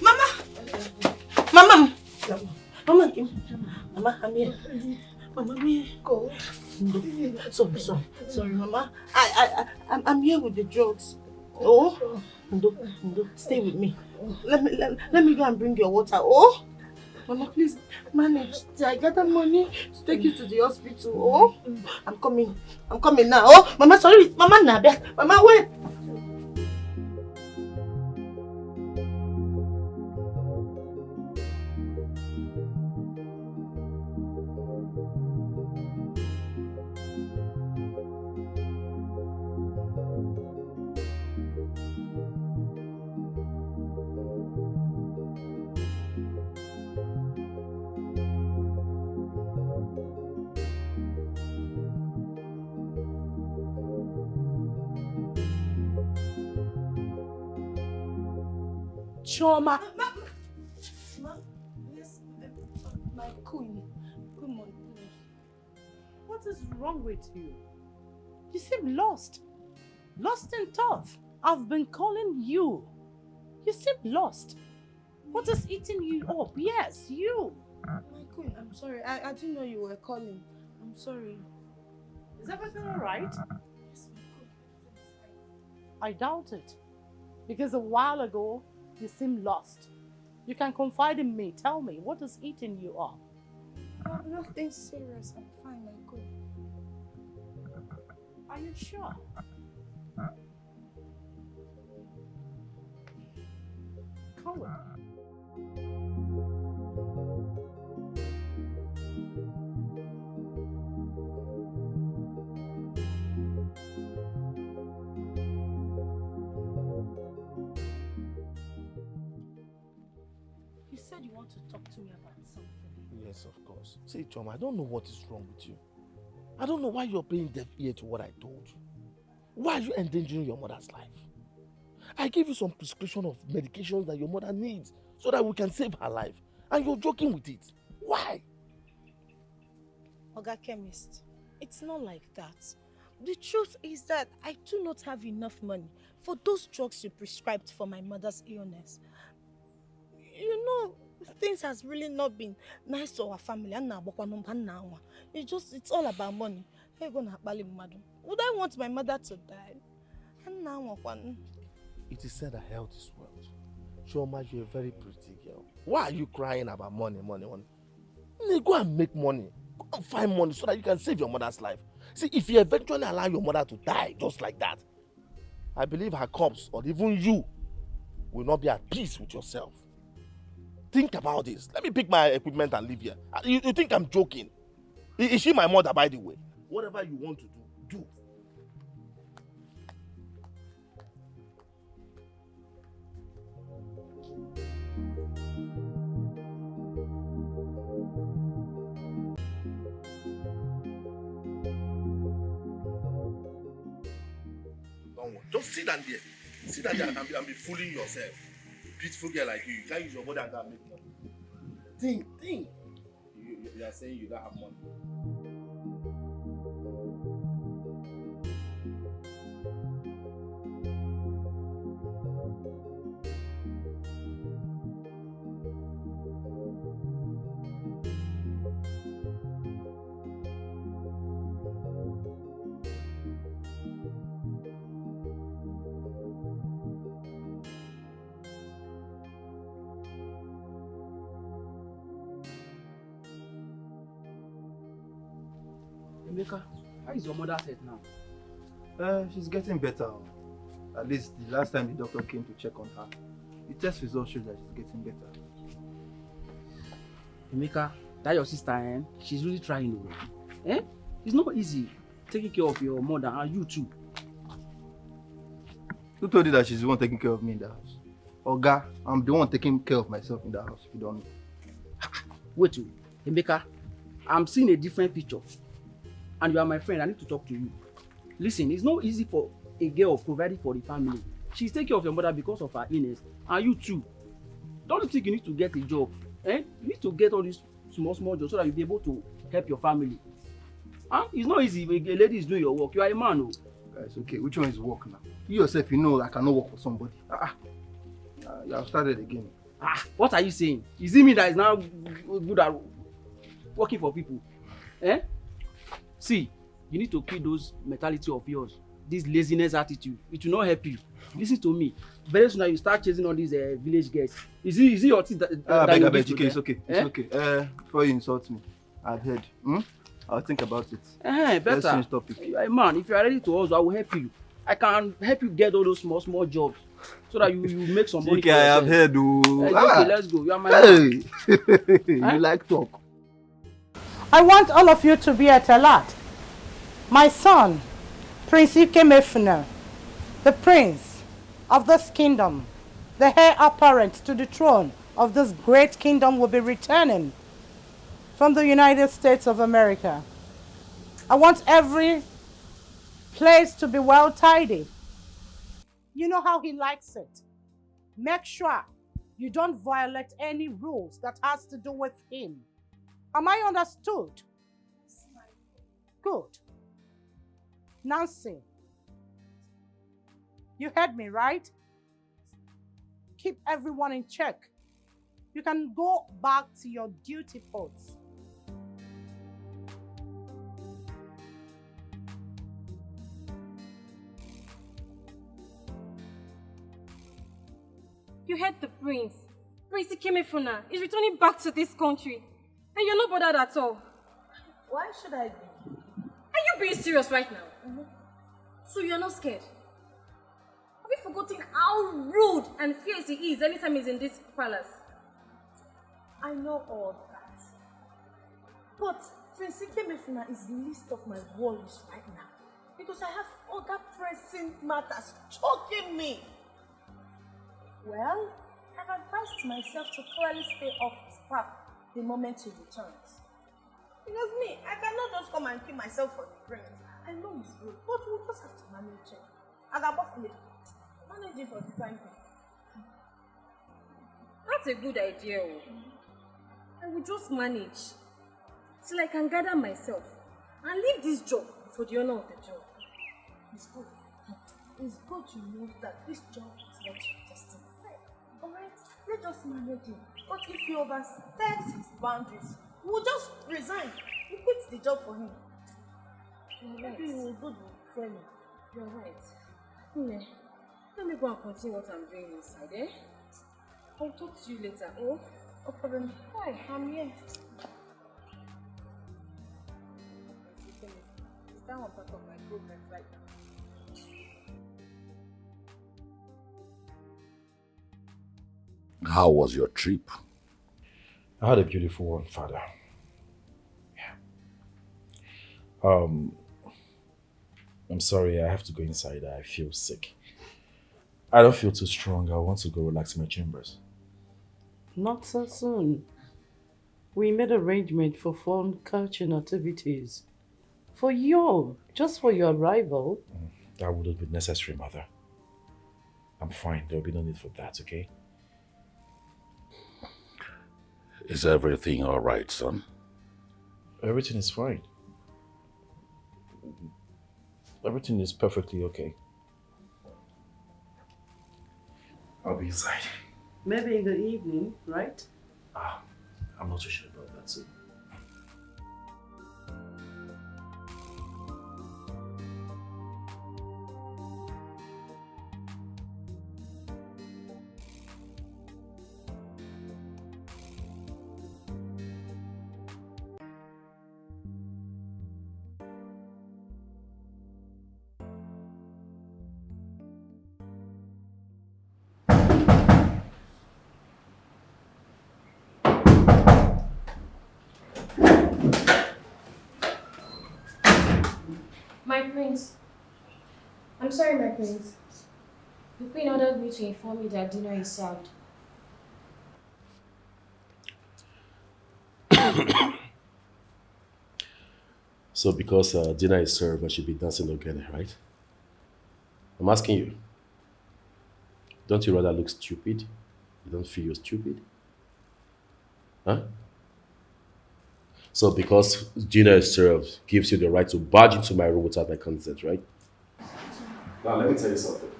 Mama! Mama! Mama, Mama, I'm here. Mama, I'm here. Go. Sorry, Mama. I'm here with the drugs. Oh, Ndo, stay with me. Let me go and bring your water. Oh, Mama, please manage. I got the money to take you to the hospital. Oh, I'm coming now. Oh, Mama, sorry, Mama, Nabe. Mama, wait. Choma. Yes, my queen. Come on, please. What is wrong with you? You seem lost. Lost in thought. I've been calling you. You seem lost. What is eating you up? Yes, you. My queen, I'm sorry. I didn't know you were calling. I'm sorry. Is everything alright? Yes, my queen. I doubt it. Because a while ago, you seemed lost. You can confide in me. Tell me, what is eating you up? No, nothing serious. I'm fine, my queen. Are you sure? Come on. You said you want to talk to me about something. Yes, of course. See, Choma, I don't know what is wrong with you. I don't know why you're paying deaf ear to what I told you. Why are you endangering your mother's life? I gave you some prescription of medications that your mother needs so that we can save her life. And you're joking with it. Why? Oga Chemist, it's not like that. The truth is that I do not have enough money for those drugs you prescribed for my mother's illness. You know, things has really not been nice to our family. It's all about money. Would I want my mother to die? It is said that health is wealth. Choma, you're a very pretty girl. Why are you crying about money? Go and make money. Go and find money so that you can save your mother's life. See, if you eventually allow your mother to die just like that, I believe her corpse, or even you, will not be at peace with yourself. Think about this. Let me pick my equipment and leave here. You think I'm joking? Is she my mother, by the way? Whatever you want to do, do. Don't worry. Just sit down there. Sit down there and be fooling yourself. Beautiful girl like you can't use your body and go and make money. Think. You are saying you don't have money. Emeka, how is your mother's health now? She's getting better. At least the last time the doctor came to check on her, the test results show that she's getting better. Emeka, that your sister, she's really trying. It's not easy taking care of your mother and you too. Who told you that she's the one taking care of me in the house? Oga, I'm the one taking care of myself in the house, if you don't know. Wait, Emeka, I'm seeing a different picture. And you are my friend, I need to talk to you. Listen, it's not easy for a girl providing for the family. She's taking care of your mother because of her illness. And you too. Don't you think you need to get a job? You need to get all these small jobs so that you'll be able to help your family. It's not easy when a lady is doing your work. You are a man. Guys, okay, which one is work now? You yourself, you know I cannot work for somebody. You have started again. What are you saying? Is it me that is now good at working for people? Eh? See, you need to quit those mentality of yours. This laziness attitude. It will not help you. Listen to me. Very soon now you start chasing all these village girls. Is it your teeth that I you beg, give to it's them? okay. It's okay. Before you insult me, I've heard. I'll think about it. Better. Let's change topic. Man, if you are ready to hustle, I will help you. I can help you get all those small jobs so that you make some money. Okay, I have heard. Okay, let's go. You are my Hey, man. you like talk. I want all of you to be at alert. My son, Prince Ikemefuna, the prince of this kingdom, the heir apparent to the throne of this great kingdom, will be returning from the United States of America. I want every place to be well tidy. You know how he likes it. Make sure you don't violate any rules that has to do with him. Am I understood? Good. Nancy, you heard me, right? Keep everyone in check. You can go back to your duty posts. You heard the prince. Prince Ikemefuna is returning back to this country. And you're not bothered at all. Why should I be? Are you being serious right now? So you're not scared? Have you forgotten how rude and fierce he is anytime he's in this palace? I know all that. But Prince Ikemefuna is the least of my worries right now. Because I have other pressing matters choking me. Well, I've advised myself to clearly stay off his path the moment he returns. Because me, I cannot just come and kill myself for the prince. I know he's rude, but we'll just have to manage him. I got both manage him for the time being. That's a good idea. I will just manage till I can gather myself and leave this job for the honor of the job. It's good. It's good to know that this job is not your destiny. Alright, let us manage him. But if he oversteps his boundaries, we'll just resign. We quit the job for him. You're right. Maybe we'll do the training. You're right. Let me go and continue what I'm doing inside, eh? I'll talk to you later, oh? No problem. Hi, I'm here. Is that one part of my progress right now? How was your trip? I had a beautiful one, Father. Yeah. I'm sorry, I have to go inside. I feel sick. I don't feel too strong. I want to go relax in my chambers. Not so soon. We made arrangement for fun culture activities. For you, just for your arrival. That wouldn't be necessary, Mother. I'm fine. There'll be no need for that, okay? Is everything all right, son? Everything is fine. Everything is perfectly okay. I'll be inside. Maybe in the evening, right? I'm not too sure about that, so. My prince. I'm sorry, my prince. The queen ordered me to inform you that dinner is served. So because dinner is served, I should be dancing again, right? I'm asking you. Don't you rather look stupid? You don't feel you're stupid? Huh? So because dinner is served gives you the right to barge into my room without my consent, right? Now let me tell you something.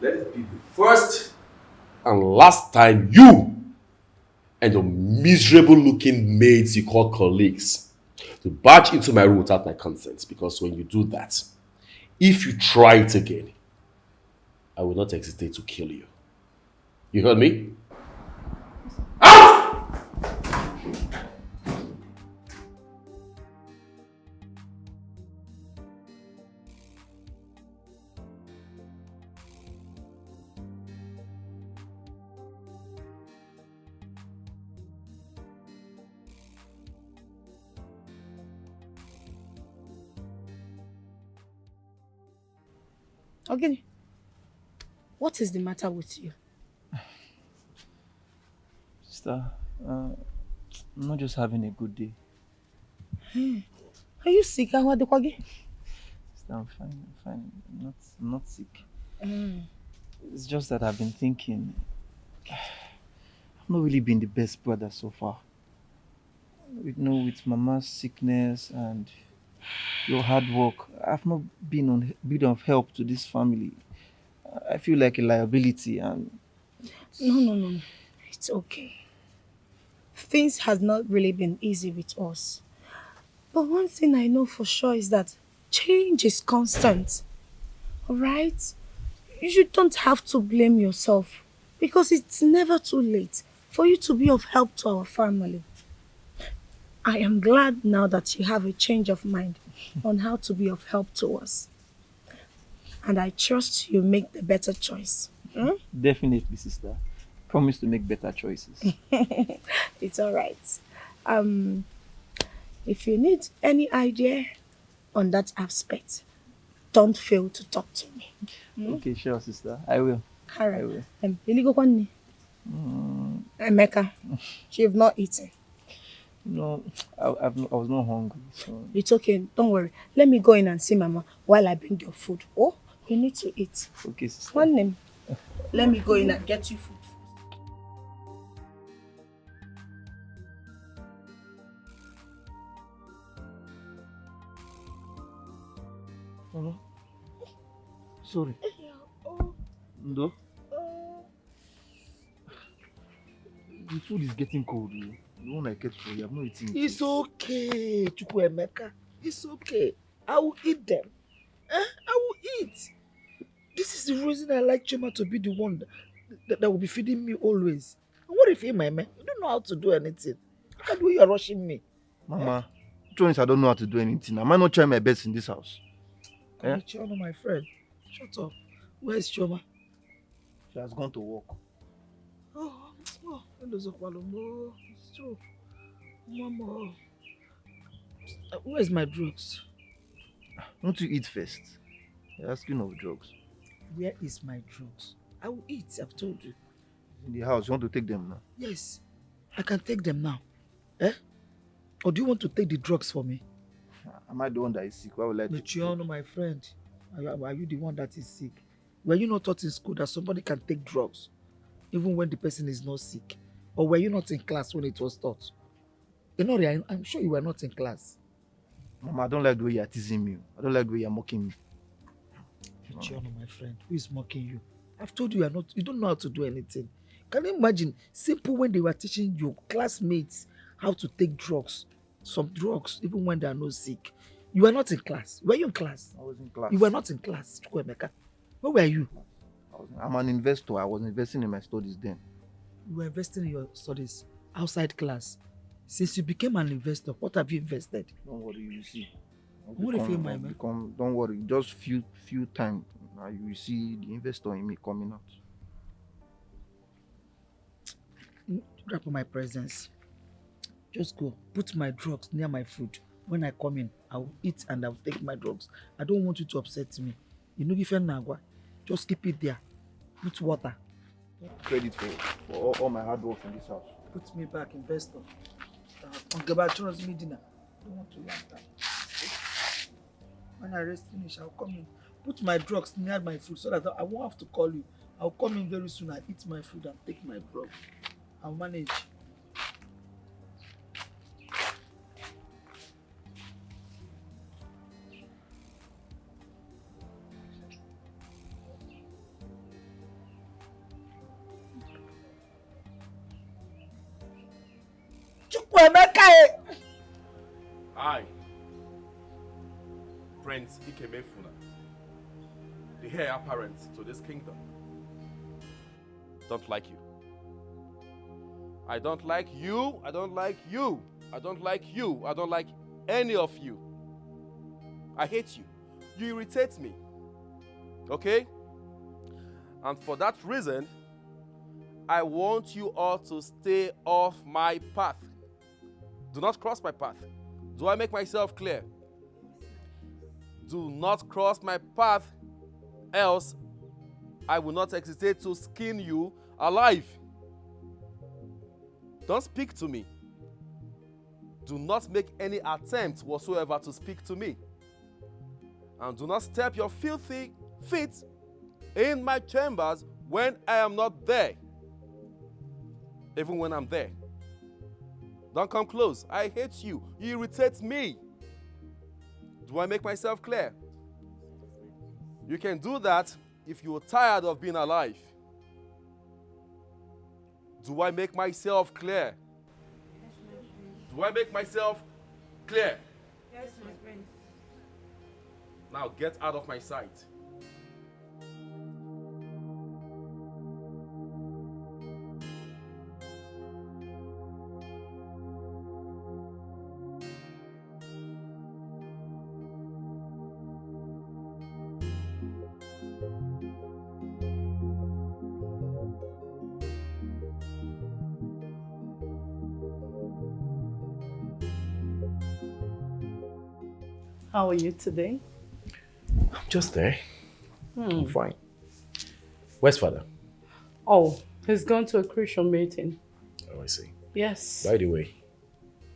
Let it be the first And last time you and your miserable looking maids you call colleagues to barge into my room without my consent, because when you do that, if you try it again, I will not hesitate to kill you. You heard me? Okay. What is the matter with you? Sister, I'm not just having a good day. Are you sick? Awadekwagi? Sister, I'm fine. I'm fine. I'm not sick. It's just that I've been thinking. I've not really been the best brother so far. With Mama's sickness and your hard work, I've not been on bit of help to this family. I feel like a liability, and No. It's okay. Things has not really been easy with us. But one thing I know for sure is that change is constant. Alright? You don't have to blame yourself because it's never too late for you to be of help to our family. I am glad now that you have a change of mind on how to be of help to us. And I trust you make the better choice. definitely, sister, promise to make better choices. It's alright. If you need any idea on that aspect, don't fail to talk to me. Okay, sure, sister. I will. Alright. I will. Iligo kwani? Emeka, you've not eaten. No, I was not hungry. So It's okay, don't worry. Let me go in and see Mama while I bring your food. Oh, you need to eat. okay, sister. One name. Let me go in and get you food. Mama. Sorry. No. The food is getting cold. The one I kept for you, I've not eaten it. It's okay, Chukwuemeka. It's okay. I will eat them. I will eat. This is the reason I like Choma to be the one that will be feeding me always. And what if you, my man, you don't know how to do anything? Look at the way you are rushing me. Mama, which one is I don't know how to do anything? Am I not trying my best in this house? Come Chioma, my friend. Shut up. Where's Chioma? She has gone to work. It's true. Mama. Where's my drugs? Won't you eat first? You're asking of drugs. Where is my drugs? I will eat, I've told you. In the house, you want to take them now? Yes, I can take them now. Or do you want to take the drugs for me? Am I the one that is sick? Why would I take Luciano, my friend, are you the one that is sick? Were you not taught in school that somebody can take drugs even when the person is not sick? Or were you not in class when it was taught? I'm sure you were not in class. Mama, I don't like the way you are teasing me. I don't like the way you are mocking me. Luciano, my friend, who is mocking you? I've told you you don't know how to do anything. Can you imagine, simple when they were teaching your classmates how to take drugs, some drugs, even when they are not sick. You were not in class. Were you in class? I was in class. You were not in class, Chukwuemeka. Where were you? I'm an investor. I was investing in my studies then. You were investing in your studies outside class. Since you became an investor, what have you invested? Don't worry, you see. What if you, my man? Don't worry, just few time. Now you will see the investor in me coming out. Grab my presence. Just go. Put my drugs near my food. When I come in, I will eat and I will take my drugs. I don't want you to upset me. You know, if you're Nagwa, just keep it there. Put water. Credit for all my hard work in this house. Put me back, investor. Trust me dinner. I don't want to laugh that. When I rest finish, I'll come in. Put my drugs near my food so that I won't have to call you. I'll come in very soon. I'll eat my food and take my drugs. I'll manage. I, Prince Ikemefuna, the heir apparent to this kingdom, don't like you. I don't like you, I don't like you, I don't like you, I don't like any of you. I hate you. You irritate me. Okay? And for that reason, I want you all to stay off my path. Do not cross my path. Do I make myself clear? Do not cross my path, else I will not hesitate to skin you alive. Don't speak to me. Do not make any attempt whatsoever to speak to me. And do not step your filthy feet in my chambers when I am not there. Even when I'm there. Don't come close. I hate you. You irritate me. Do I make myself clear? You can do that if you're tired of being alive. Do I make myself clear? Do I make myself clear? Yes, my friend. Now get out of my sight. How are you today? I'm just there. I'm fine. Where's father? Oh, he's gone to a crucial meeting. Oh, I see. Yes. By the way,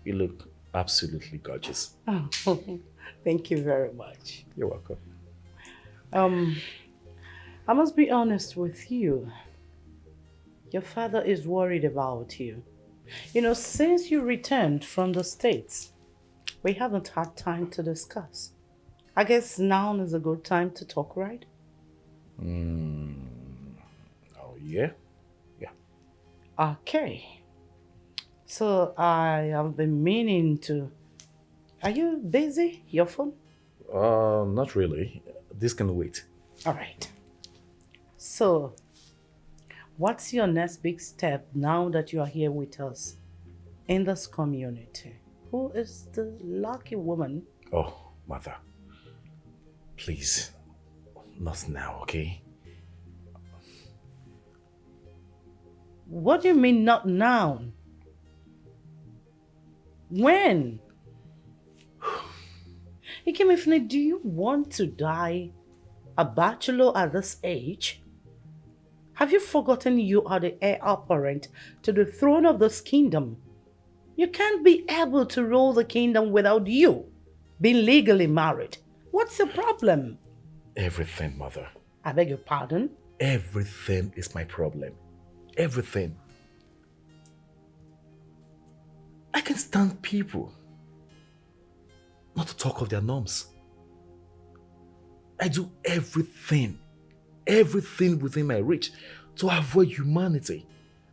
you look absolutely gorgeous. Oh, thank you very much. You're welcome. I must be honest with you. Your father is worried about you. You know, since you returned from the States, we haven't had time to discuss. I guess now is a good time to talk, right? Oh, yeah? Yeah. Okay. So I have been meaning to... Are you busy? Your phone? Not really. This can wait. All right. So, what's your next big step now that you are here with us in this community? Who is the lucky woman? Oh, mother. Please. Not now, okay? What do you mean not now? When? Ikemefune, do you want to die a bachelor at this age? Have you forgotten you are the heir apparent to the throne of this kingdom? You can't be able to rule the kingdom without you being legally married. What's the problem? Everything, mother. I beg your pardon? Everything is my problem. Everything. I can stand people. Not to talk of their norms. I do everything within my reach to avoid humanity.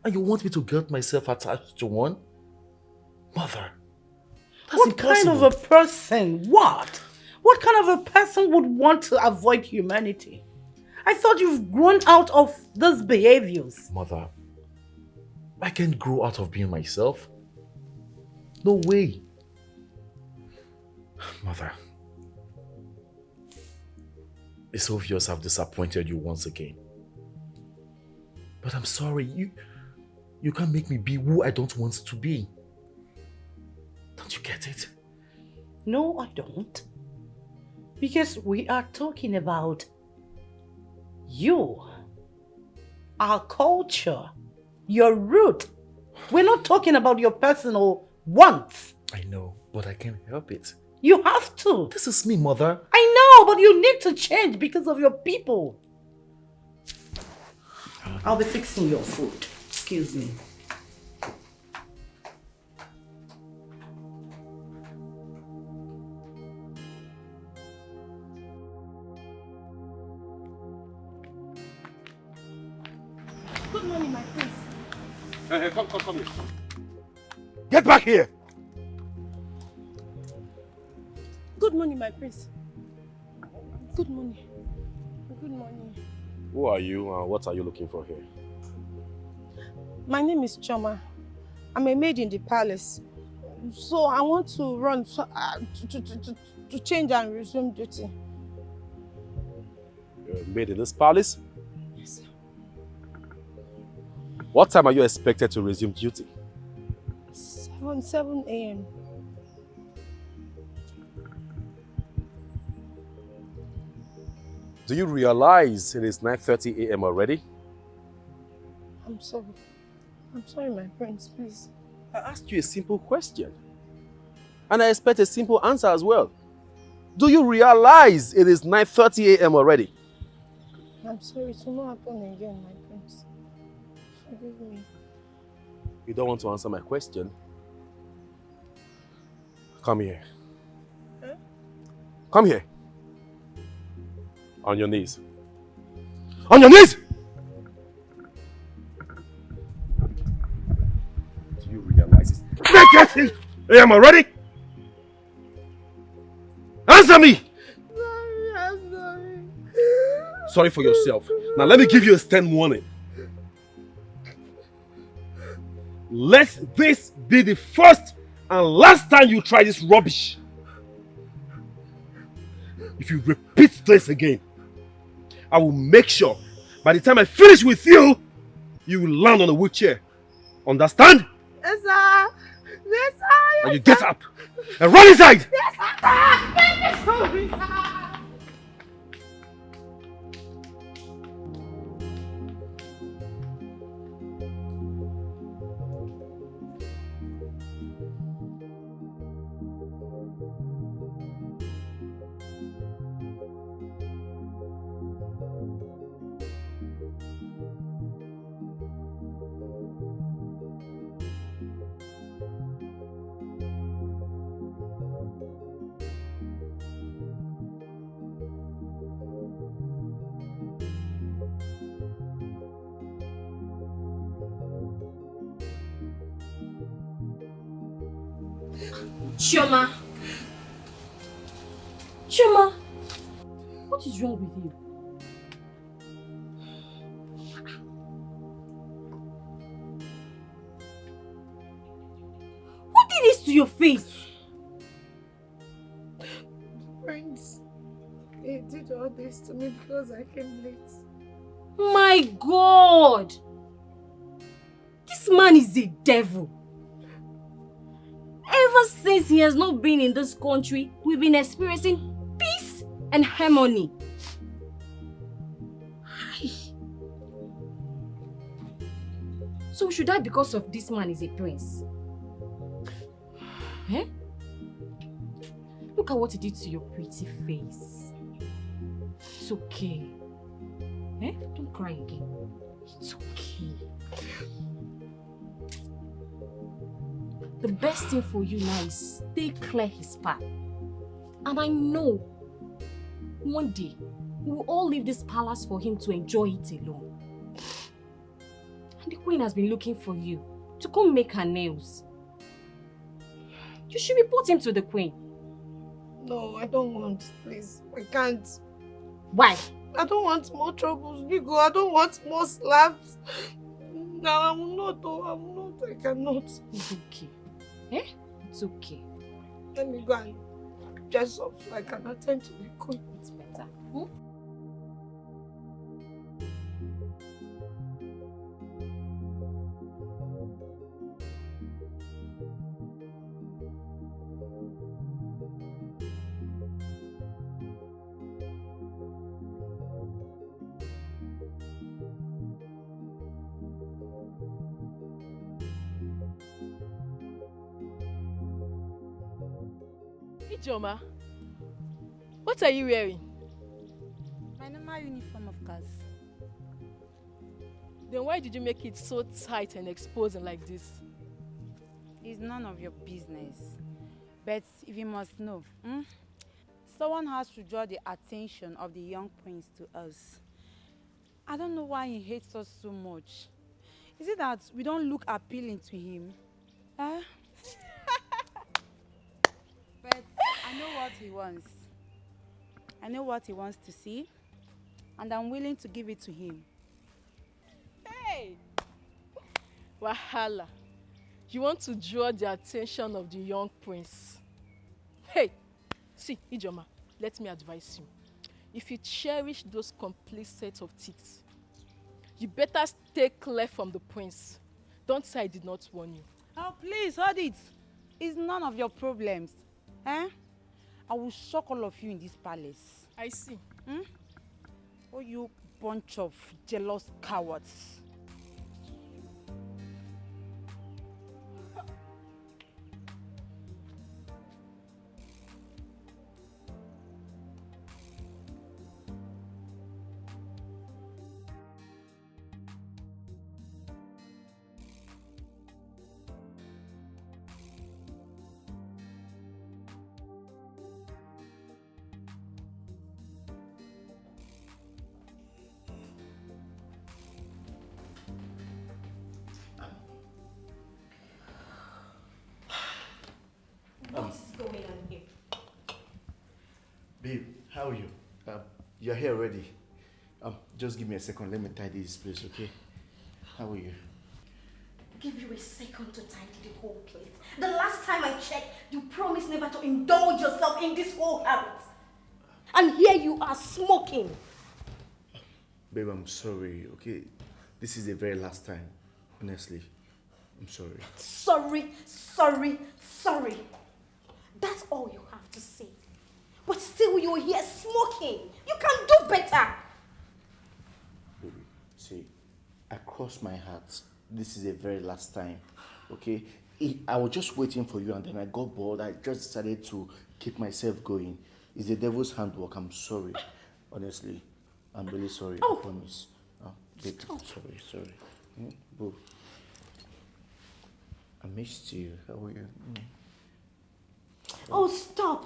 And you want me to get myself attached to one? Mother, that's What impossible. kind of a person? What? What kind of a person would want to avoid humanity? I thought you've grown out of those behaviors. Mother, I can't grow out of being myself. No way. Mother, it's obvious I've disappointed you once again. But I'm sorry, you can't make me be who I don't want to be. Don't you get it? No, I don't. Because we are talking about you, our culture, your root. We're not talking about your personal wants. I know, but I can't help it. You have to. This is me, Mother. I know, but you need to change because of your people. I'll be fixing your food. Excuse me. Good morning, my prince. Hey, come here. Get back here! Good morning, my prince. Good morning. Good morning. Who are you and what are you looking for here? My name is Choma. I'm a maid in the palace. So I want to run to change and resume duty. You're a maid in this palace? Yes, sir. What time are you expected to resume duty? 7 a.m. Do you realize it is 9:30 a.m. already? I'm sorry. I'm sorry, my prince, please. I asked you a simple question. And I expect a simple answer as well. Do you realize it is 9:30 a.m. already? I'm sorry, it will not happen again, my prince. Forgive me. You don't want to answer my question? Come here. Huh? Come here. On your knees. On your knees! Do you realize it? 9:30 a.m. already? Answer me! Sorry, I'm sorry. Sorry for yourself. Now let me give you a stern warning. Let this be the first and last time you try this rubbish. If you repeat this again, I will make sure by the time I finish with you, you will land on a wheelchair. Understand? Yes, sir. Yes, sir. Yes, And you get up and run inside. Yes, sir. Sorry, sir. Chioma! Chioma! What is wrong with you? What did this to your face? Prince, he did all this to me because I came late. My God! This man is a devil. Ever since he has not been in this country, we've been experiencing peace and harmony. So should I, because of this man is a prince? Eh? Look at what he did to your pretty face. It's okay. Eh? Don't cry again. It's okay. The best thing for you now is stay clear his path. And I know one day we will all leave this palace for him to enjoy it alone. And the queen has been looking for you to come make her nails. You should report him to the queen. No, I don't want, please. I can't. Why? I don't want more troubles, Bigo. I don't want more slaps. No, I will not, though. I will not. I cannot. It's okay. Eh? It's okay. Let me go and dress up so I can attend to the queen. It's better. Hmm? Joma, what are you wearing? My normal uniform, of course. Then why did you make it so tight and exposing like this? It's none of your business. But if you must know, someone has to draw the attention of the young prince to us. I don't know why he hates us so much. Is it that we don't look appealing to him? But I know what he wants. I know what he wants to see, and I'm willing to give it to him. Hey! Wahala. You want to draw the attention of the young prince. Hey! See, Ijoma, let me advise you. If you cherish those complete sets of teeth, you better stay clear from the prince. Don't say I did not warn you. Oh, please, hold it. It's none of your problems. Eh? I will shock all of you in this palace. I see. Hmm? Oh, you bunch of jealous cowards. What is going on here? Babe, how are you? You're here already. Just give me a second. Let me tidy this place, okay? How are you? Give you a second to tidy the whole place. The last time I checked, you promised never to indulge yourself in this whole habit. And here you are smoking. Babe, I'm sorry, okay? This is the very last time. Honestly, I'm sorry. Sorry. That's all you have to say. But still you're here smoking. You can do better. Baby, see, I crossed my heart. This is the very last time, okay? I was just waiting for you and then I got bored. I just decided to keep myself going. It's the devil's handwork. I'm sorry. Honestly, I'm really sorry. I promise. Babe, sorry. Boo. I missed you. How are you? Oh, stop.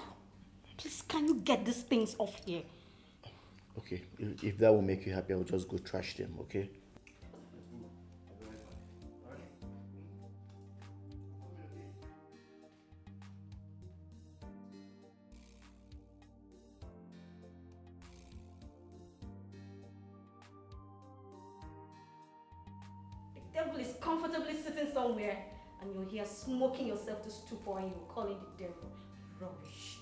Please, can you get these things off here? Okay, if that will make you happy, I'll just go trash them, okay? The devil is comfortably sitting somewhere and you're here smoking yourself to stupor and you're calling the devil. Rubbish.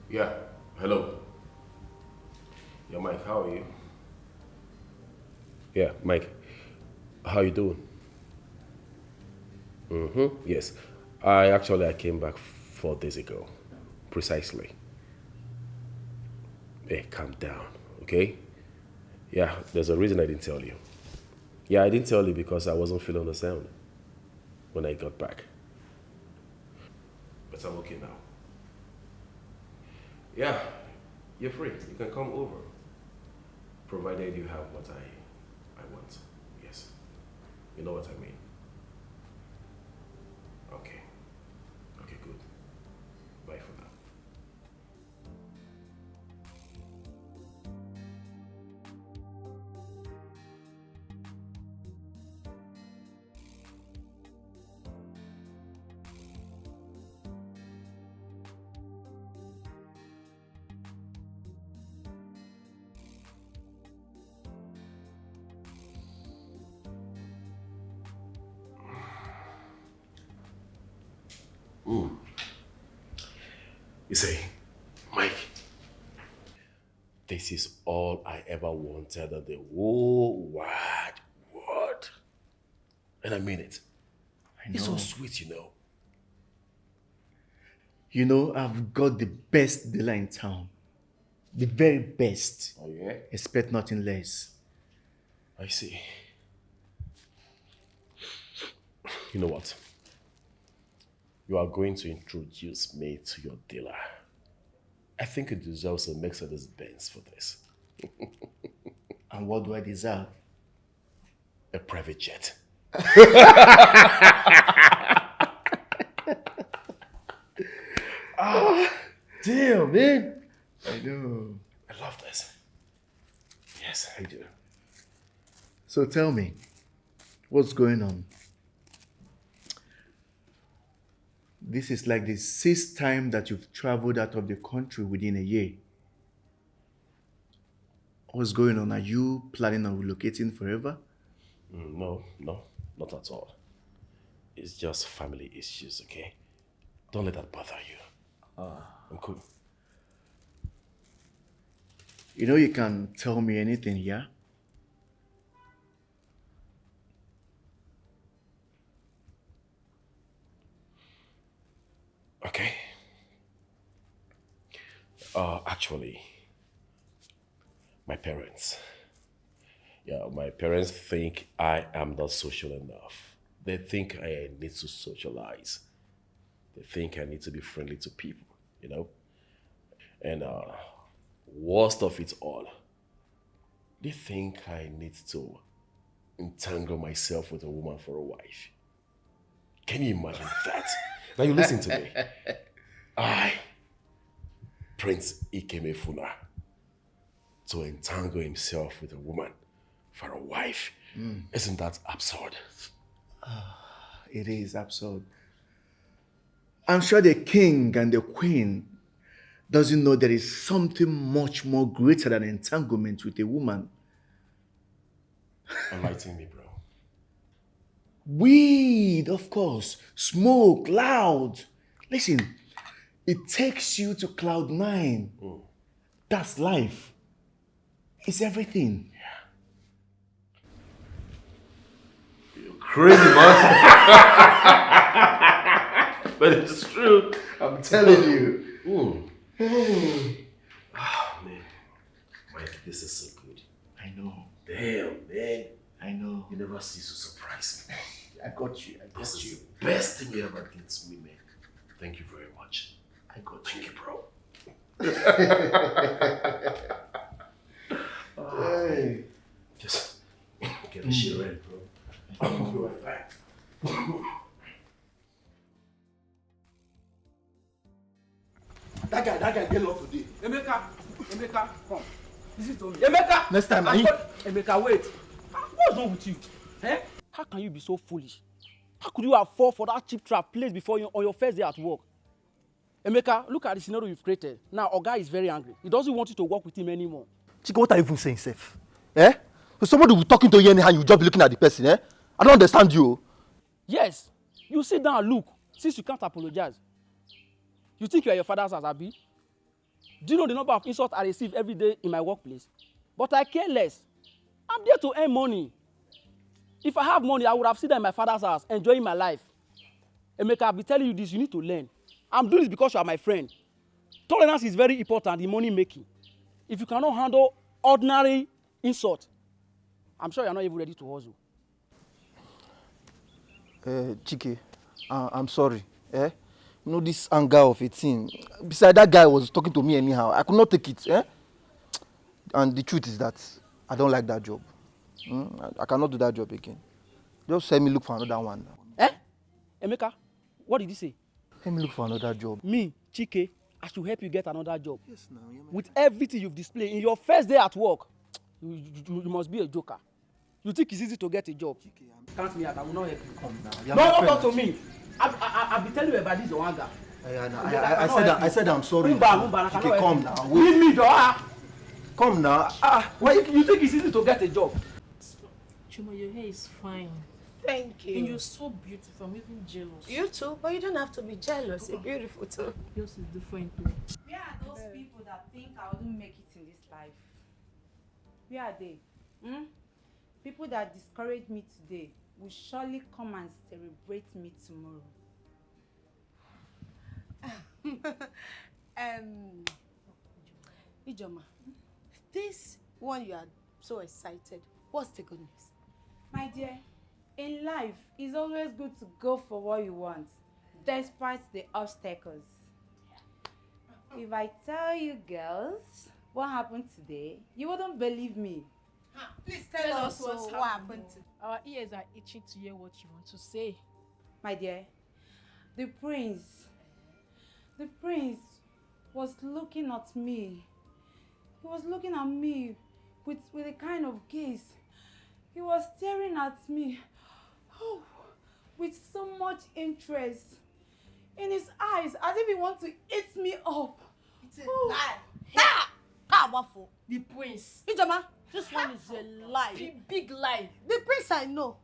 Yeah, hello. Yeah, Mike, how are you? Yeah, Mike, how you doing? Yes. I came back 4 days ago, precisely. Hey, calm down, okay? Yeah, there's a reason I didn't tell you. Yeah, I didn't tell you because I wasn't feeling the sound when I got back. But I'm okay now. Yeah, you're free. You can come over. Provided you have what I want. Yes. You know what I mean. Okay. Okay, good. Bye for now. You see, Mike, this is all I ever wanted in the whole wide world. And I mean it. I know. It's so sweet, you know. You know, I've got the best dealer in town. The very best. Oh, yeah? Expect nothing less. I see. You know what? You are going to introduce me to your dealer. I think it deserves a Mercedes Benz for this. And what do I deserve? A private jet. Damn, man. I know. I love this. Yes, I do. So tell me, what's going on? This is like the 6th time that you've traveled out of the country within a year. What's going on? Are you planning on relocating forever? No, not at all. It's just family issues, okay? Don't let that bother you. I'm cool. You know you can tell me anything, yeah? Okay. Actually, my parents think I am not social enough. They think I need to socialize. They think I need to be friendly to people, you know? And worst of it all, they think I need to entangle myself with a woman for a wife. Can you imagine that? Now you listen to me. I, Prince Ikemefuna, to entangle himself with a woman for a wife. Isn't that absurd? It is absurd. I'm sure the king and the queen doesn't know there is something much more greater than entanglement with a woman. Enlighten me, bro. Weed, of course. Smoke, loud. Listen, it takes you to cloud 9. That's life. It's everything. You're crazy, man. But it's true. I'm telling you. Oh, man. Mike, this is so good. I know. Damn, man. I know. You never cease to surprise me. I got you. This is the best thing you ever did to me, man. Thank you very much. I got Thank you, bro. Hey. Just get the shit ready, bro. I'll be right back. That guy get lost today. Emeka, come. Listen to me. Emeka! Next time, Emeka, wait. What's wrong with you? Eh? How can you be so foolish? How could you have fall for that cheap trap placed before you on your first day at work? Emeka, look at the scenario you've created. Now, Oga is very angry. He doesn't want you to work with him anymore. Chika, what are you even saying, Seth? Eh? So somebody will be talking to you anyhow, you just be looking at the person, eh? I don't understand you. Yes. You sit down and look, since you can't apologize. You think you are your father's house, Abi? Do you know the number of insults I receive every day in my workplace? But I care less. I'm there to earn money. If I have money, I would have sat in my father's house, enjoying my life. Emeka, I'll be telling you this, you need to learn. I'm doing this because you are my friend. Tolerance is very important in money making. If you cannot handle ordinary insult, I'm sure you're not even ready to hustle. Chike, I'm sorry. Eh? You know this anger of a thing. Besides, that guy was talking to me anyhow. I could not take it. Eh? And the truth is that I don't like that job. I cannot do that job again. Just help me look for another one. Eh? Emeka, what did you say? Help me look for another job. Me, Chike, I should help you get another job. Yes, now. With everything you've displayed in your first day at work, you must be a joker. You think it's easy to get a job? Count me out, I will not help you. Come now. No, talk to me. I'll be telling you about this your anger. I said I'm sorry. Okay, come now. Leave me, door. Come now. Why you think it's easy to get a job? Chuma, your hair is fine. Thank you. And you're so beautiful. I'm even jealous. You too, but you don't have to be jealous. You're beautiful too. Yours is different too. Where are those people that think I wouldn't make it in this life? Where are they? People that discourage me today will surely come and celebrate me tomorrow. Ijoma, this one you are so excited. What's the good news? My dear, in life, it's always good to go for what you want, despite the obstacles. If I tell you girls what happened today, you wouldn't believe me. Please tell us what happened. Our ears are itching to hear what you want to say. My dear, the prince The prince was looking at me. He was looking at me with a kind of gaze. He was staring at me with so much interest in his eyes, as if he wants to eat me up. It's a lie. Ha! Powerful. The prince. Ijoma, this one is a lie. Big lie. The prince I know.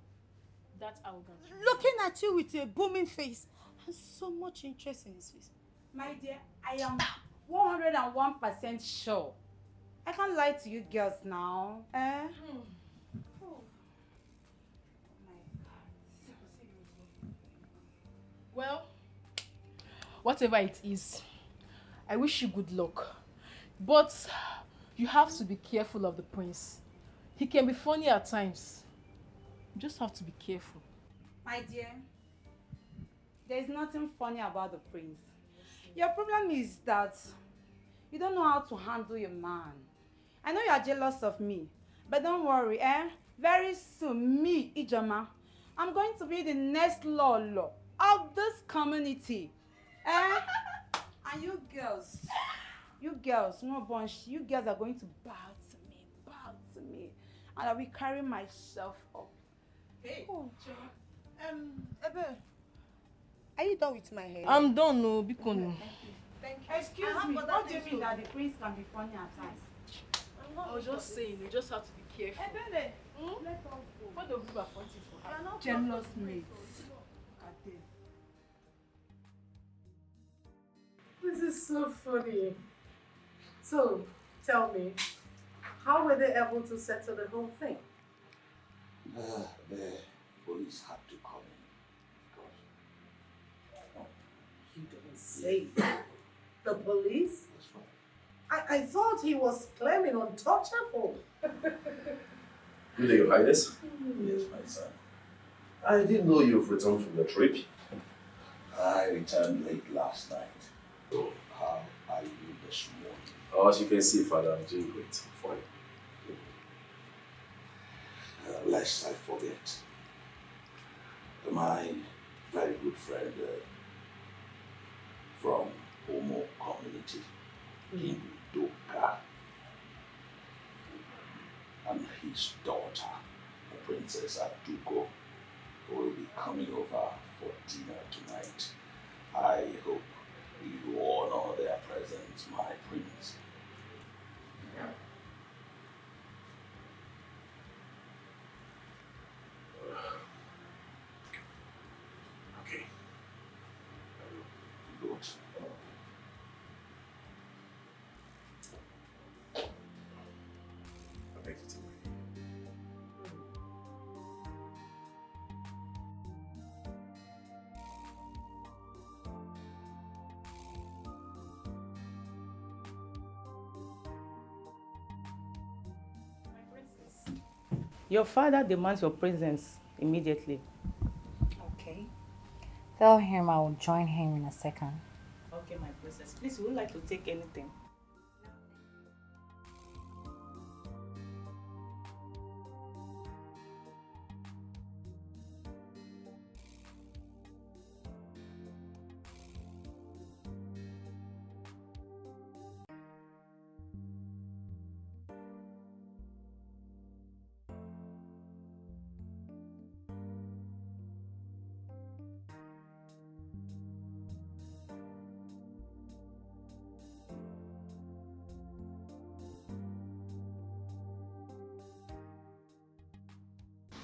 That arrogant. Looking at you with a booming face and so much interest in his face. My dear, I am 101% sure. I can't lie to you girls now. Eh? Oh. Well, whatever it is, I wish you good luck. But you have to be careful of the prince. He can be funny at times. You just have to be careful. My dear, there's nothing funny about the prince. Your problem is that you don't know how to handle your man. I know you are jealous of me, but don't worry, eh? Very soon, me, Ijoma, I'm going to be the next Lolo of this community. Eh? And you girls, no bunch, you girls are going to bow to me, and I will carry myself up. Hey, Ebe, are you done with my hair? I'm done, no, because no. Thank you. Excuse me, what do you mean that the prince can be funny at times? I was just saying, you just have to be careful. Ebele, let us go. What the people are fighting for? You are not jealous mates. This is so funny. So, tell me, how were they able to settle the whole thing? The police had to come in. You don't say. The police? That's right. I thought he was claiming untouchable. Good day, Your Highness. Yes, my son. I didn't know you've returned from the trip. I returned late last night. So, how are you this morning? Oh, as you can see, Father, I'm doing great. Fine. Lest I forget, my very good friend from Omo community in Doka and his daughter, the Princess Aduko, will be coming over for dinner tonight. I hope you honor their presence, my prince. Okay. Good. I'll make it away. Your father demands your presence immediately. Okay. Tell him I will join him in a second. Okay, my princess. Please, would you like to take anything?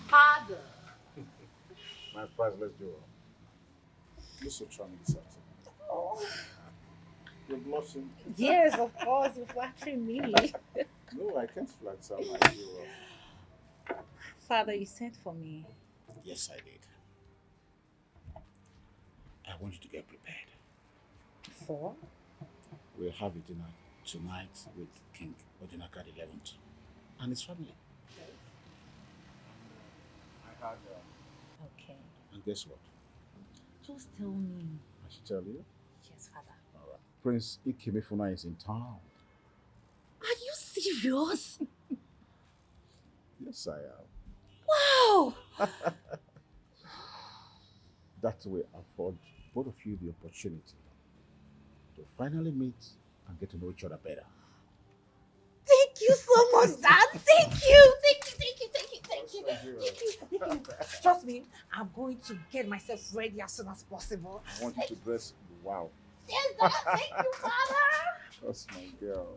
Father. My priceless jewel. You're so charming this afternoon. Oh. You're blushing. Yes, of course, you're flattering me. No, I can't flatter my jewel. Father, you sent for me. Yes, I did. I want you to get prepared. For? We'll have a dinner tonight with King Odinaka the 11th and his family. I had. Okay. And guess what? Just tell me. I should tell you. Yes, Father. All right. Prince Ikemefuna is in town. Are you serious? Yes, I am. Wow! That way, afford both of you the opportunity to finally meet and get to know each other better. Thank you so much, Dad. Thank you. Thank you, thank you, thank you, thank you. Thank you. Trust me, I'm going to get myself ready as soon as possible. I want you to dress wow. Yes, Dad. Thank you, Father. That's my girl.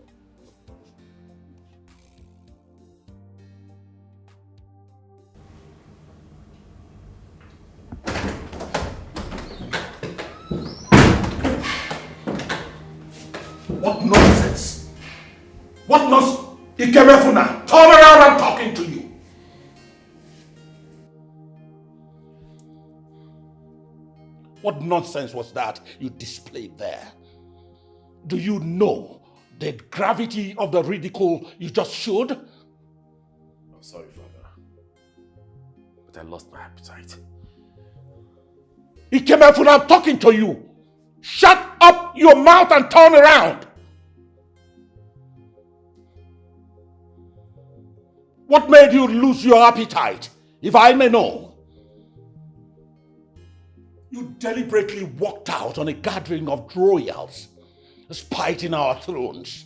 What nonsense! What nonsense! Ikemefuna, turn around, I'm talking to you. What nonsense was that you displayed there? Do you know the gravity of the ridicule you just showed? I'm sorry, Father. But I lost my appetite. Ikemefuna, I'm talking to you. Shut up your mouth and turn around. What made you lose your appetite, if I may know? You deliberately walked out on a gathering of royals, spiting our thrones.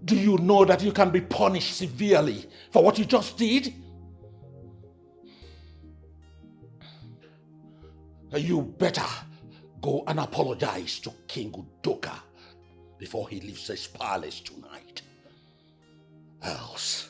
Do you know that you can be punished severely for what you just did? You better go and apologize to King Udoka before he leaves his palace tonight. Else.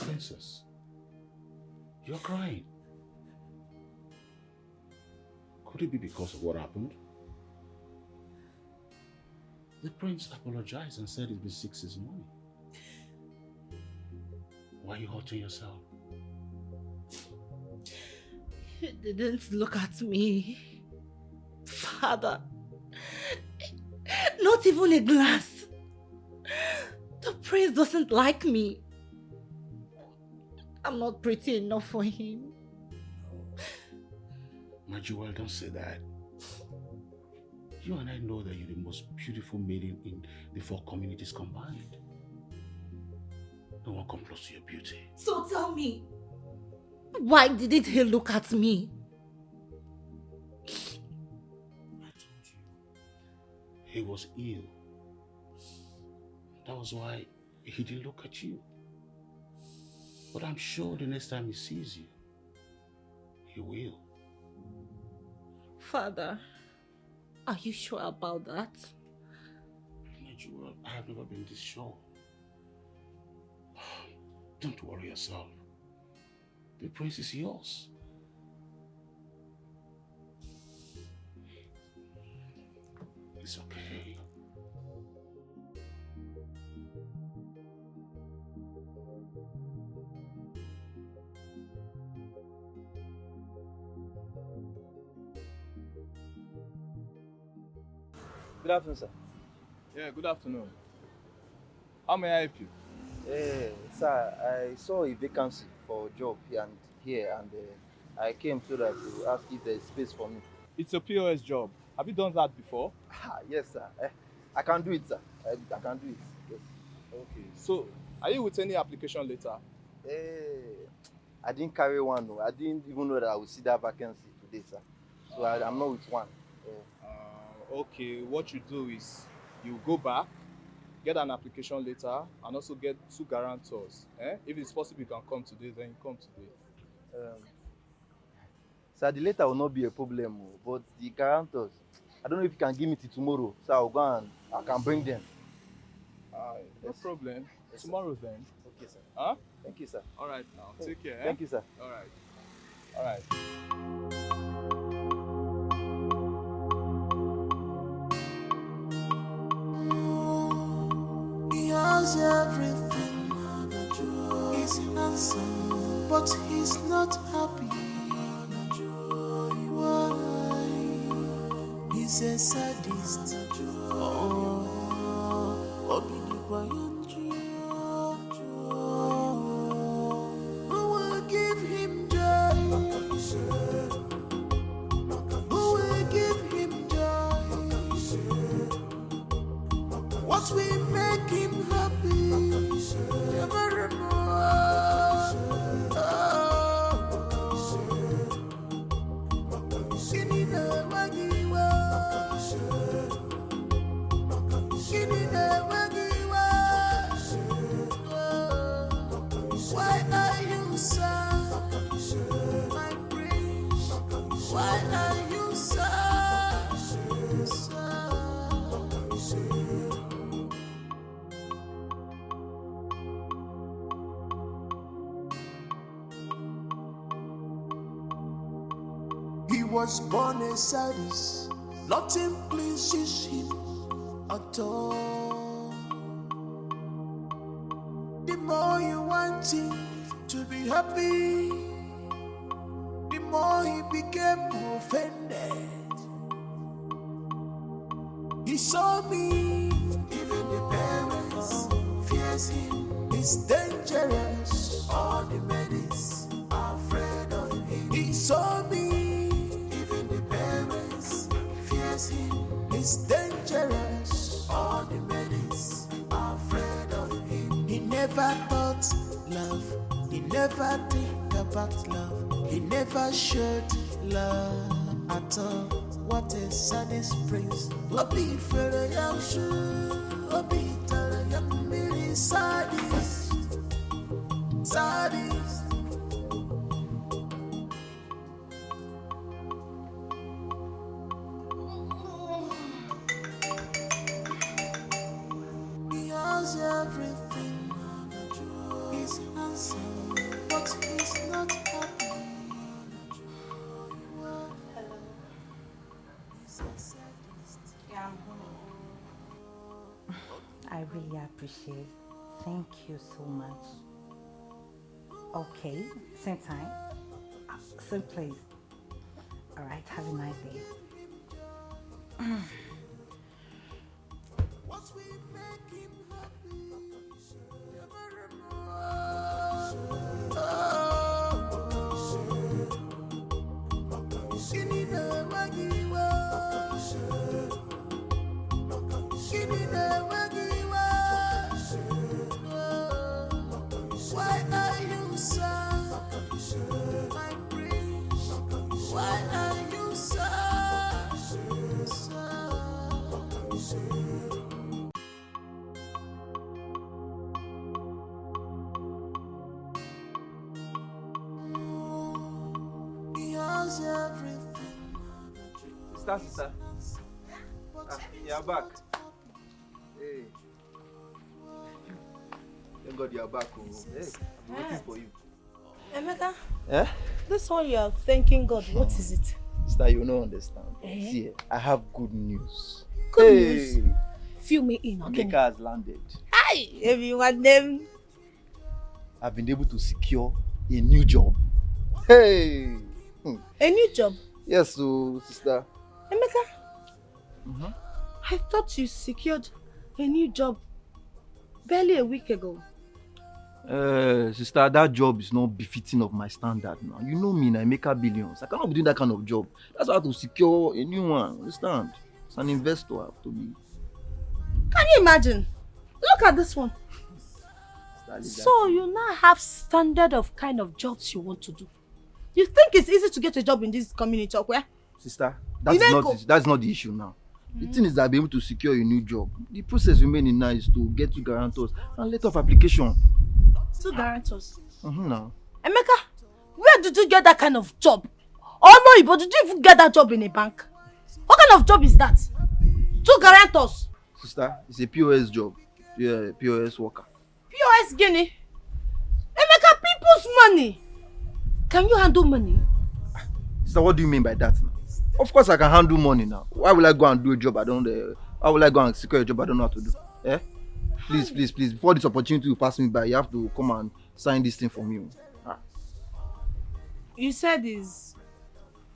Princess, you're crying. Could it be because of what happened? The prince apologized and said he'd be sick his money. Why are you hurting yourself? He didn't look at me. Father. Not even a glance. The prince doesn't like me. I'm not pretty enough for him. My jewel, don't say that. You and I know that you're the most beautiful maiden in the 4 communities combined. No one comes close to your beauty. So tell me, why didn't he look at me? I told you, he was ill. That was why he didn't look at you. But I'm sure the next time he sees you, he will. Father, are you sure about that? My jewel, I have never been this sure. Don't worry yourself. The prince is yours. It's okay. Good afternoon, sir. Yeah, good afternoon. How may I help you? Sir, I saw a vacancy for a job here and I came so that to ask if there is space for me. It's a POS job. Have you done that before? Yes, sir. I can do it, sir. I can do it. Yes. Okay. So, are you with any application letter? I didn't carry one. No. I didn't even know that I would see that vacancy today, sir. So I'm not with one. Okay, what you do is you go back, get an application letter, and also get 2 guarantors. If it's possible, you can come today, then you come today. Sir, the letter will not be a problem, but the guarantors, I don't know if you can give me till tomorrow, so I'll go and I can bring them. No problem. Yes, Tomorrow then. Okay, sir. Huh? Thank you, sir. All right now. Take care. Thank you, sir. All right. All right. He has everything. He's handsome, but he's not happy. Why? He's a sadist. Who will give him joy? Who will give him joy? What will make him happy? Evermore. Why are you sad, my prince? Why are you sad? He was born a sadist. Nothing pleases him at all. The more you want him to be happy, the more he became offended. He saw me, even the parents fears him. He's dangerous, all the medics are afraid of him. He saw me, even the parents fears him. He's dangerous, all the medics are afraid of him. He never thought love, he never think about love, he never showed love at all. What a sadist prince. Obi fere yamshu, Obi tara yamili sadist, sadist. He has everything. He's handsome, but he's not happy. I really appreciate it. Thank you so much. Okay, same time, same place. All right, have a nice day. Why are you sad, my prince? Why are you sad? He has everything. Sister. You're back. Hey. Thank God you're back. Oh. Hey, I'm waiting for you. Emeka, Eh? this one you are thanking God, what is it? Sister, you don't understand. Eh? See, I have good news. Good news? Fill me in again. Emeka has landed. Hi, everyone them. I've been able to secure a new job. Hey! A new job? Yes, so, sister. Emeka, I thought you secured a new job barely a week ago. Sister, that job is not befitting of my standard now. You know me, I make a billions. I cannot be doing that kind of job. That's why I have to secure a new one. Understand? It's an investor I have to be. Can you imagine? Look at this one. So you now have standard of kind of jobs you want to do. You think it's easy to get a job in this community, okay? Sister, that's not the issue now. The thing is that I'll be able to secure a new job. The process remaining now is to get 2 guarantors and letter of application. 2 guarantors? Now. Emeka, where did you get that kind of job? Oh no, but did you even get that job in a bank? What kind of job is that? 2 guarantors? Sister, it's a POS job. Yeah, POS worker. POS Guinea? Emeka, people's money. Can you handle money? Sister, what do you mean by that now? Of course I can handle money now. Why will I go and do a job I don't why will I go and secure a job I don't know how to do? Eh? Please, please, please, before this opportunity will pass me by, you have to come and sign this thing for me. You said is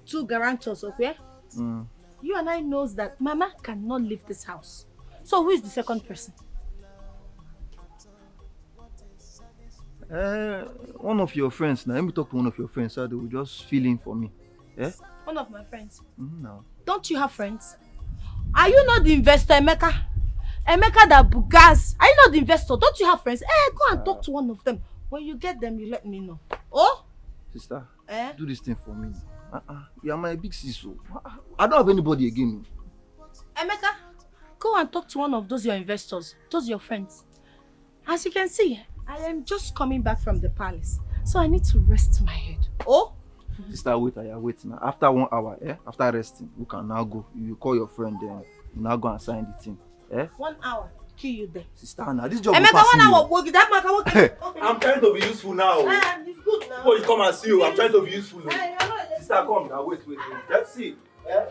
2 guarantors, okay? You and I knows that Mama cannot leave this house. So who is the second person? One of your friends now. Let me talk to one of your friends so they will just fill in for me. Yeah? One of my friends. No. Don't you have friends? Are you not the investor, Emeka? Emeka that bugas. Are you not the investor? Don't you have friends? Go and talk to one of them. When you get them, you let me know. Oh? Sister, do this thing for me. You are my big sis. I don't have anybody again. Emeka, go and talk to one of those your investors, those your friends. As you can see, I am just coming back from the palace, so I need to rest my head. Oh? Sister, wait now. After 1 hour, after resting, we can now go. You call your friend, then you now go and sign the thing. 1 hour, kill you there. Sister, now this job Emeka, will pass 1 me. hour, work that man can work. Okay. I'm trying to be useful now. It's good now. Before you come and see you, I'm trying to be useful now. You're not a Sister, come now. Wait. Let's see. Hey.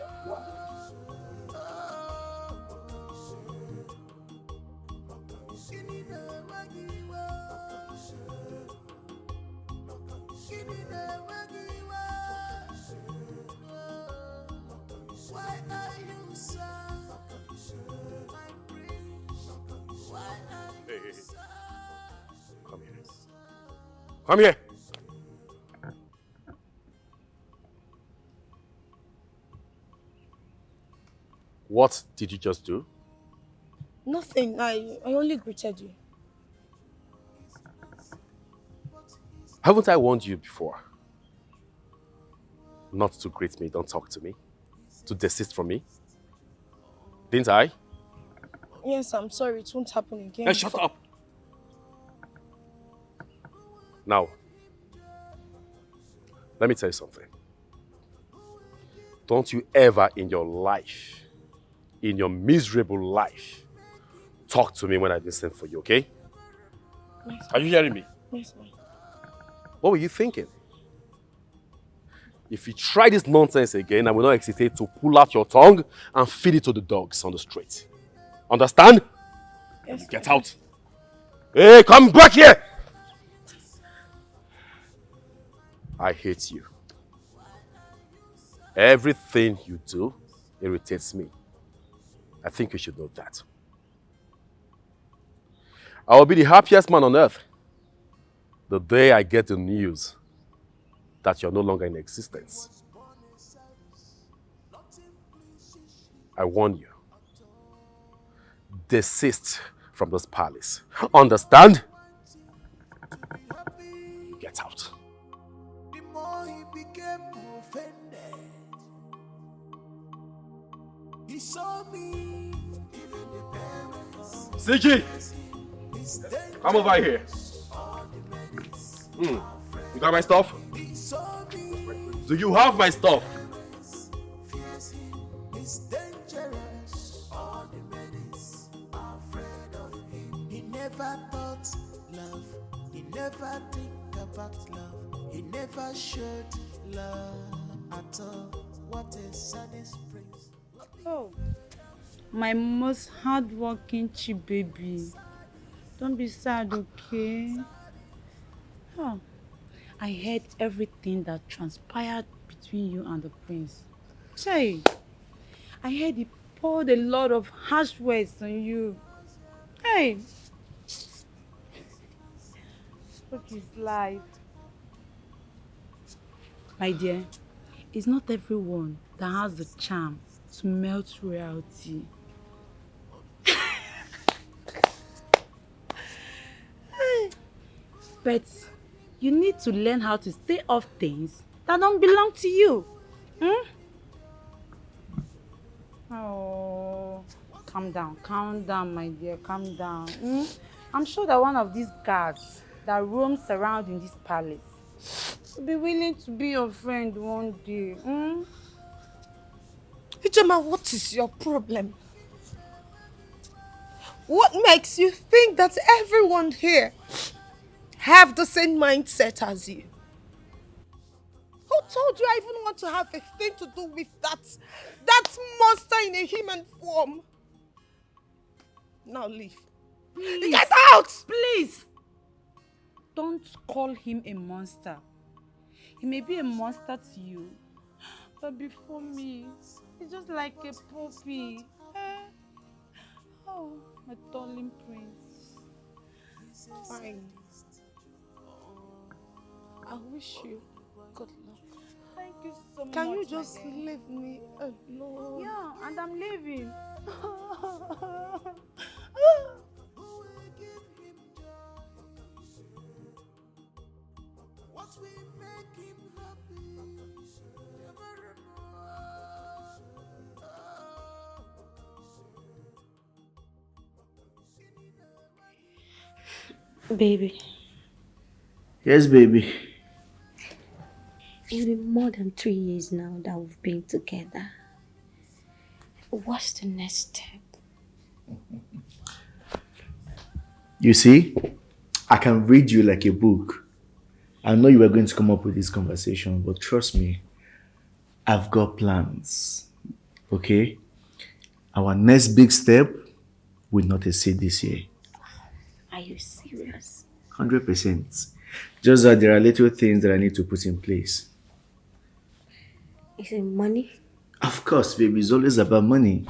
Come here. Come here. What did you just do? Nothing. I only greeted you. Haven't I warned you before? Not to greet me, don't talk to me, to desist from me? Didn't I? Yes, I'm sorry. It won't happen again. Hey, shut up! Now, let me tell you something. Don't you ever in your life, in your miserable life, talk to me when I didn't send for you, okay? Yes, Are you hearing me? Yes, ma'am. What were you thinking? If you try this nonsense again, I will not hesitate to pull out your tongue and feed it to the dogs on the street. Understand? Yes. Get out. Hey, come back here! I hate you. Everything you do irritates me. I think you should know that. I will be the happiest man on earth the day I get the news that you're no longer in existence. I warn you. Desist from this palace. Understand? Get out. The more he became offended, he saw me, even the parents. Siki! Come over here. You got my stuff? Do you have my stuff? He's dangerous. All the medics are afraid of him. He never thought love. He never think about love. He never showed love at all. What a saddest prince. Oh, my most hardworking cheap baby. Don't be sad, okay? Oh, I heard everything that transpired between you and the prince. Say, I heard he poured a lot of harsh words on you. Hey, what is life? My dear, it's not everyone that has the charm to melt royalty. But you need to learn how to stay off things that don't belong to you. Oh, calm down, my dear, calm down. I'm sure that one of these guards that roams around in this palace will be willing to be your friend one day. Ijoma, what is your problem? What makes you think that everyone here have the same mindset as you? Who told you I even want to have a thing to do with that monster in a human form? Now leave. Please. Get out! Please! Don't call him a monster. He may be a monster to you, but before me, he's just like a puppy. Oh, my darling prince. Fine. I wish you good luck. Thank you so much. Can you just leave me alone? Yeah, and I'm leaving. What we make him happy, Baby. Yes, baby. It's been more than 3 years now that we've been together. What's the next step? You see, I can read you like a book. I know you were going to come up with this conversation, but trust me, I've got plans. Okay? Our next big step will not exceed this year. Are you serious? 100%. Just that there are little things that I need to put in place. Is it money? Of course, baby, it's always about money.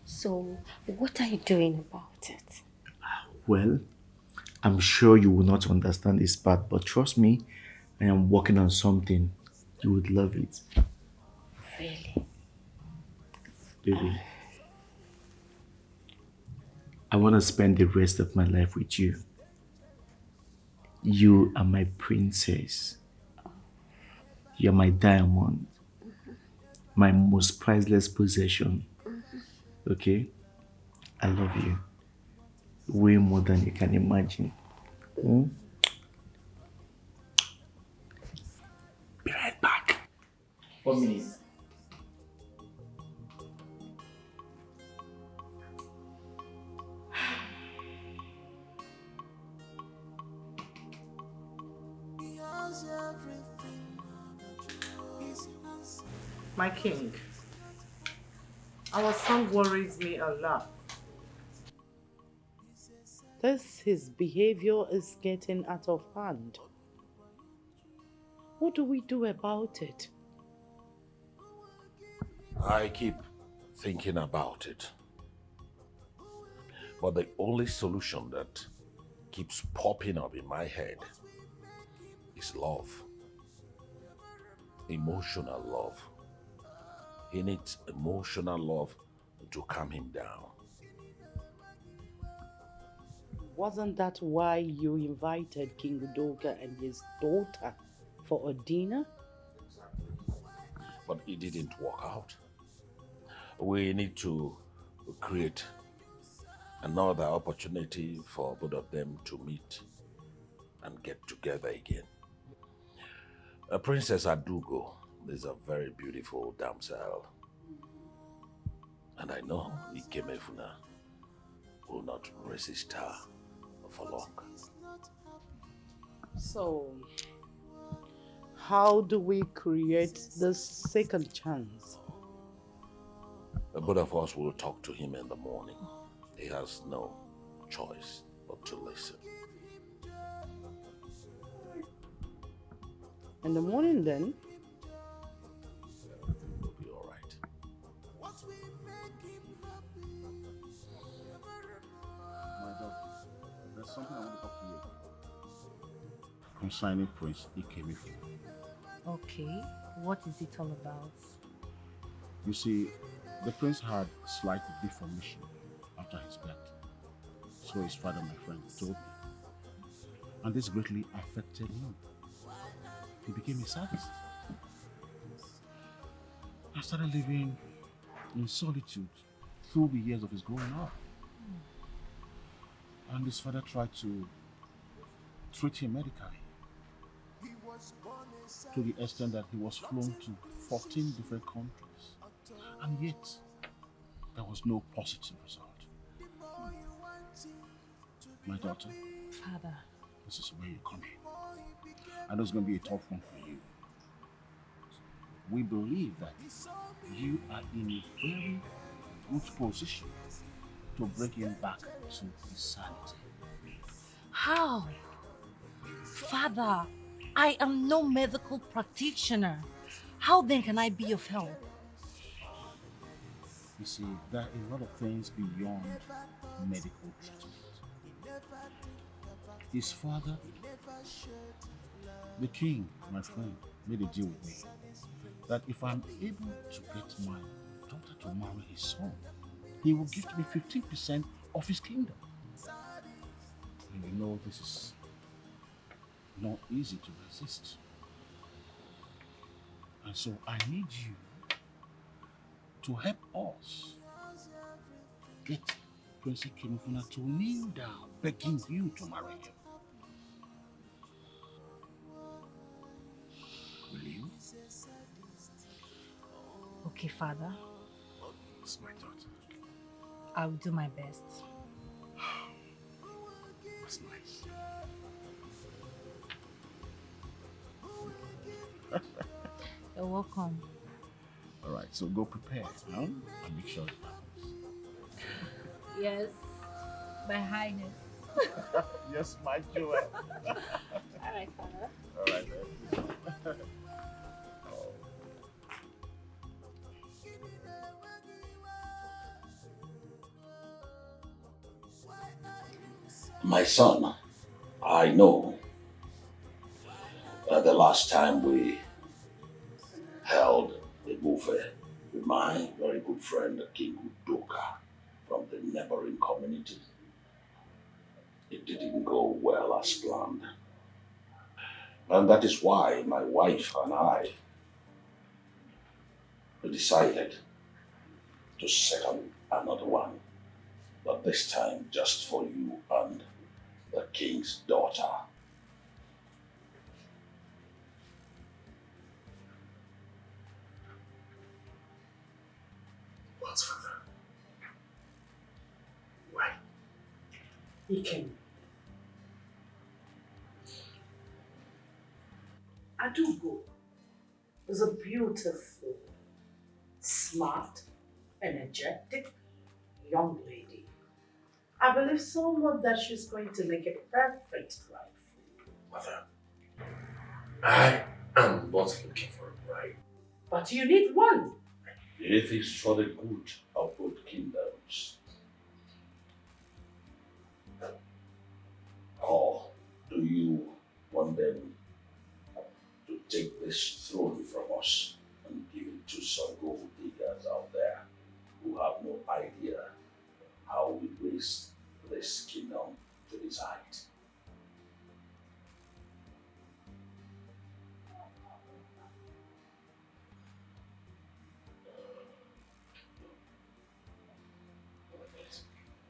So, what are you doing about it? Well, I'm sure you will not understand this part, but trust me, I am working on something. You would love it. Really? Baby, I want to spend the rest of my life with you. You are my princess. You're my diamond. My most priceless possession. Okay? I love you. Way more than you can imagine. Hmm? Be right back. 1 minute. My king, our son worries me a lot. His behavior is getting out of hand. What do we do about it? I keep thinking about it. But the only solution that keeps popping up in my head is love. Emotional love. He needs emotional love to calm him down. Wasn't that why you invited King Udoka and his daughter for a dinner? But it didn't work out. We need to create another opportunity for both of them to meet and get together again. Princess Adugo is a very beautiful damsel. And I know Ikemefuna will not resist her for long. So, how do we create this second chance? Both of us will talk to him in the morning. He has no choice but to listen. In the morning then? We'll be all right. My dog, there's something I want to talk to you about. Concerning Prince Ikemifu. Okay, what is it all about? You see, the prince had slight deformation after his birth. So his father, my friend, told me. And this greatly affected him. He became a sadist. I started living in solitude through the years of his growing up. And his father tried to treat him medically to the extent that he was flown to 14 different countries. And yet, there was no positive result. My daughter, Father, this is where you come in. I know it's going to be a tough one for you. We believe that you are in a very good position to bring him back to his sanity. How? Father, I am no medical practitioner. How then can I be of help? You see, there are a lot of things beyond medical treatment. His father, the king, my friend, made a deal with me that if I'm able to get my daughter to marry his son, he will gift me 15% of his kingdom. And you know this is not easy to resist. And so I need you to help us get Prince Kimufuna to kneel down, begging you to marry him. Will you? Okay, Father. It's my daughter. I will do my best. That's nice. You're welcome. All right, so go prepare, huh? And make sure it happens. Yes, by highness. Yes, my jewel. All right, Father. All right, then. My son, I know that the last time we held a buffet with my very good friend King Udoka from the neighboring community, it didn't go well as planned. And that is why my wife and I decided to set up another one, but this time just for you and the king's daughter. What, father? Why? Ikem. Adugo is a beautiful, smart, energetic young lady. I believe so much that she's going to make a perfect wife. Mother, I am not looking for a bride. But you need one. It is for the good of both kingdoms. Or do you want them to take this throne from us and give it to some gold diggers out there who have no idea how we raised this kingdom to this height?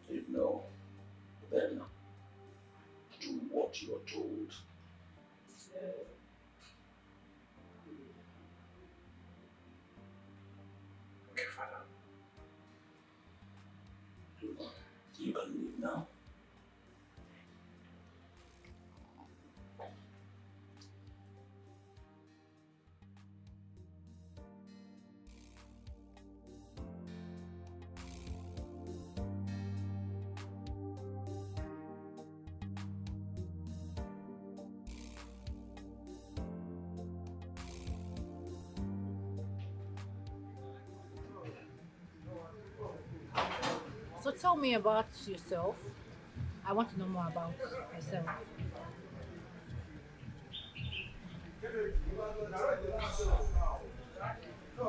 If no, then do what you are told. Okay, father. You can leave now. So tell me about yourself. I want to know more about myself.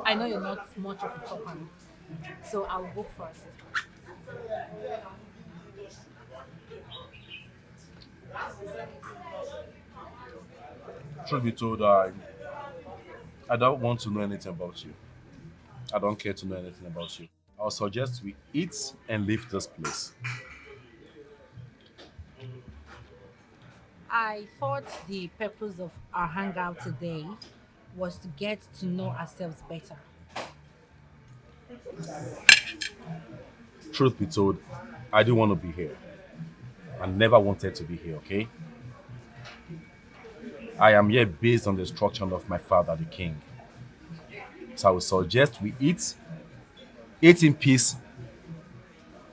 I know you're not much of a talker, so I'll go first. Truth be told, I don't want to know anything about you. I don't care to know anything about you. I'll suggest we eat and leave this place. I thought the purpose of our hangout today was to get to know ourselves better. Truth be told, I didn't want to be here. I never wanted to be here, okay? I am here based on the instruction of my father, the king. So I would suggest we eat in peace,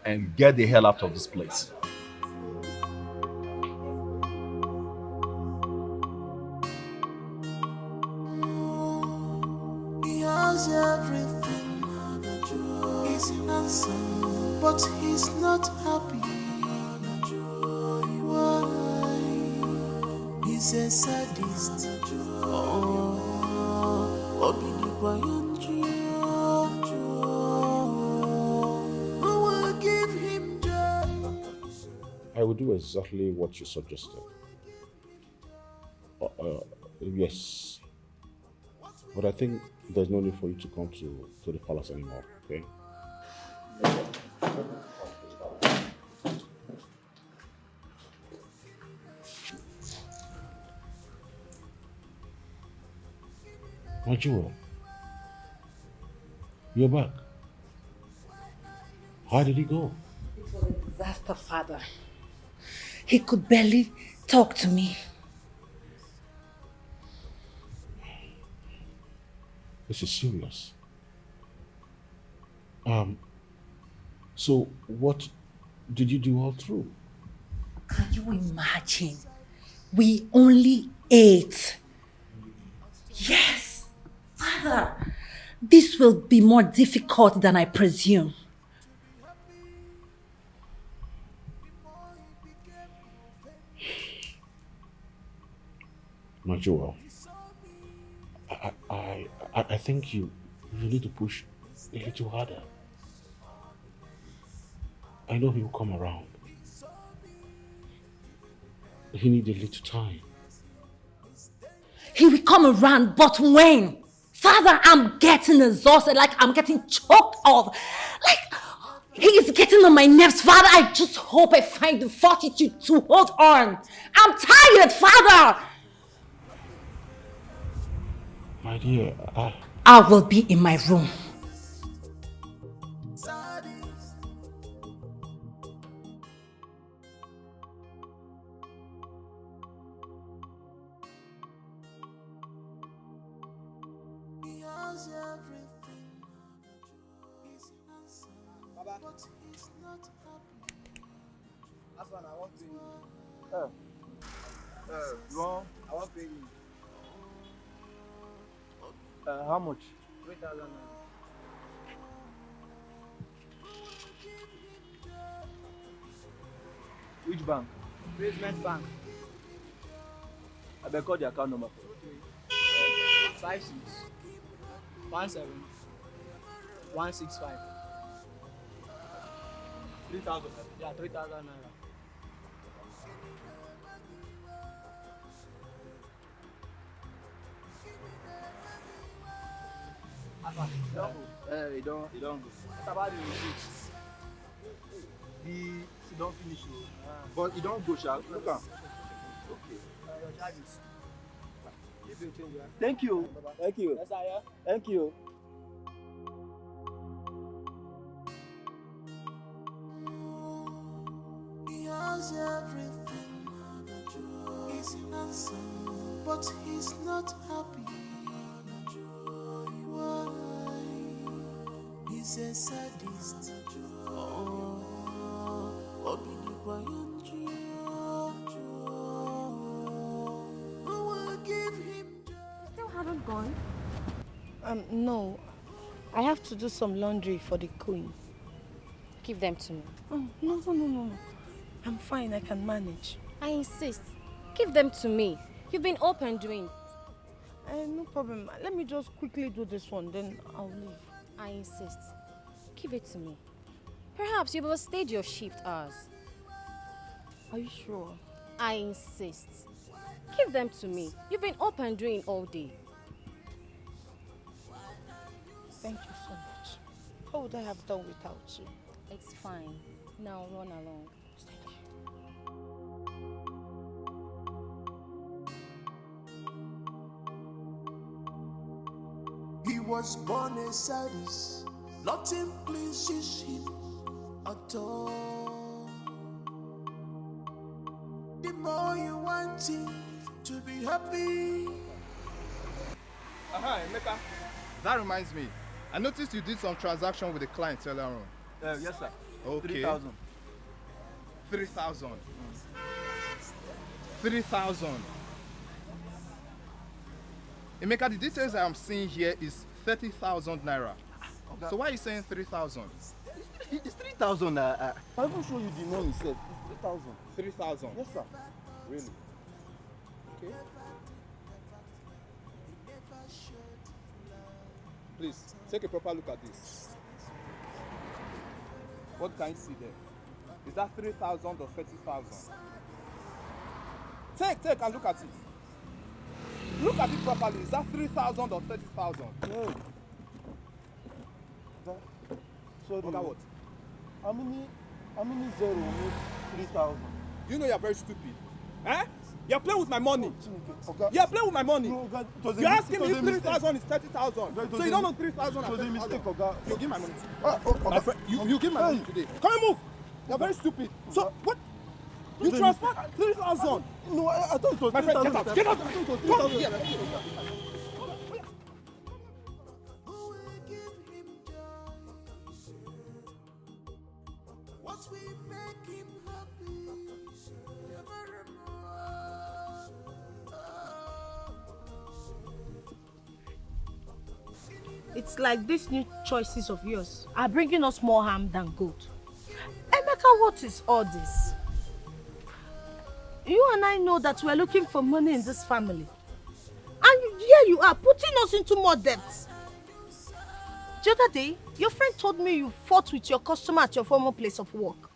and get the hell out of this place. He has everything, he's handsome, but he's not happy. Why? He's a sadist. I will do exactly what you suggested. Yes. But I think there's no need for you to come to the palace anymore, okay? My jewel, you're back. How did he go? It was a disaster, father. He could barely talk to me. This is serious. So what did you do all through? Can you imagine? We only ate. Yes, father. This will be more difficult than I presume. My jewel, I think you need to push a little harder. I know he will come around. He needs a little time. He will come around, but when? Father, I'm getting exhausted, like I'm getting choked off. Like, he is getting on my nerves, Father. I just hope I find the fortitude to hold on. I'm tired, Father. My dear, I will be in my room. I want to. I want to pay you. How much? 3,000 naira. Which bank? Basement bank. I beg call the account number. 56 17 165. 3,000. Yeah, 3,000 naira. You don't go. What about the receipt? You don't finish. But you don't go, Sha. Look am. Okay. Your charges. Keep the change, yeah? Thank you. Thank you. Yes, I am. Thank you. He has everything, he's handsome, but he's not happy. Why? He's a sadist. Still haven't gone? No. I have to do some laundry for the queen. Give them to me. Oh, no. I'm fine, I can manage. I insist. Give them to me. You've been up and doing. No problem. Let me just quickly do this one, then I'll leave. I insist. Give it to me. Perhaps you've overstayed your shift hours. Are you sure? I insist. Give them to me. You've been up and doing all day. Thank you so much. What would I have done without you? It's fine. Now run along. He was born a sadist. Nothing pleases him at all. The more you want him to be happy. Emeka. That reminds me. I noticed you did some transaction with a client earlier on. Yes, sir. Okay. 3,000. 3,000. 3,000. Emeka, the details I'm seeing here is 30,000 naira. Okay. So why are you saying 3,000? It's 3,000. I even show you the money itself. It's 3,000. 3,000? Yes, sir. Really? Okay. Please, take a proper look at this. What can you see there? Is that 3,000 or 30,000? Take and look at it. Look at it properly. Is that 3,000 or 30,000? No. Sorry. Okay, what? How many zero make 3,000? You know you're very stupid. Eh? You're playing with my money. Okay. You're playing with my money. No, God, You're asking me if 3,000 is 30,000. So you don't know 3,000 and 30,000. You give my money. My friend, you give my money today. Come and move. You're very stupid. So what? You transfer 3,000. No, I thought it was 3,000. My friend, get out. Get out. Come here. Once we make him happy, It's like these new choices of yours are bringing us more harm than good. Emeka, what is all this? You and I know that we're looking for money in this family. And here you are, putting us into more debt. The other day, your friend told me you fought with your customer at your former place of work.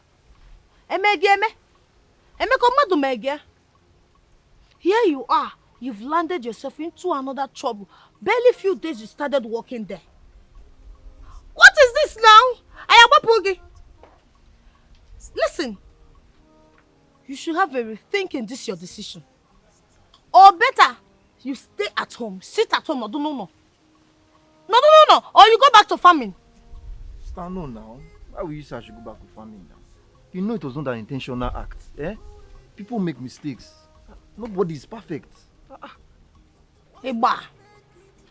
Here you are, you've landed yourself into another trouble. Barely few days you started working there. What is this now? Ayabapogi. Listen, you should have a rethink in this your decision. Or better, you stay at home, sit at home, no. Or you go back to farming. Star, no now. Why will you say I should go back to farming now? You know it was not an intentional act. Eh? People make mistakes. Nobody is perfect. Eba,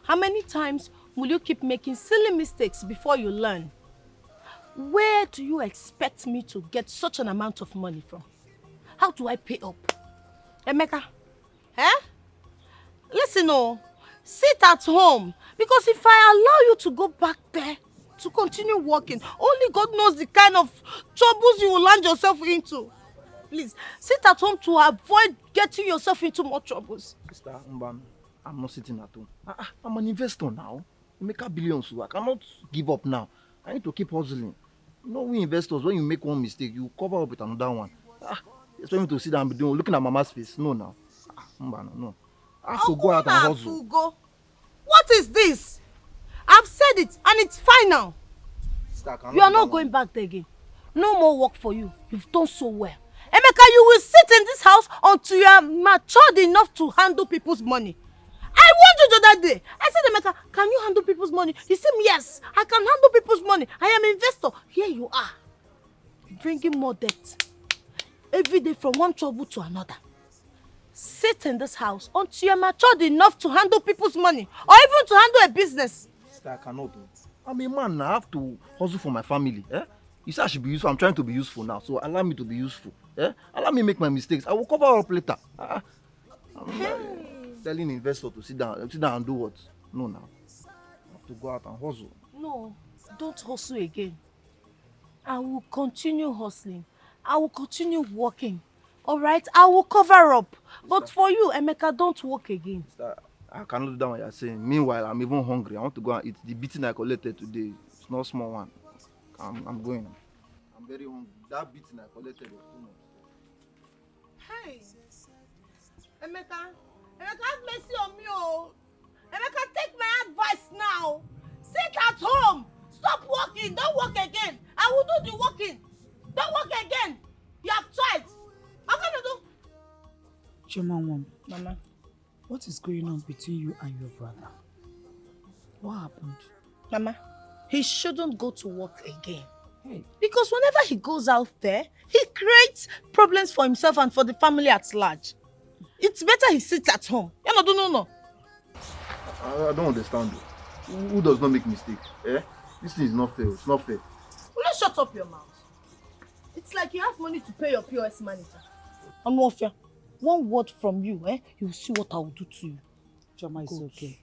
how many times will you keep making silly mistakes before you learn? Where do you expect me to get such an amount of money from? How do I pay up? Emeka, listen, sit at home. Because if I allow you to go back there to continue working, only God knows the kind of troubles you will land yourself into. Please, sit at home to avoid getting yourself into more troubles. Sister Mban, I'm not sitting at home. I'm an investor now. You make billions. I cannot give up now. I need to keep hustling. You know, we investors, when you make one mistake, you cover up with another one. Expect me to sit down and be looking at Mama's face. No, now. Mban, no. I have to go out and hustle. What is this? I've said it and it's final. Sister, you are not going back there again. No more work for you. You've done so well. Emeka, you will sit in this house until you are matured enough to handle people's money. I warned you the other day. I said, Emeka, can you handle people's money? You said, yes, I can handle people's money. I am an investor. Here you are, bringing more debt. Every day from one trouble to another. Sit in this house until you are matured enough to handle people's money or even to handle a business. Sister, I cannot do it. I'm a man. I have to hustle for my family. You say I should be useful. I'm trying to be useful now. So allow me to be useful. Allow me make my mistakes. I will cover up later. I'm telling investor to sit down and do what? No, now. I have to go out and hustle. No, don't hustle again. I will continue hustling. I will continue working. Alright, I will cover up. But for you, Emeka, don't work again. Sister, I cannot do that what you're saying. Meanwhile, I'm even hungry. I want to go and eat. The beating I collected today, it's not a small one. I'm going. I'm very hungry. That beating I collected was too much. Hey, Emeka, have mercy on me, Emeka, take my advice now. Sit at home. Stop working. Choma, Mama. what is going on between you and your brother? What happened? Mama, he shouldn't go to work again. Because whenever he goes out there, he creates problems for himself and for the family at large. It's better he sits at home. No. I don't understand you. Who does not make mistakes? Eh? This thing is not fair. It's not fair. Will you shut up your mouth? It's like you have money to pay your POS manager. I'm not fair. One word from you, you will see what I will do to you. Choma, it's okay.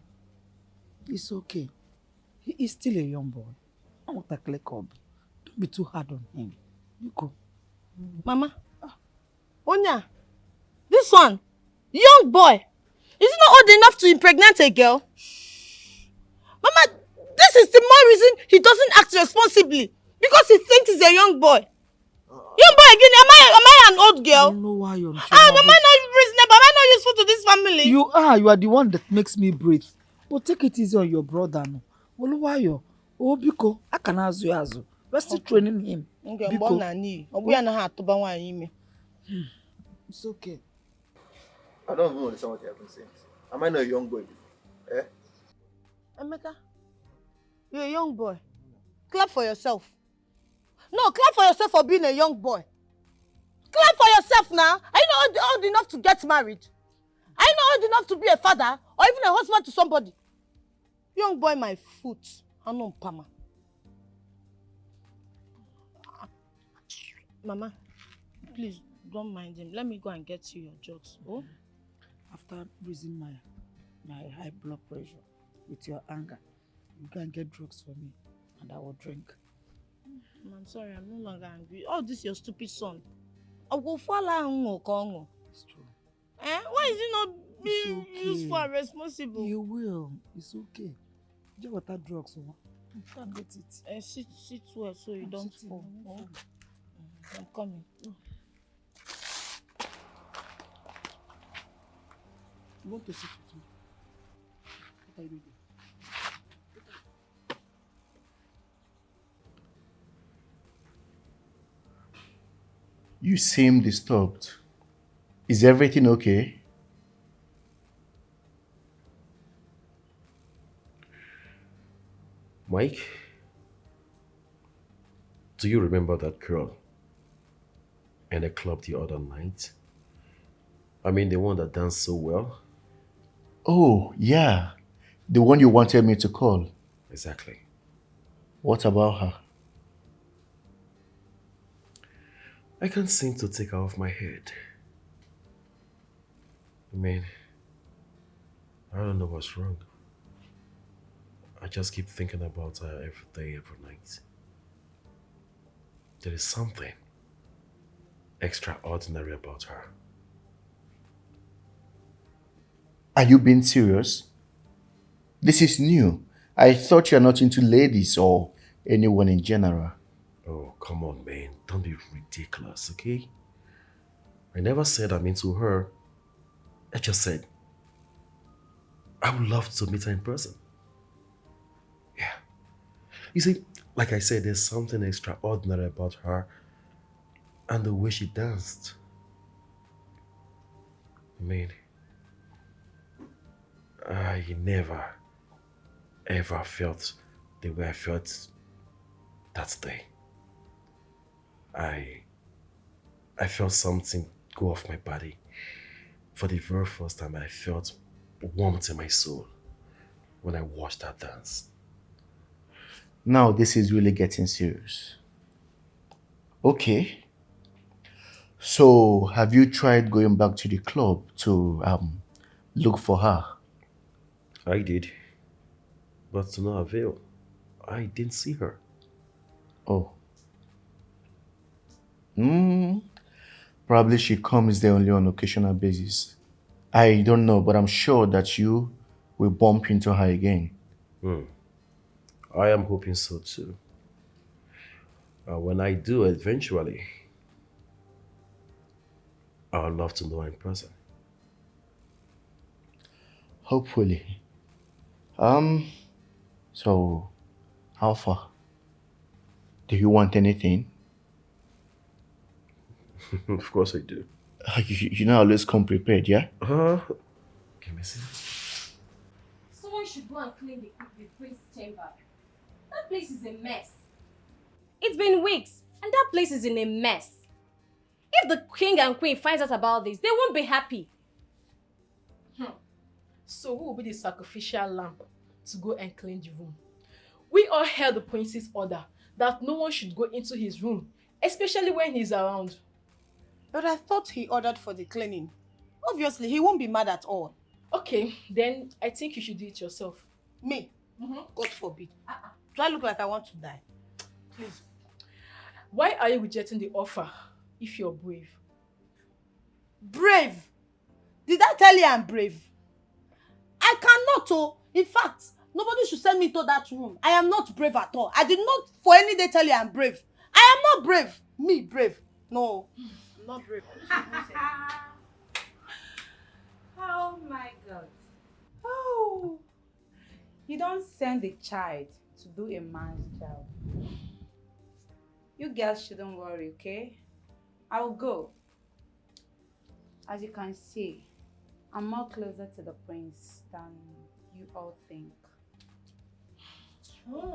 It's okay. He is still a young boy. I want to click up. Don't be too hard on him. You go. Mama. Onya. This one. Young boy. Is he not old enough to impregnate a girl? Mama, this is the more reason he doesn't act responsibly. Because he thinks he's a young boy. Young boy again, am I an old girl? I don't know why you're am I not reasonable? Am I not useful to this family? You are the one that makes me breathe. But take it easy on your brother no. Oluwayo, Biko, I can ask you. We're still training him. It's okay. I don't even understand what you have been saying. Am I not a young boy before? Eh? Emeka, you're a young boy. Clap for yourself. No, clap for yourself for being a young boy. Clap for yourself now. Are you not old enough to get married? Are you not old enough to be a father or even a husband to somebody? Young boy, my foot. I know Pama. Mama, please don't mind him. Let me go and get you your drugs. Oh? After raising my high blood pressure with your anger, you can get drugs for me and I will drink. I'm sorry, I'm no longer angry. Oh, this is your stupid son. I will follow. It's true. Why is he not being useful and responsible? You will. It's okay. Just water drugs. You can't get it. Sit well so you don't fall. I'm coming. You want to sit with me? What are you doing? You seem disturbed. Is everything okay? Mike, do you remember that girl in the club the other night? I mean, the one that danced so well? Oh, yeah. The one you wanted me to call. Exactly. What about her? I can't seem to take her off my head. I mean, I don't know what's wrong. I just keep thinking about her every day, every night. There is something extraordinary about her. Are you being serious? This is new. I thought you're not into ladies or anyone in general. Oh, come on, man. Don't be ridiculous, okay? I never said I'm into her. I just said I would love to meet her in person. Yeah. You see, like I said, there's something extraordinary about her and the way she danced. I mean, I never, ever felt the way I felt that day. I felt something go off my body. For the very first time, I felt warmth in my soul when I watched her dance. Now this is really getting serious. Okay. So have you tried going back to the club to look for her? I did, but to no avail. I didn't see her. Oh. Probably she comes there only on occasional basis. I don't know, but I'm sure that you will bump into her again. I am hoping so too. When I do eventually, I would love to know her in person. Hopefully. So how far? Do you want anything? Of course I do. You know I always come prepared, yeah? Give me a second. Someone should go and clean the prince's chamber. That place is a mess. It's been weeks, and that place is in a mess. If the king and queen finds out about this, they won't be happy. So who will be the sacrificial lamb to go and clean the room? We all heard the prince's order that no one should go into his room, especially when he's around. But I thought he ordered for the cleaning. Obviously, he won't be mad at all. Okay, then I think you should do it yourself. Me? God forbid. Do I look like I want to die? Please. Why are you rejecting the offer if you're brave? Brave? Did I tell you I'm brave? I cannot, oh. In fact, nobody should send me to that room. I am not brave at all. I did not for any day tell you I'm brave. I am not brave. Me, brave. No, I'm not brave. Oh my God. Oh, you don't send a child to do a man's job. You girls shouldn't worry, okay? I will go. As you can see, I'm more closer to the prince than you all think.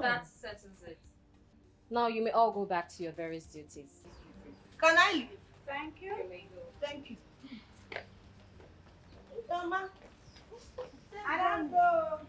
That settles it. Now you may all go back to your various duties. Can I leave? Thank you. You may go. Thank you. Mama. I don't go.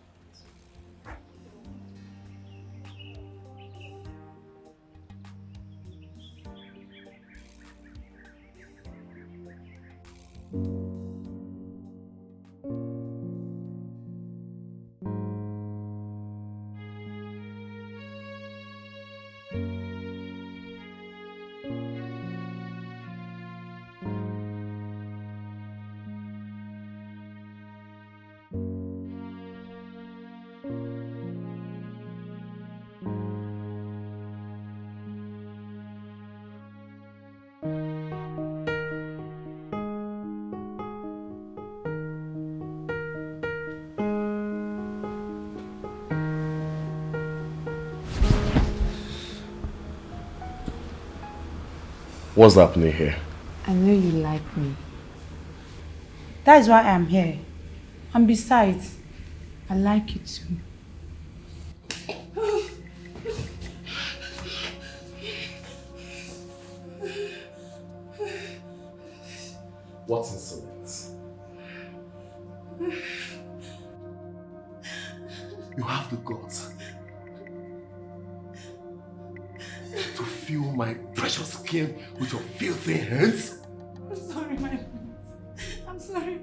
What's happening here? I know you like me. That is why I'm here. And besides, I like you too. What insolence? You have the guts to feel my precious skin with your filthy hands? I'm sorry, my prince. I'm sorry.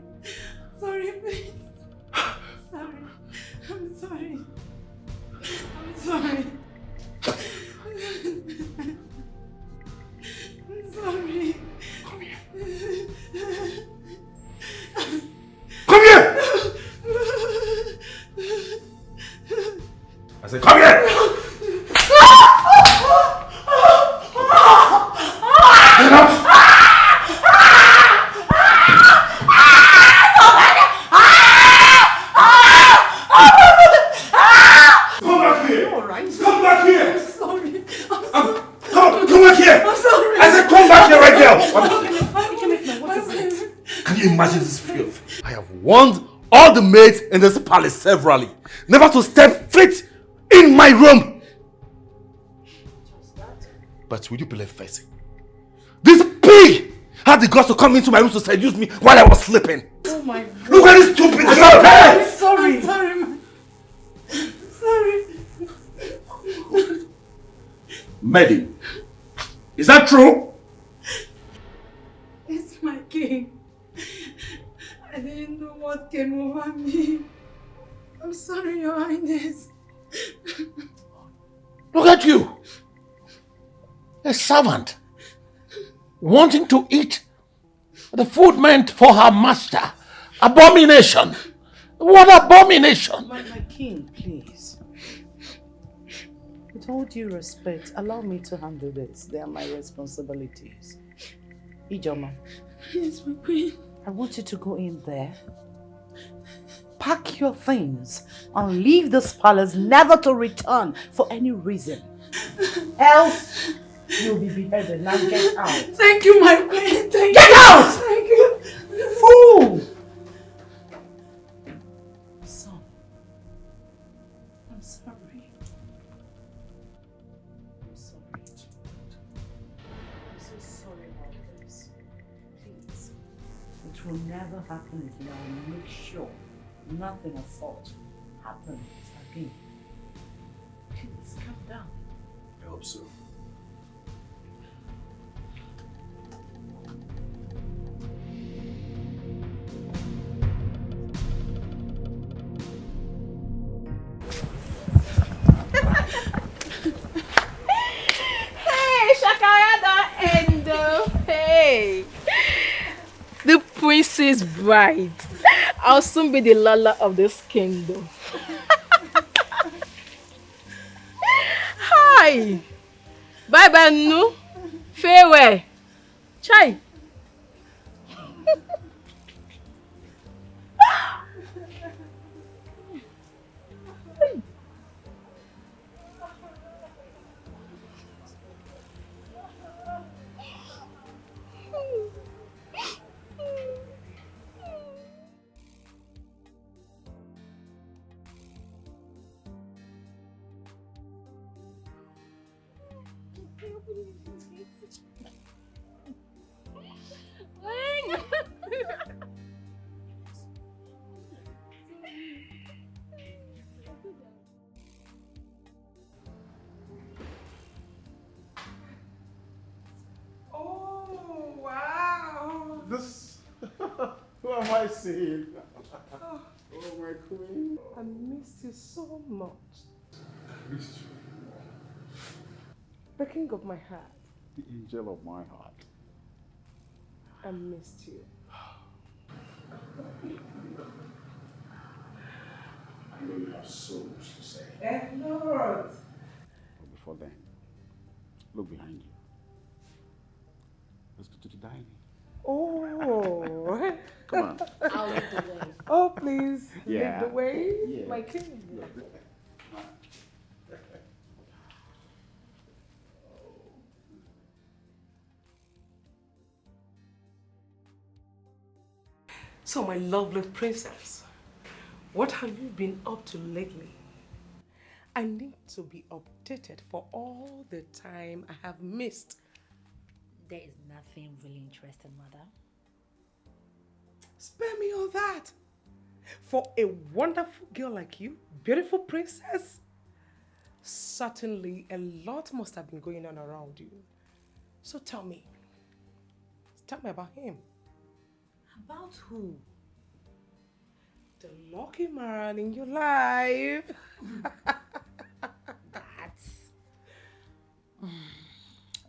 Sorry, please. Sorry. I'm sorry. I'm sorry. I'm sorry. Come here. Come here! I said, come here! Get up! Come back here! All right. Come back here! I'm sorry. Come back here! I'm sorry. I said, come back here right now! What is it? Can you imagine this filth? I have warned all the maids in this palace severally never to step foot in my room. But would you believe first? This pig had the guts to come into my room to seduce me while I was sleeping. Oh my God. Look at this stupid girl! I'm sorry. I'm sorry, man. Sorry. Medi, is that true? It's my king. I didn't know what came over me. I'm sorry, Your Highness. Look at you. A servant wanting to eat the food meant for her master. Abomination. What abomination? My king, please. With all due respect, allow me to handle this. They are my responsibilities. Ijoma. Yes, my queen. I want you to go in there, pack your things, and leave this palace never to return for any reason. Else, You'll be beheaded. Now get out. Thank you, my queen. Thank Get you. out! Thank you. Fool! Son, I'm sorry. I'm sorry. I'm so sorry about this. Please. It will never happen again. I will make sure nothing of such happens again. Please, calm down. I hope so. Hey, Shakarada and hey, the princess bride. I'll soon be the Lala of this kingdom. Hi. Bye bye, Nu. Farewell. Chai. Oh, wow. This. Who am I seeing? Oh, my queen. I missed you so much. I missed you. The king of my heart. The angel of my heart. I missed you. I know you have so much to say. Lord. But before then, look behind you. Let's go to the dining. Oh. Come on. I'll lead the way. Oh, please. Yeah. Lead the way, Yeah. my king. So, my lovely princess, what have you been up to lately? I need to be updated for all the time I have missed. There is nothing really interesting, mother. Spare me all that. For a wonderful girl like you, beautiful princess, certainly a lot must have been going on around you. So tell me about him. About who? The lucky man in your life. That's...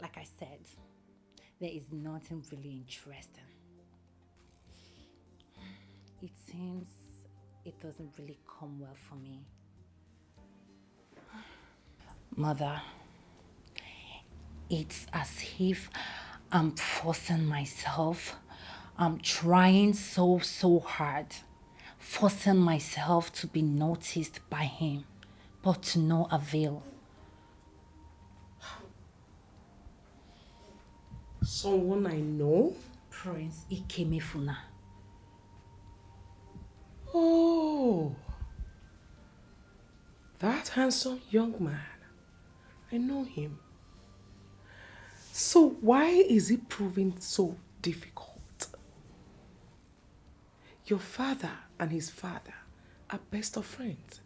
Like I said, there is nothing really interesting. It seems it doesn't really come well for me. Mother, it's as if I'm forcing myself. I'm trying so hard, forcing myself to be noticed by him, but to no avail. Someone I know? Prince Ikemefuna. Oh, that handsome young man. I know him. So why is he proving so difficult? Your father and his father are best of friends.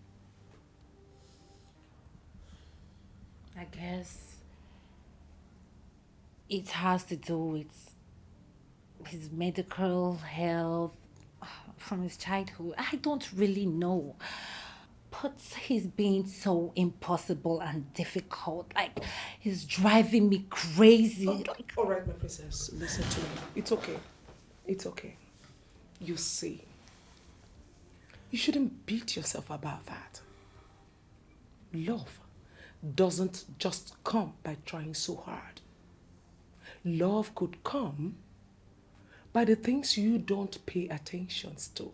I guess it has to do with his medical health from his childhood. I don't really know. But he's being so impossible and difficult. Like, he's driving me crazy. Like, all right, my princess, listen to me. It's okay. It's okay. You see, you shouldn't beat yourself about that. Love doesn't just come by trying so hard. Love could come by the things you don't pay attention to.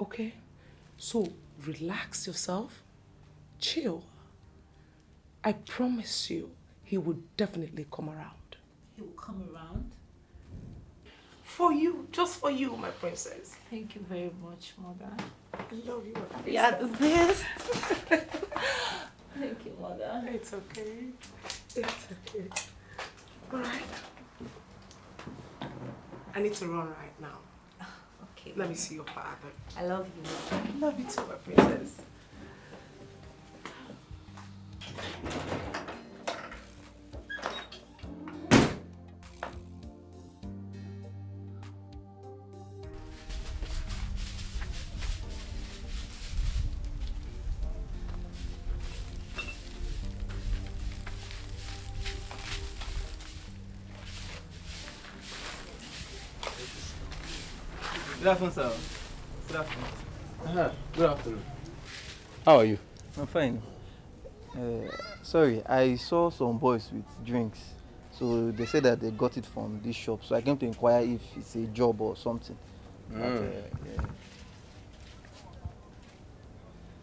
Okay? So relax yourself, chill. I promise you, he will definitely come around. He will come around. For you, just for you, my princess. Thank you very much, Mother. I love you. Yeah, the best. Thank you, Mother. It's okay. It's okay. All right. I need to run right now. Okay. Let me see your father. I love you. I love you too, my princess. Good afternoon, sir. Good afternoon. Good afternoon. How are you? I'm fine. Sorry, I saw some boys with drinks. So they said that they got it from this shop. So I came to inquire if it's a job or something.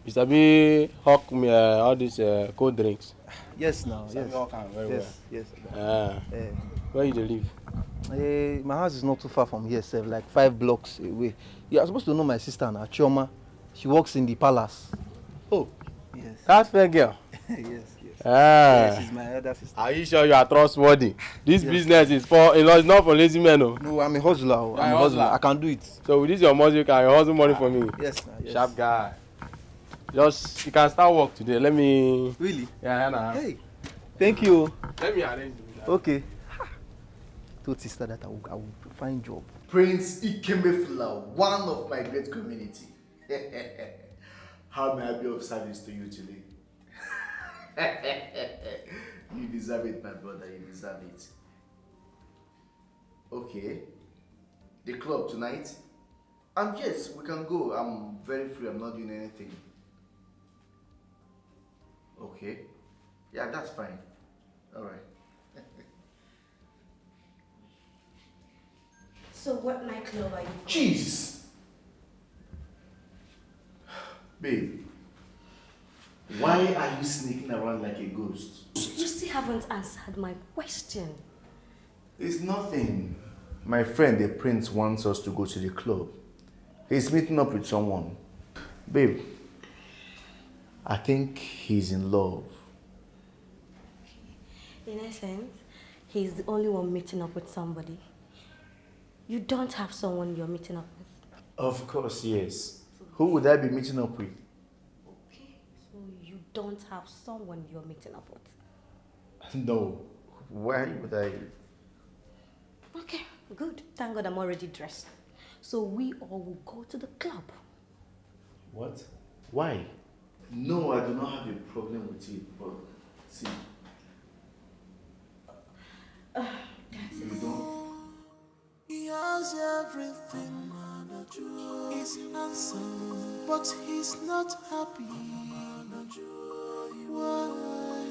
Mr. B, hawk me all these cold drinks. Yes, now. Yes. Very Yes. well. Where you dey live? My house is not too far from here, sir, like 5 blocks away. You are supposed to know my sister now, Chioma. She works in the palace. Oh, yes. That fair girl. Yes. Ah. She's my other sister. Are you sure you are trustworthy? This business is for, it's not for lazy men. No, I'm a hustler. I'm a hustler. I can do it. So with this your money, you can hustle money for me. Yes. Sharp guy. Just, you can start work today. Let me. Really? Yeah. Hey, thank you. Let me arrange it. Okay. Told sister that I will find job. Prince Ikemefula, one of my great community. How may I be of service to you today? You deserve it, my brother, you deserve it. Okay. The club tonight? Yes, we can go. I'm very free, I'm not doing anything. Okay. Yeah, that's fine. Alright. So what nightclub are you going? Jesus! Babe, why are you sneaking around like a ghost? You still haven't answered my question. It's nothing. My friend, the prince, wants us to go to the club. He's meeting up with someone. Babe, I think he's in love. In essence, he's the only one meeting up with somebody. You don't have someone you're meeting up with. Of course, yes. Who would I be meeting up with? Okay, so you don't have someone you're meeting up with. No. Why would I? Okay, good. Thank God I'm already dressed. So we all will go to the club. What? Why? No, I do not have a problem with it, but see. You don't. He has everything. He's handsome, but he's not happy. Why?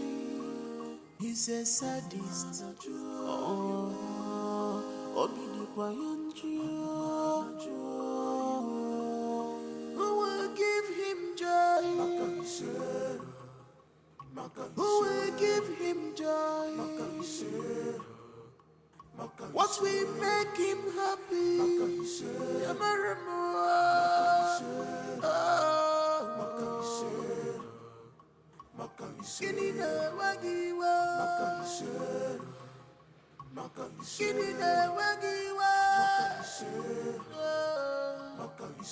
He's a sadist. Who will give him joy? Who will give him joy? What will make him happy?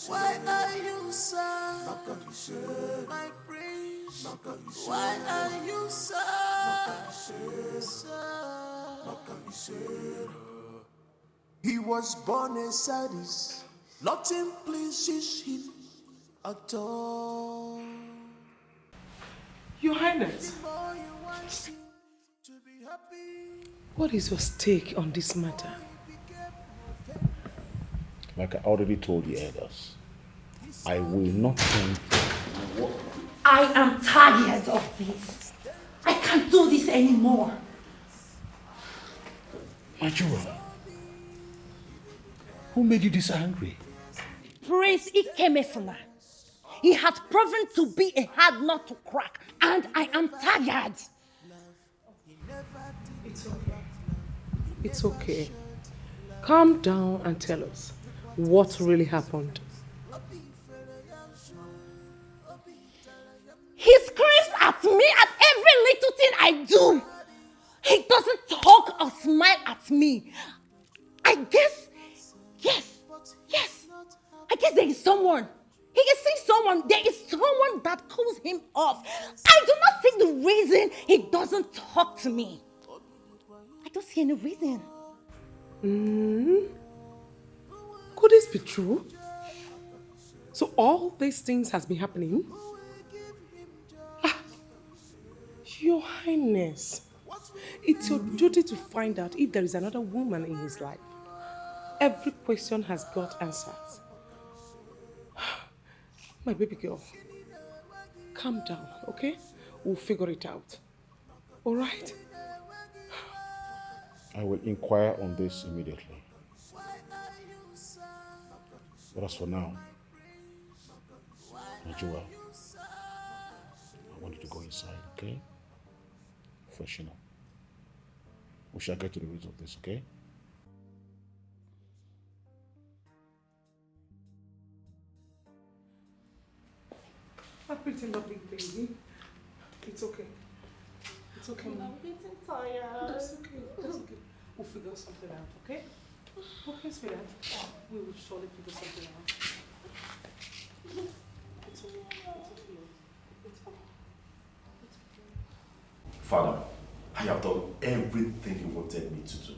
Why are you sad, my prince? Why are you sad? He was born a sadist. Nothing pleases him at all. Your Highness, what is your stake on this matter? Like I already told the elders, I will not thank you. I am tired of this. I can't do this anymore. Majora, who made you this angry? Prince Ikemefuna. He has proven to be a hard nut to crack, and I am tired. It's okay. Calm down and tell us what really happened. He screams at me at every little thing I do. He doesn't talk or smile at me. I guess, yes. I guess there is someone. He can see someone. There is someone that cools him off. I do not see the reason he doesn't talk to me. I don't see any reason. Could this be true? So all these things has been happening? Your Highness, it's your duty to find out if there is another woman in his life. Every question has got answers. My baby girl, calm down, okay? We'll figure it out. All right? I will inquire on this immediately. But as for now, Joel, I want you to go inside, okay? Freshen up. We shall get to the root of this, okay? My pretty lovely baby. It's okay. It's okay. I'm getting tired. That's okay. That's okay. We'll figure something out, okay? Okay, sweetheart. We will surely figure something out. It's okay. It's okay. Father, I have done everything you wanted me to do.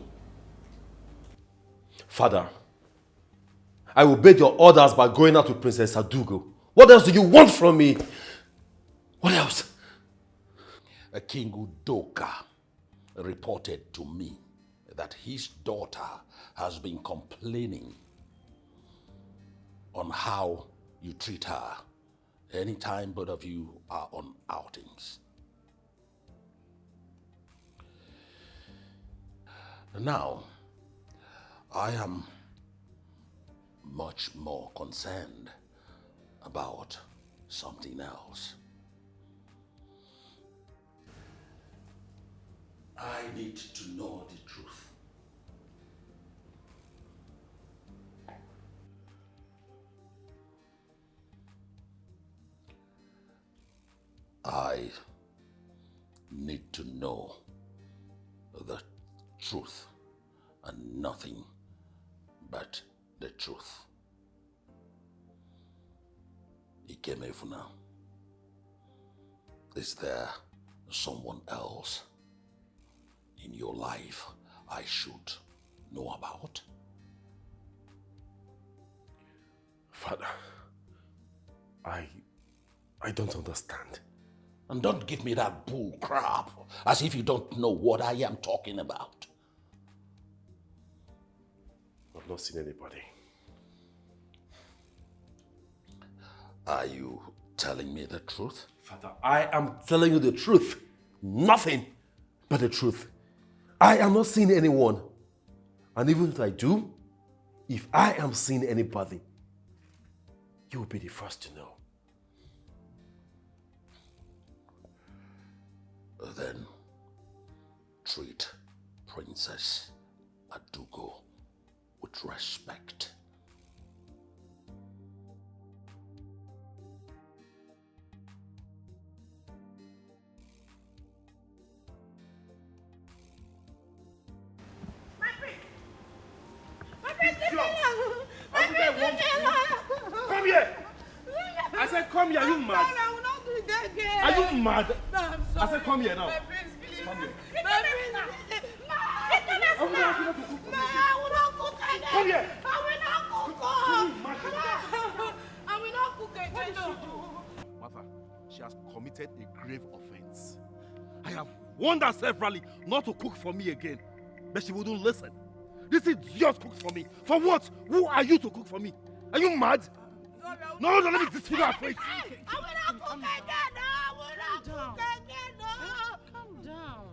Father, I obeyed your orders by going out with Princess Adugo. What else do you want from me? What else? King Udoka reported to me that his daughter has been complaining on how you treat her anytime both of you are on outings. Now, I am much more concerned about something else. I need to know the truth. I need to know the truth and nothing but the truth. Ikemefuna, is there someone else in your life I should know about? Father, I don't understand. And don't give me that bull crap as if you don't know what I am talking about. I've not seen anybody. Are you telling me the truth? Father, I am telling you the truth. Nothing but the truth. I am not seeing anyone. And even if I do, if I am seeing anybody, you will be the first to know. Then treat Princess Adugo with respect. Come here! I said, come here, are you mad? I will not do it again. Are you mad? No, I'm sorry. I said, come here now. My prince, please. Come here. My prince, no. I will not cook again. Come here. I will not cook. I will not cook again. Martha, she has committed a grave offense. I have warned her severally not to cook for me again, but she wouldn't listen. This idiot cooked for me. For what? Who are you to cook for me? Are you mad? No, let me disfigure her face. I will not cook again. I will not cook again. Calm down.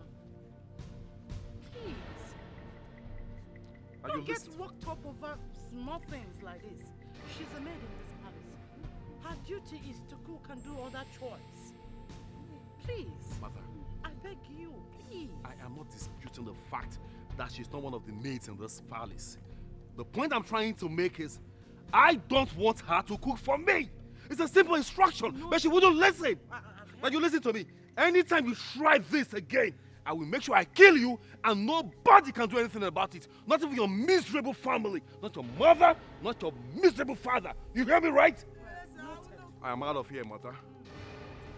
Please. Are Don't you get listening? worked up over small things like this. She's a maid in this palace. Her duty is to cook and do other chores. Please. Mother, I beg you, please. I am not disputing the fact that she's not one of the maids in this palace. The point I'm trying to make is, I don't want her to cook for me. It's a simple instruction, but she wouldn't listen. But you listen to me. Anytime you try this again, I will make sure I kill you and nobody can do anything about it. Not even your miserable family. Not your mother, not your miserable father. You hear me right? I am out of here, mother.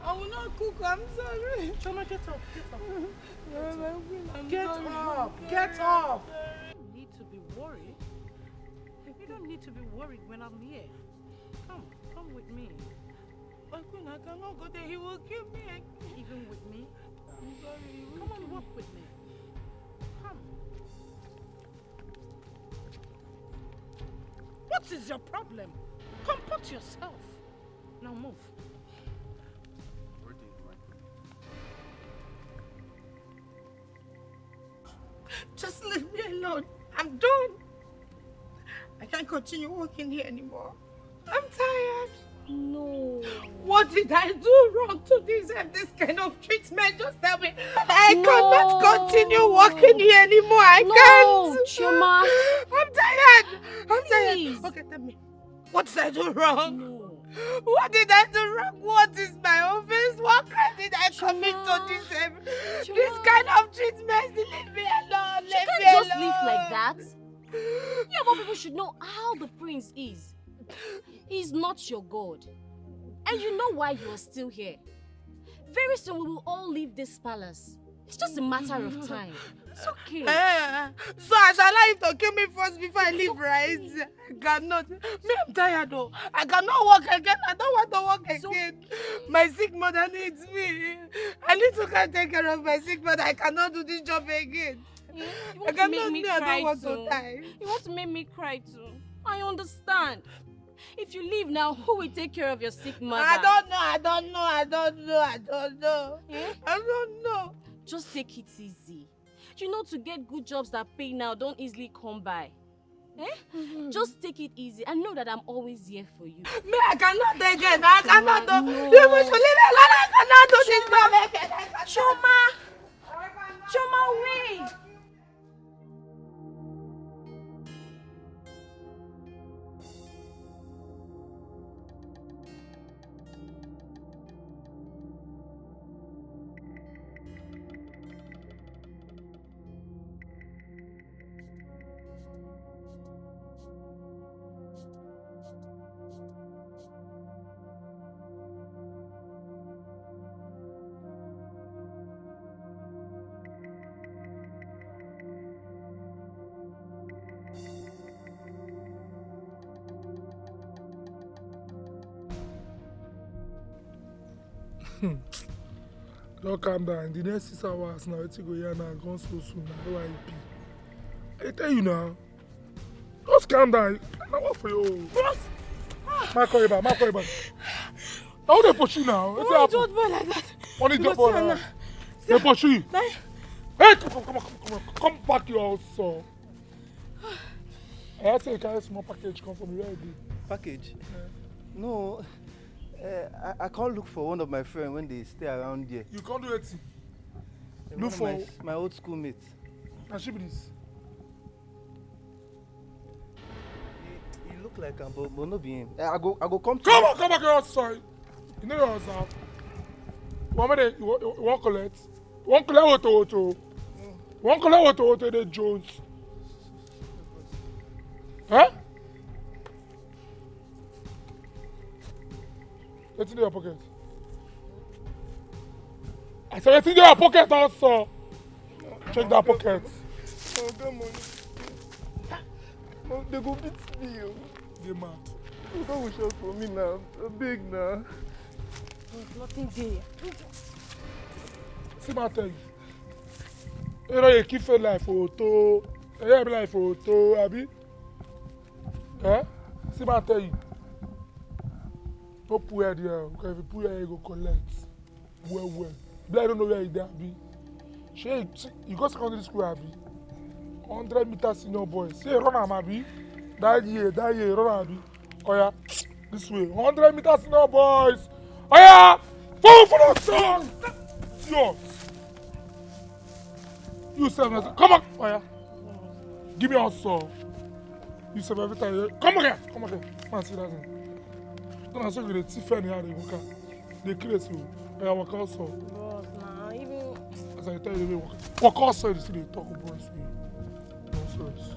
I will not cook, I'm sorry. Choma, get up, get up. Get up. You don't need to be worried. You don't need to be worried when I'm here. Come with me. I cannot go there, he will kill me. Even with me? I'm sorry. Come on, walk with me. Come. What is your problem? Comport yourself. Now move. Just leave me alone. I'm done. I can't continue working here anymore. I'm tired. No. What did I do wrong to deserve this kind of treatment? Just tell me. I cannot continue working here anymore. I can't. Choma. I'm tired. I'm tired. Okay, tell me. What did I do wrong? No. What did I do wrong? What is my offense? What crime did I commit to deserve this kind of treatment? Leave me alone. You can't just live like that. You of all people should know how the prince is. He's not your god. And you know why you are still here. Very soon we will all leave this palace. It's just a matter of time. It's okay. So I shall allow you to kill me first before I leave, right? I cannot. Me, I'm tired though. I cannot walk again. I don't want to walk again. My sick mother needs me. I need to come take care of my sick mother. I cannot do this job again. You want to make me cry I don't want too. to die. You want to make me cry too. I understand. If you leave now, who will take care of your sick mother? I don't know. Eh? I don't know. Just take it easy. You know, to get good jobs that pay now don't easily come by. Eh? Just take it easy and know that I'm always here for you. Me, I cannot again. I cannot do. You should leave me alone. I cannot do this job again. Choma, wait. Don't calm down. The next 6 hours now, it's go here now, gone so soon. Now, I tell you now. Just calm down. Now what for you? Boss! Marco Eba. Now they push you now. Oh, don't boy like that. Only don't boy now. They push you. Hey, come back your house, sir. I say you carry a small package come from where you be. Package? No. I can't look for one of my friends when they stay around here. You can't do it. Look for my old schoolmates. And she be this. You look like him, but not be him. I go come to Come back outside. You know your house now. You want collect? You want collect auto? You want collect auto the Jones? Huh? What's in your pocket? I said, what's in your pocket also? Check that pocket. Oh, come on. Oh, they go beat me. Get mad. You don't wish out for me now. I'm big now. There's nothing there. See my tell you. You know you keep for life photo. You have life photo, Abi. Eh? See my tell you. Don't put her there, because if you put her, you go collect. Well. But I don't know where you there, Abi. You go secondary school, Abi. 100 meters senior boy. See, run am, Abi. That year, run am, Abi. Oh yeah, this way. 100 meters senior boys. Oh yeah, follow for the song. Yours. You 7. Come on. Oh yeah. Give me also. You say every time. Come again. Come again. Man, see that thing. Don't ask you the thief any how they work. They kill you. I work also. Boss, nah, even... As I tell you, they work also. You see they talk about it. Nonsense.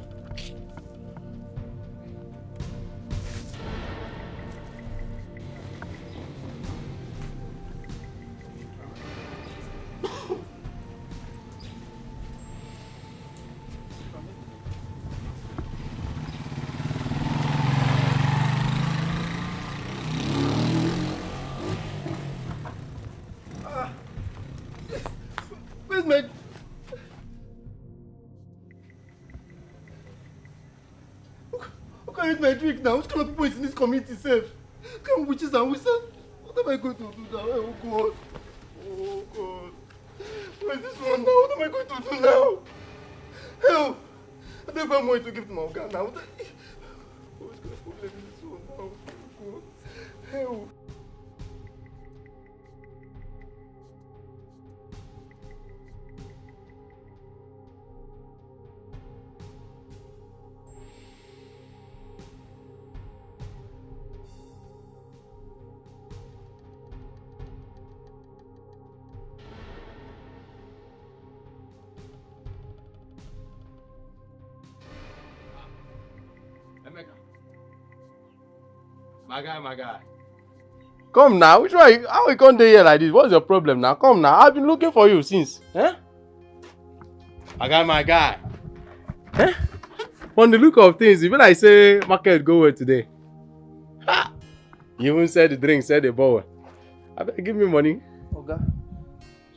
Where's my... Who can eat my drink now? Which kind of people is in this community safe? What kind of witches and wizards? What am I going to do now? Oh God. Oh God. Where is this one now? What am I going to do now? Help! I don't have money to give to my guy now. What's going to problem in this one now? Oh God. Help! My guy. Come now, which one? How you come here like this? What's your problem now? Come now, I've been looking for you since. Eh? My guy. Eh? On the look of things, even I say market go well today. Ha! You even said the drink, said the bowl. Give me money. Oga,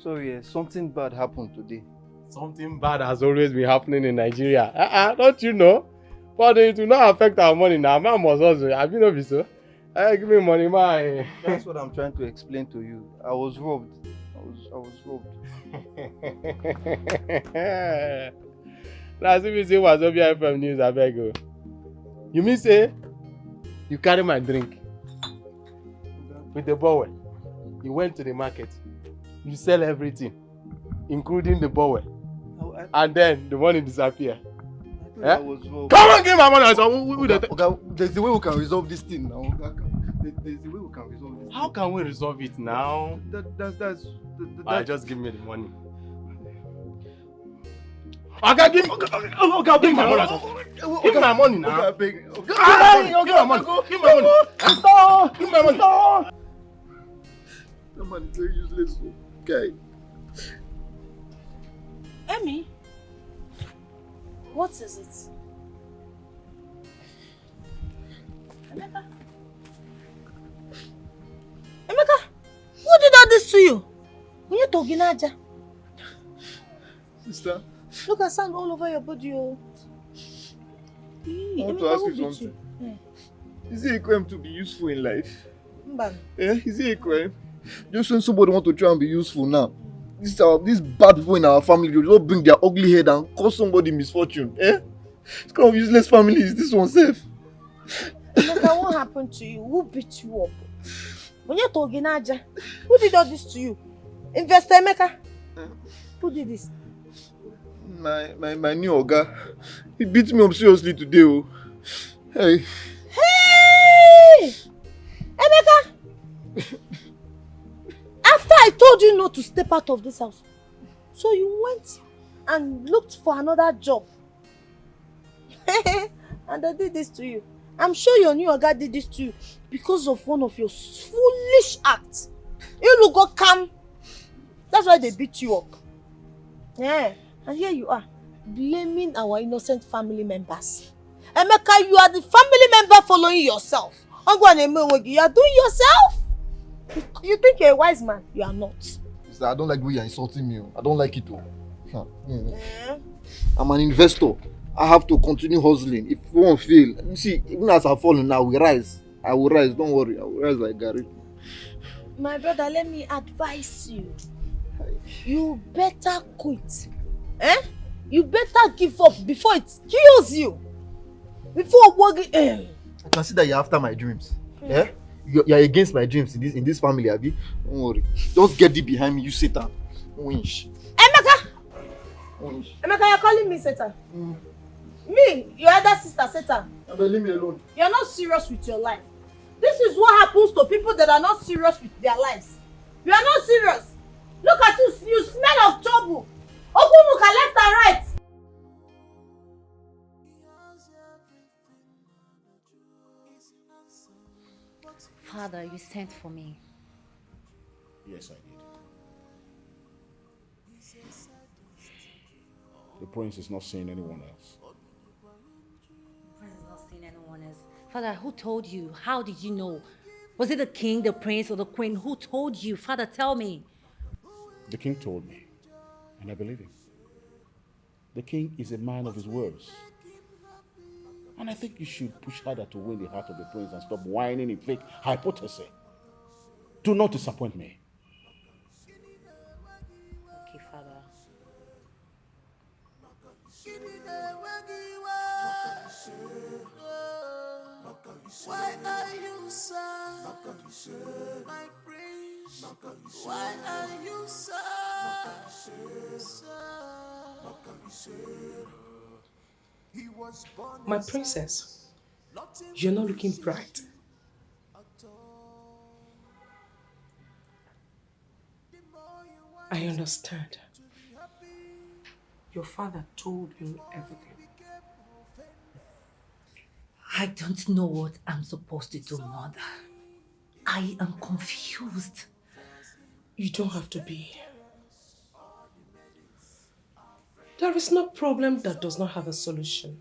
sorry, something bad happened today. Something bad has always been happening in Nigeria. Don't you know? But it will not affect our money now. Man must also. Have you know so? Give me money, man. That's what I'm trying to explain to you. I was robbed. I was robbed. That's if you say what's up here from news, I beg you. You mean say you carry my drink with the bowl? You went to the market. You sell everything, including the bowl, and then the money disappear. Eh? Come on, give my money. Oga, there's the way we can resolve this thing now. There's the way we can resolve this. How can we resolve it now? Just give me the money. Okay, give me my money. Give me my money now. Give my money. Give my money. Stop! Give my money. That man is very useless. Okay. Emmy, what is it? Emeka? Emeka, who did all this to you? When you're talking, Naija? Sister? Look at sand all over your body. Oh. I want to ask you something. Is it a crime to be useful in life? Is it a crime? Just when somebody wants to try and be useful now, these bad people in our family, they don't bring their ugly head and cause somebody misfortune. What kind of useless family is this one safe? Emeka, what happened to you? Who beat you up? When you're talking, Naija, who did all this to you? Investor Emeka? Who did this? My new Oga. He beat me up seriously today. Oh. Hey! Hey! Emeka! After I told you not to step out of this house, so you went and looked for another job. And I did this to you. I'm sure your new Oga did this to you because of one of your foolish acts. You look go calm. That's why they beat you up. Yeah. And here you are, blaming our innocent family members. Emeka, you are the family member following yourself. You are doing yourself. You think you're a wise man? You are not. Sister, I don't like the way you're insulting me. I don't like it. I'm an investor. I have to continue hustling. If we won't fail, you see, even as I've fallen now, we rise. I will rise, don't worry. I will rise like Gary. My brother, let me advise you. You better quit. You better give up before it kills you. Before working. I can see that you're after my dreams. You're against my dreams in this family, Abi. Don't worry. Just get deep behind me, you Satan. Winch. Emeka! Winch. Emeka, you're calling me Satan. Me, your elder sister, Satan. Leave me alone. You're not serious with your life. This is what happens to people that are not serious with their lives. You are not serious. Look at you, you smell of trouble. Open look at left and right. Father, you sent for me. Yes, I did. The prince is not seeing anyone else. The prince is not seeing anyone else. Father, who told you? How did you know? Was it the king, the prince, or the queen? Who told you? Father, tell me. The king told me, and I believe him. The king is a man of his words. And I think you should push harder to win the heart of the prince and stop whining in fake hypocrisy. Do not disappoint me. Okay, Father. Why are you sad, my prince? Why are you sad? My princess, you're not looking bright. I understand. Your father told you everything. I don't know what I'm supposed to do, Mother. I am confused. You don't have to be. There is no problem that does not have a solution.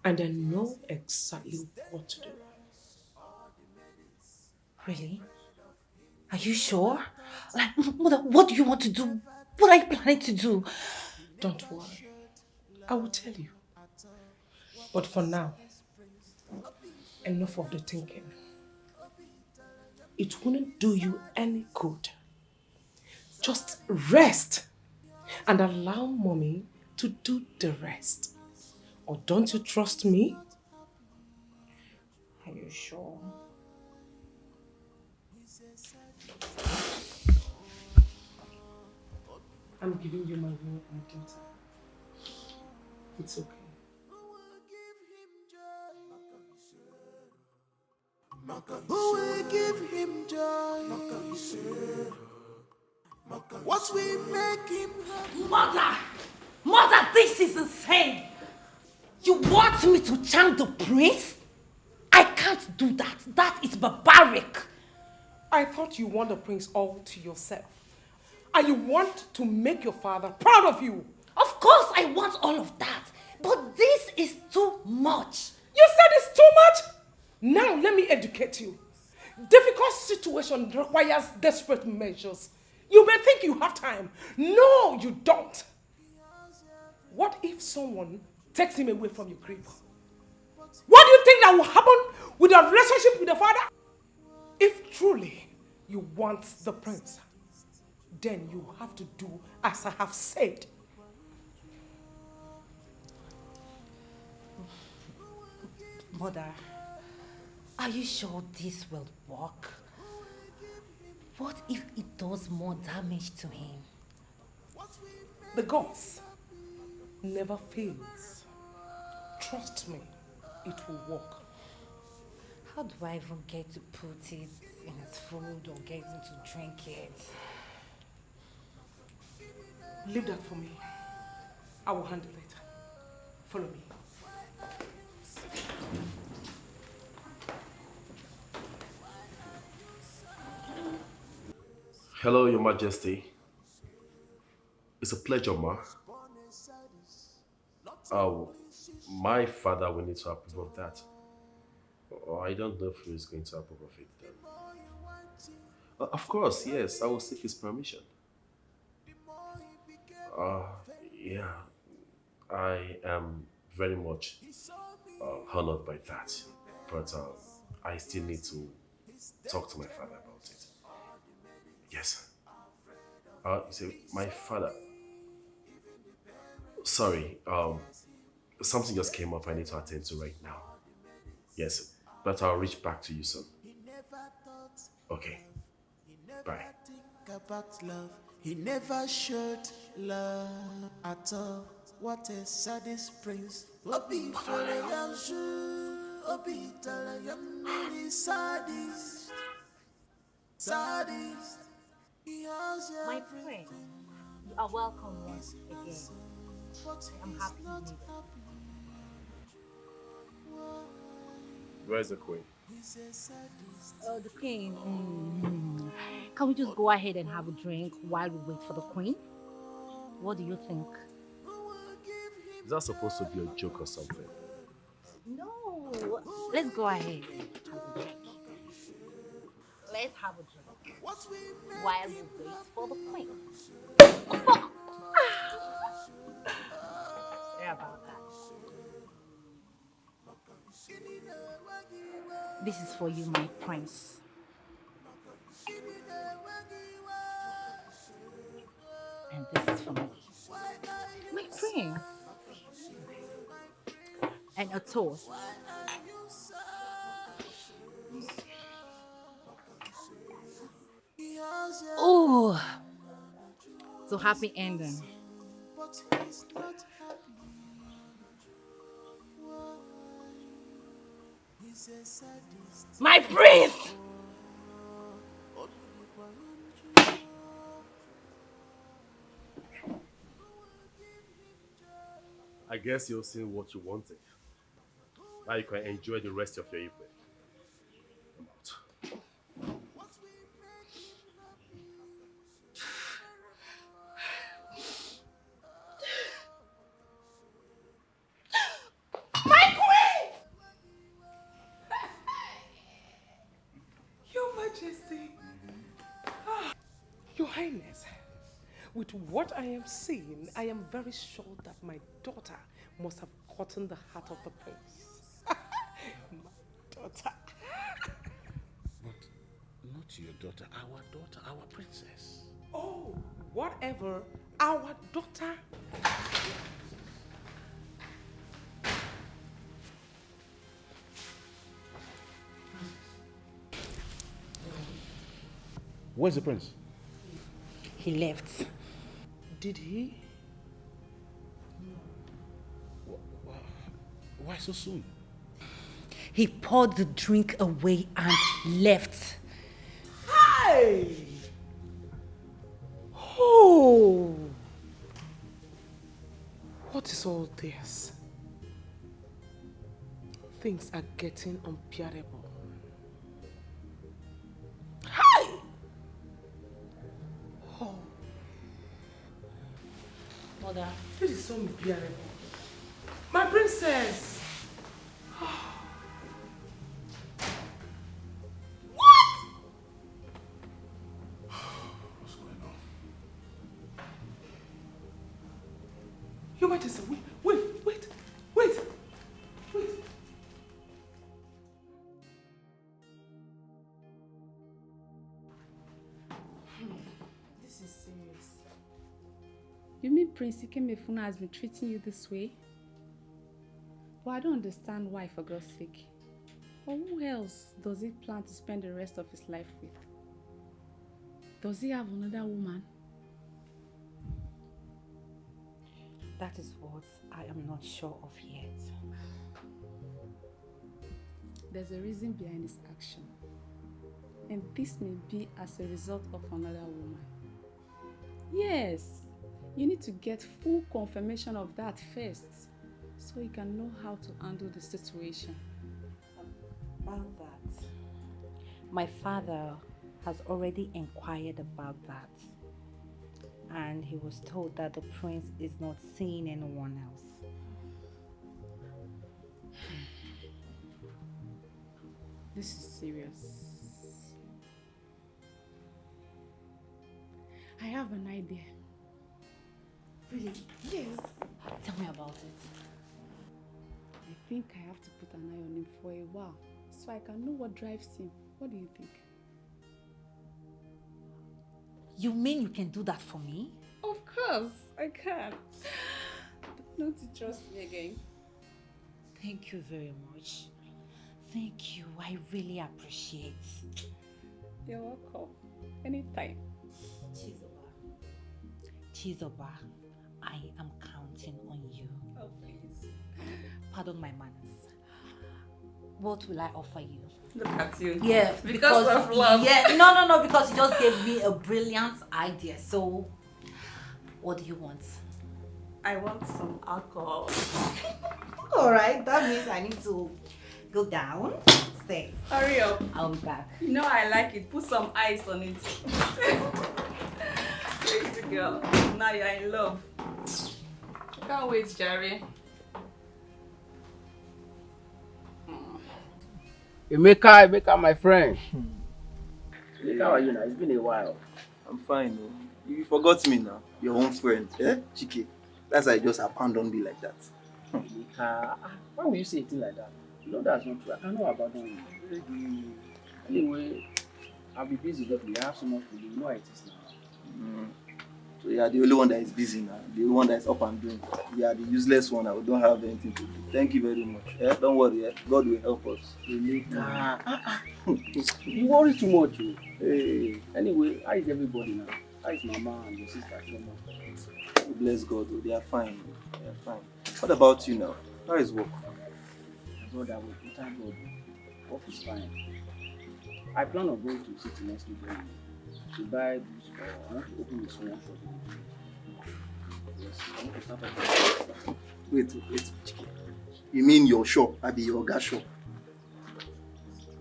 And I know exactly what to do. Really? Are you sure? Like, Mother, what do you want to do? What are you planning to do? Don't worry. I will tell you. But for now, enough of the thinking. It wouldn't do you any good. Just rest and allow mommy to do the rest. Or don't you trust me? Are you sure? I'm giving you my word, my daughter. It's okay. Who will give him joy? What will make him happy? Mother! Mother, this is insane! You want me to charm the prince? I can't do that. That is barbaric. I thought you want the prince all to yourself. And you want to make your father proud of you. Of course I want all of that. But this is too much. You said it's too much? Now let me educate you. Difficult situation requires desperate measures. You may think you have time. No, you don't. What if someone takes him away from your crib? What do you think that will happen with your relationship with the father? If truly you want the prince, then you have to do as I have said. Mother, are you sure this will work? What if it does more damage to him? The gods never fails. Trust me, it will work. How do I even get to put it in his food or get him to drink it? Leave that for me. I will handle it. Follow me. Hello, Your Majesty. It's a pleasure, ma. Oh, my father will need to approve of that. Oh, I don't know if he's going to approve of it then. Of course, yes, I will seek his permission. Yeah, I am very much honored by that, but I still need to talk to my father about it. Yes. You see, my father. Sorry, something just came up I need to attend to right now. Yes, but I'll reach back to you soon. Okay. Bye. About love. He never showed love at all. What a saddest prince. Obi fele yanshu, Obi tala yamini saddest, saddest. My friend, you are welcome once again. I am happy you made it. Where's the queen? Oh, the queen. Can we just go ahead and have a drink while we wait for the queen? What do you think? Is that supposed to be a joke or something? No, let's go ahead and have a drink. Let's have a drink while we wait for the queen. Sorry about that. This is for you, my prince. And this is for me. My prince. And a toast. Oh, so happy ending. My prince! I guess you've seen what you wanted. Now you can enjoy the rest of your evening. I'm out. My queen! Your Majesty. Your Highness, with what I am seeing, I am very sure that my daughter must have gotten the heart of the prince. My daughter. But not your daughter, our princess. Oh, whatever. Our daughter. Where's the prince? He left. Did he? Why so soon? He poured the drink away and left. Hey! Oh! What is all this? Things are getting unbearable. Hi! Oh. Mother. This is so unbearable. My princess! Your Majesty, wait. This is serious. You mean Prince Ikemefuna has been treating you this way? But I don't understand why, for God's sake. Or who else does he plan to spend the rest of his life with? Does he have another woman? That is what I am not sure of yet. There's a reason behind his action. And this may be as a result of another woman. Yes, you need to get full confirmation of that first, so you can know how to handle the situation. About that, my father has already inquired about that. And he was told that the prince is not seeing anyone else. This is serious. I have an idea. Really? Yes. Tell me about it. I think I have to put an eye on him for a while, so I can know what drives him. What do you think? You mean you can do that for me? Of course, I can. Don't you trust me again? Thank you very much. Thank you. I really appreciate. You're welcome. Anytime. Chizoba, I am counting something on you. Oh, please. Pardon my manners. What will I offer you? Look at you. Yeah, Because of love. Yeah, no, because you just gave me a brilliant idea. So, what do you want? I want some alcohol. Alright, that means I need to go down. Stay. Hurry up. I'll be back. You know I like it. Put some ice on it. Crazy girl. Now you're in love. I can't wait, Jerry. Emeka, my friend. Emeka, how are you now? It's been a while. I'm fine. Oh. You forgot me now. Your own friend. Eh? Chike. That's why I just abandoned me like that. Emeka, why will you say it like that? You know that's not true. I cannot abandon you. Anyway, I'll be busy lately. I have so much to do. You know how it is now. So you are the only one that is busy now. The only one that is up and doing. You are the useless one. I don't have anything to do. Thank you very much. Eh? Don't worry. Eh? God will help us. You worry too much. Oh. Hey. Anyway, how is everybody now? How is Mama and your sister Choma? Bless God. Oh. They are fine. They are fine. What about you now? How is work? Brother, we thank God. Work is fine. I plan on going to city next week to buy goods for. I want to open a small shop. Yes, I want to start up. Wait. You mean your shop? I be your gas shop.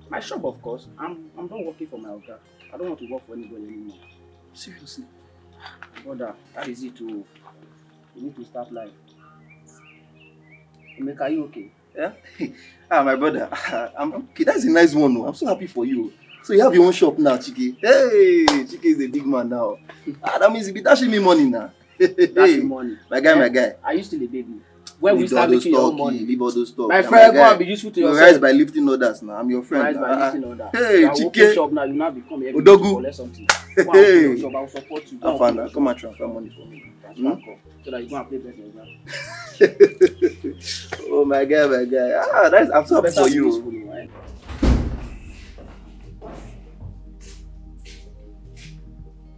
My shop, of course. I'm not working for my Oga. I don't want to work for anybody anymore. Seriously? Brother, that is it too. You need to start life. Emeka, are you okay? Yeah? My brother, I'm okay. That's a nice one. No? I'm so happy for you. So you have your own shop now, Chike. Hey, Chike is a big man now. That means you be dashing me money now. Dashing money. My guy. Are you still a baby? When we start making your own money. Leave all those stuff. My friend, go and be useful to yourself. You rise by lifting others now. I'm your friend. Rise by lifting others. Hey, Chike. Shop now, you now become every Odogu. to collect something. Go and shop, I will support you. Come and transfer money for me. So that you go and play better exam. Oh my guy. I'm so happy for you.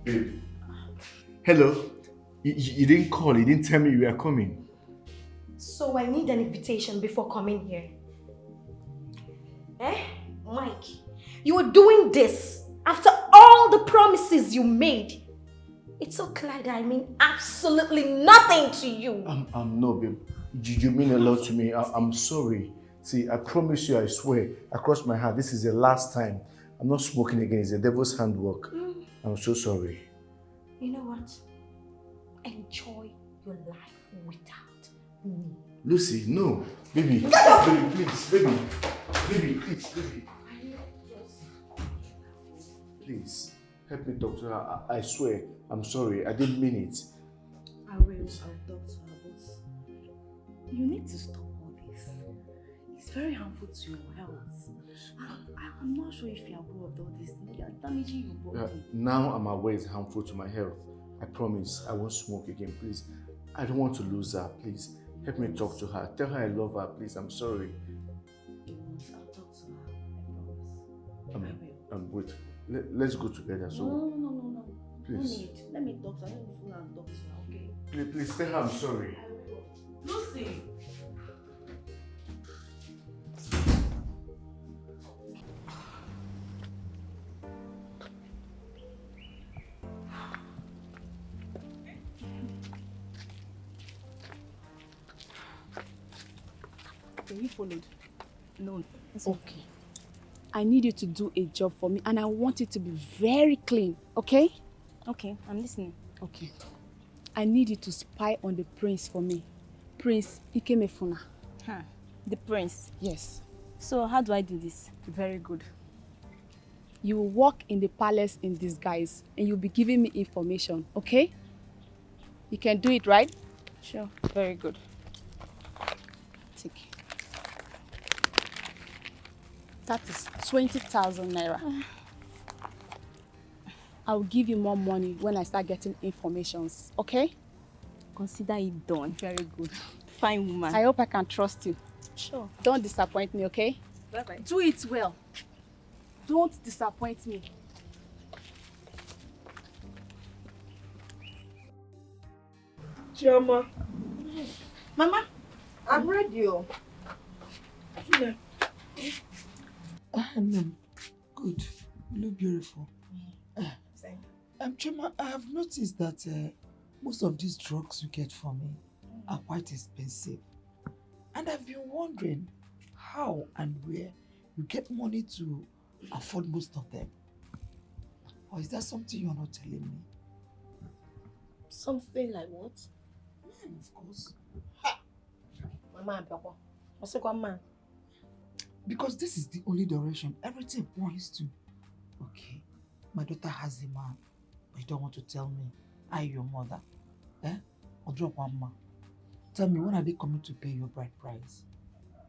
Babe. Hello. You didn't call. You didn't tell me you were coming. So I need an invitation before coming here. Mike, you are doing this after all the promises you made. It's so clear that I mean absolutely nothing to you. No, babe. You mean a lot to me. I'm sorry. See, I promise you, I swear, across my heart, this is the last time. I'm not smoking again. It's the devil's handwork. I'm so sorry. You know what? Enjoy your life without me. Lucy, no. Baby. Baby, please. Baby, please. Baby. Please. Help me talk to her. I swear, I'm sorry. I didn't mean it. I'll talk to her, but you need to stop all this. It's very harmful to your health. I'm not sure if you're aware of all this. You're damaging your body. Now I'm aware it's harmful to my health. I promise I won't smoke again, please. I don't want to lose her, please. Help me talk to her. Tell her I love her, please. I'm sorry. I'll talk to her, I promise. Wait. Let's go together. So. No. Please. No need. Let me talk to her. Let me phone her and talk to her, okay? Please tell her I'm sorry. Lucy! You followed? No. It's okay. I need you to do a job for me and I want it to be very clean, okay? Okay, I'm listening. Okay. I need you to spy on the prince for me. Prince Ikemefuna. The prince? Yes. So how do I do this? Very good. You will walk in the palace in disguise and you'll be giving me information, okay? You can do it, right? Sure. Very good. Take. That is 20,000 naira. I will give you more money when I start getting informations, okay? Consider it done. Very good. Fine woman. I hope I can trust you. Sure. Don't disappoint me, okay? Bye-bye. Do it well. Don't disappoint me. Chioma, Mama, I'm ready. Good. You look beautiful. Chima, I have noticed that most of these drugs you get for me are quite expensive. And I've been wondering how and where you get money to afford most of them. Or is that something you're not telling me? Something like what? Man, of course. Mama, Papa. What's it called, man? Because this is the only direction everything points to. Okay, my daughter has a man, but you don't want to tell me. I, your mother. Or drop one man. Tell me, when are they coming to pay your bride price?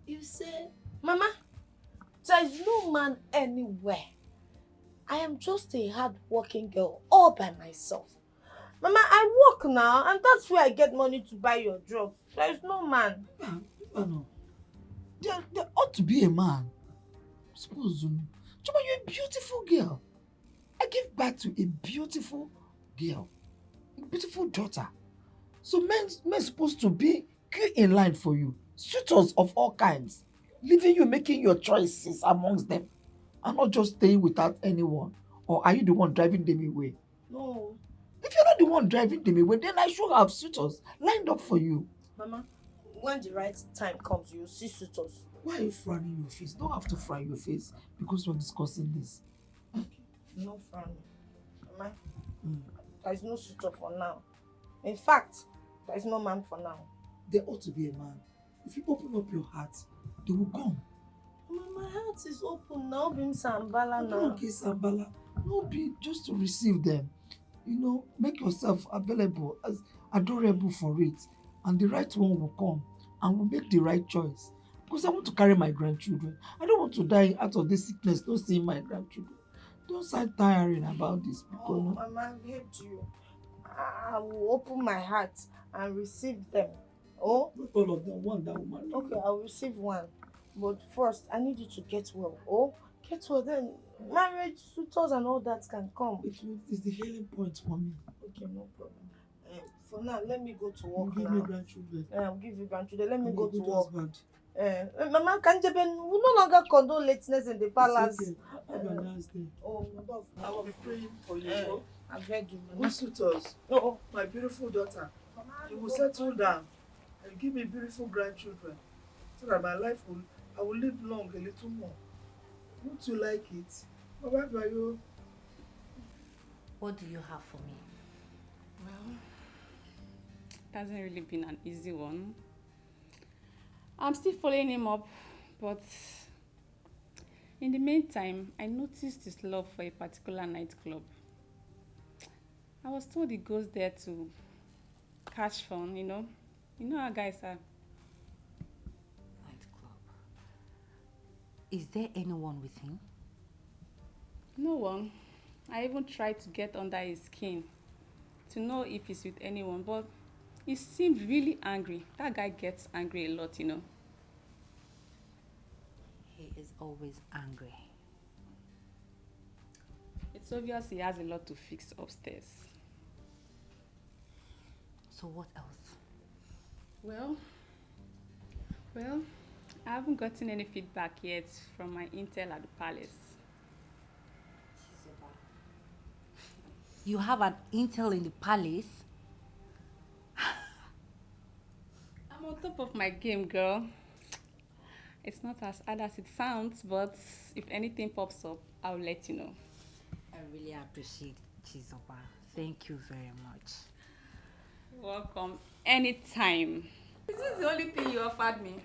You say, Mama, there is no man anywhere. I am just a hard-working girl all by myself. Mama, I work now, and that's where I get money to buy your drugs. There is no man. No. There ought to be a man. Suppose you know. Chuma, you're a beautiful girl. I gave birth to a beautiful girl. A beautiful daughter. So men supposed to be in line for you. Suitors of all kinds. Leaving you making your choices amongst them. And not just staying without anyone. Or are you the one driving them away? No. If you're not the one driving them away, then I should have suitors lined up for you. Mama, when the right time comes, you'll see suitors. Why are you frowning your face? Don't have to frown your face because we're discussing this. No frowning. Mama, there is no suitor for now. In fact, there is no man for now. There ought to be a man. If you open up your heart, they will come. Mama, my heart is open now. Be Sambala now. Okay, Sambala. No, be just to receive them. You know, make yourself available, as adorable for it. And the right one will come and will make the right choice. Because I want to carry my grandchildren. I don't want to die out of this sickness, not seeing my grandchildren. Don't start tiring about this. Because Mama, I've heard you. I will open my heart and receive them. Oh? Not all of them, one that woman. Okay, I'll receive one. But first, I need you to get well. Oh? Get well, then marriage, suitors and all that can come. It's the healing point for me. Okay, no problem. For now, let me go to work. Give me grandchildren. I'll give you grandchildren. Let me go to work. Husband. Mama Kanjeben will no longer condone lateness in the palace. It's okay. Have a nice day. Oh, I will be praying for you. I've heard you, Mama. Good suitors. Oh, my beautiful daughter. You will settle down and give me beautiful grandchildren so that my life I will live long a little more. Won't you like it? Bye-bye. What do you have for me? Well, it hasn't really been an easy one. I'm still following him up, but in the meantime, I noticed his love for a particular nightclub. I was told he goes there to catch fun, you know. You know how guys are. Nightclub. Is there anyone with him? No one. I even tried to get under his skin to know if he's with anyone, but he seemed really angry. That guy gets angry a lot, you know. He is always angry. It's obvious he has a lot to fix upstairs. So what else? Well, I haven't gotten any feedback yet from my intel at the palace. You have an intel in the palace? I'm on top of my game, girl. It's not as hard as it sounds, but if anything pops up, I'll let you know. I really appreciate Chizoba. Thank you very much. Welcome anytime. Is this the only thing you offered me?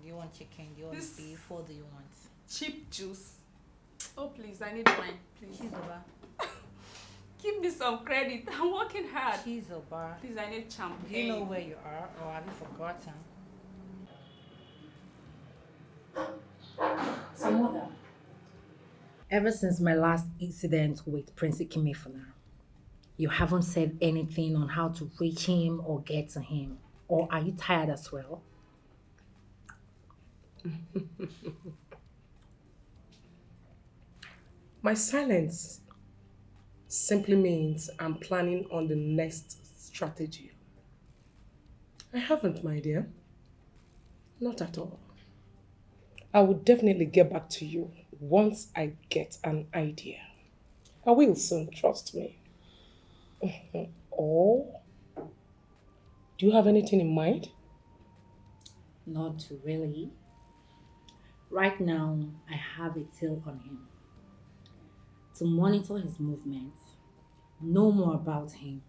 Do you want chicken? Do you want beef? What do you want? Cheap juice. Oh, please, I need wine, please. Chizoba. Give me some credit. I'm working hard. Chizoba. Please, I need champagne. Do you know where you are, or have you forgotten? So, Mother, ever since my last incident with Prince Ikemefuna, you haven't said anything on how to reach him or get to him. Or are you tired as well? My silence simply means I'm planning on the next strategy. I haven't, my dear. Not at all. I will definitely get back to you once I get an idea. I will soon, trust me. Or, do you have anything in mind? Not really. Right now, I have a tail on him. To monitor his movements, know more about him,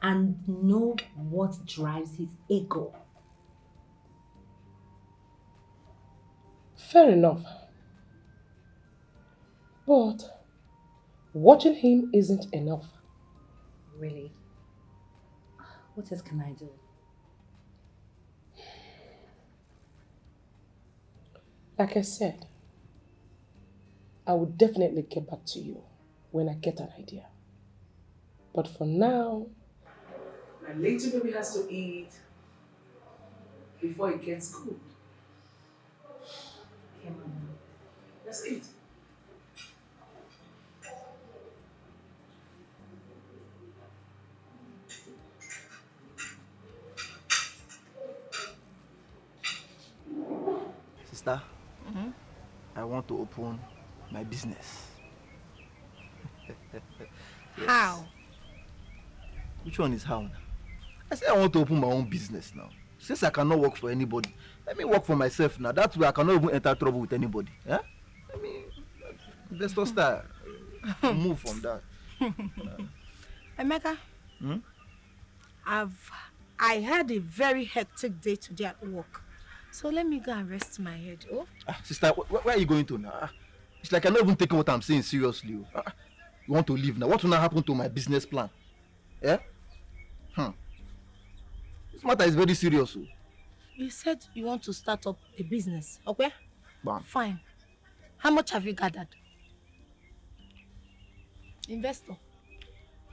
and know what drives his ego. Fair enough. But watching him isn't enough. Really? What else can I do? Like I said, I will definitely get back to you when I get an idea. But for now, my little baby has to eat before it gets cold. Okay, Mama. Let's eat. Sister, I want to open my business. Yes. How? Which one is how now? I said I want to open my own business now. Since I cannot work for anybody, let me work for myself now. That way I cannot even enter trouble with anybody. Yeah? Let me investor style. Move from that. Emeka, I had a very hectic day today at work. So let me go and rest my head. Oh? Sister, where are you going to now? It's like I'm not even taking what I'm saying seriously. You want to leave now? What will now happen to my business plan? Yeah? This matter is very serious. You said you want to start up a business, okay? Bam. Fine. How much have you gathered? Investor.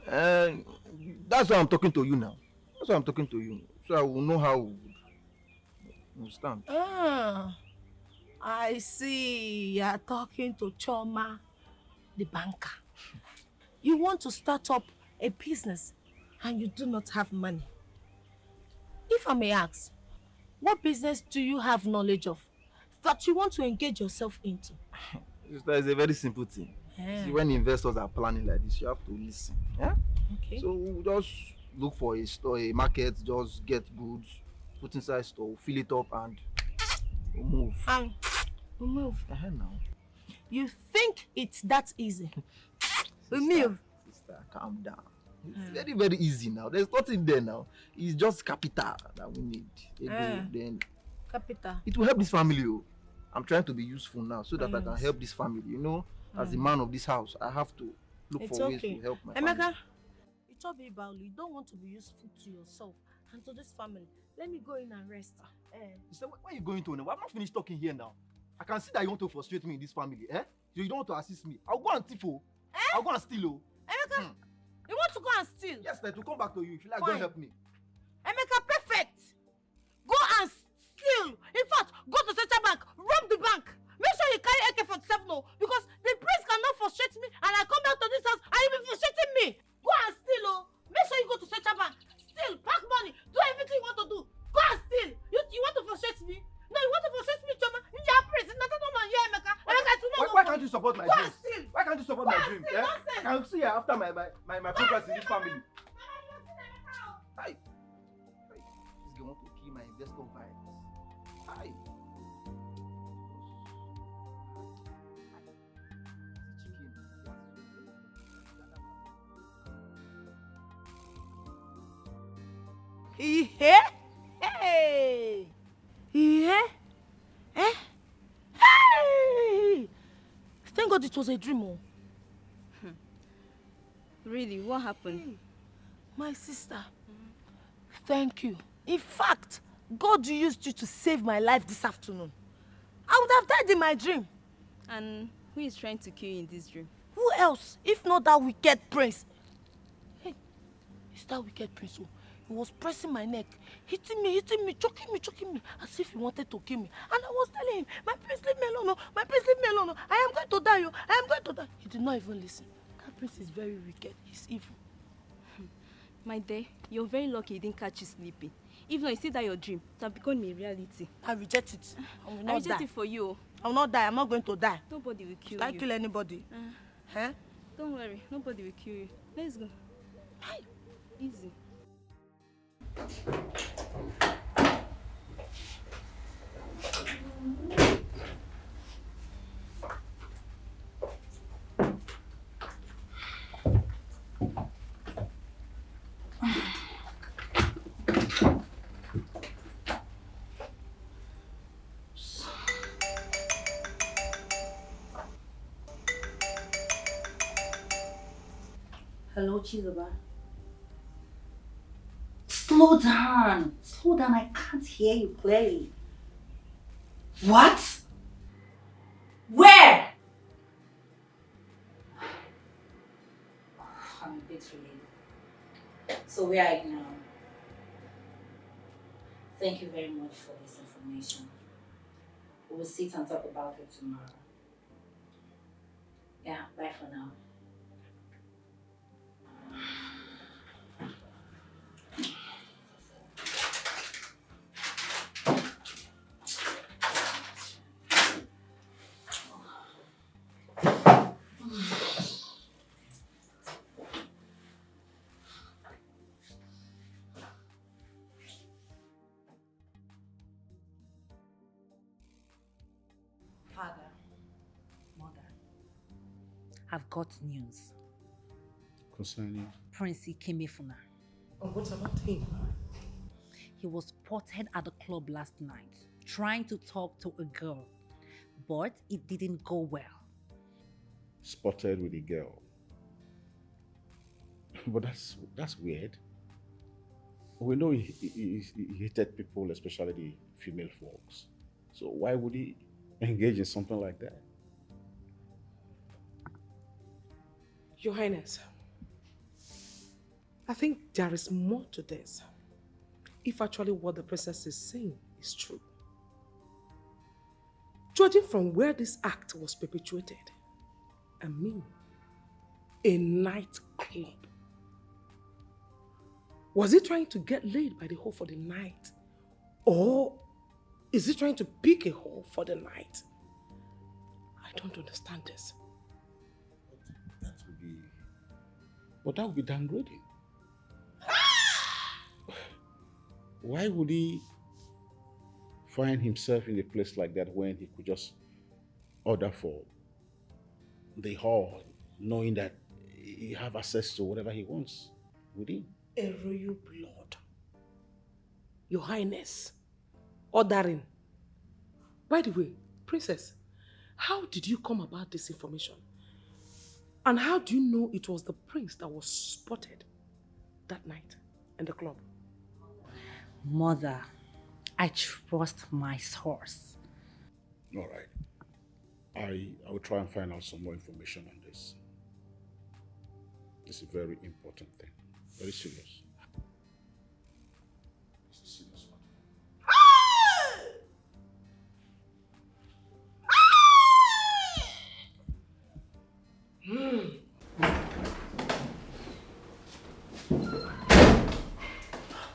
That's why I'm talking to you now. That's why I'm talking to you. So I will know how to understand. I see. You're talking to Choma, the banker. You want to start up a business and you do not have money. If I may ask, what business do you have knowledge of that you want to engage yourself into? It's a very simple thing. See, when investors are planning like this, you have to listen. Yeah? Okay. So we'll just look for a store, a market, just get goods, put inside store, fill it up, and we'll move. We'll move. Now. You think it's that easy? We'll move. Sister, calm down. It's very, very easy now. There's nothing there now. It's just capital that we need. Then Capital. it will help this family. I'm trying to be useful now so that I can help this family. You know, as the man of this house, I have to look for ways to help my family. Emeka, it's all about you. You don't want to be useful to yourself and to this family. Let me go in and rest. Sister, where are you going to now? I'm not finished talking here now. I can see that you want to frustrate me in this family. You don't want to assist me. I'll go and thief. I'll go and steal. Emeka, you want to go and steal? Yes, to come back to you. If you like, go and help me. Emeka, perfect. Go and steal. In fact, go to Central Bank, rob the bank. Make sure you carry AK-47 because the prince cannot frustrate me and I come back to this house and you'll be frustrating me. Go and steal. Make sure you go to Central Bank. Steal, pack money, do everything you want to do. Go and steal. You want to frustrate me? No, you want to frustrate me, Choma. You are prince. Nothing on you, Emeka. Why can't you support my Go dreams? and steal. Why can't you support my dreams? I can see after my progress in this family. Hi. This girl want to kill my investor vibes. Hi. Hey! Hey! Thank God it was a dream. Really, what happened? My sister, thank you. In fact, God used you to save my life this afternoon. I would have died in my dream. And who is trying to kill you in this dream? Who else, if not that wicked prince? Hey, it's that wicked prince. He was pressing my neck, hitting me, choking me, as if he wanted to kill me. And I was telling him, my prince, leave me alone, my prince, leave me alone. I am going to die, I am going to die. He did not even listen. That prince is very wicked, he's evil. My dear, you're very lucky he didn't catch you sleeping. If not, you see that your dream to have become a reality. I reject it. I will I not reject die. it for you. I will not die. I'm not going to die. Nobody will kill Should I you. kill anybody? Huh? Don't worry, nobody will kill you. Let's go. Hi. Easy. Hello, Chizoba. Slow down. Slow down. I can't hear you clearly. What? Where? I'm a bit relieved. So where are you now? Thank you very much for this information. We'll sit and talk about it tomorrow. Yeah, bye for now. Father, Mother, I've got news. Concerning? Prince Ikemefuna. And what about him? He was spotted at the club last night, trying to talk to a girl, but it didn't go well. Spotted with a girl. But that's weird. We know he hated people, especially the female folks. So why would he engage in something like that? Your Highness, I think there is more to this. If actually what the princess is saying is true. Judging from where this act was perpetuated, I mean, a nightclub. Was he trying to get laid by the whore for the night? Or is he trying to pick a whore for the night? I don't understand this. But that would be downgrading. Why would he find himself in a place like that when he could just order for the hall, knowing that he have access to whatever he wants within? A royal blood. Your Highness, ordering. By the way, Princess, how did you come about this information? And how do you know it was the prince that was spotted that night in the club? Mother, I trust my source. All right. I will try and find out some more information on this. It's a very important thing. Very serious. It's a serious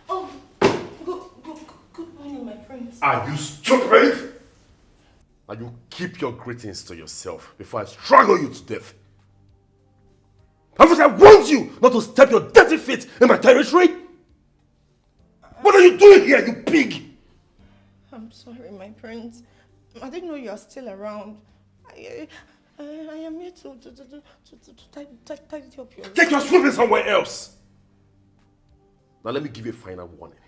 Oh, good morning, my prince. Are you stupid? Now you keep your greetings to yourself before I strangle you to death. Haven't I warned you not to step your dirty feet in my territory? What are you doing here, you pig? I'm sorry, my prince. I didn't know you are still around. I am here to tidy up your... Take your swimming somewhere else. Now let me give you a final warning.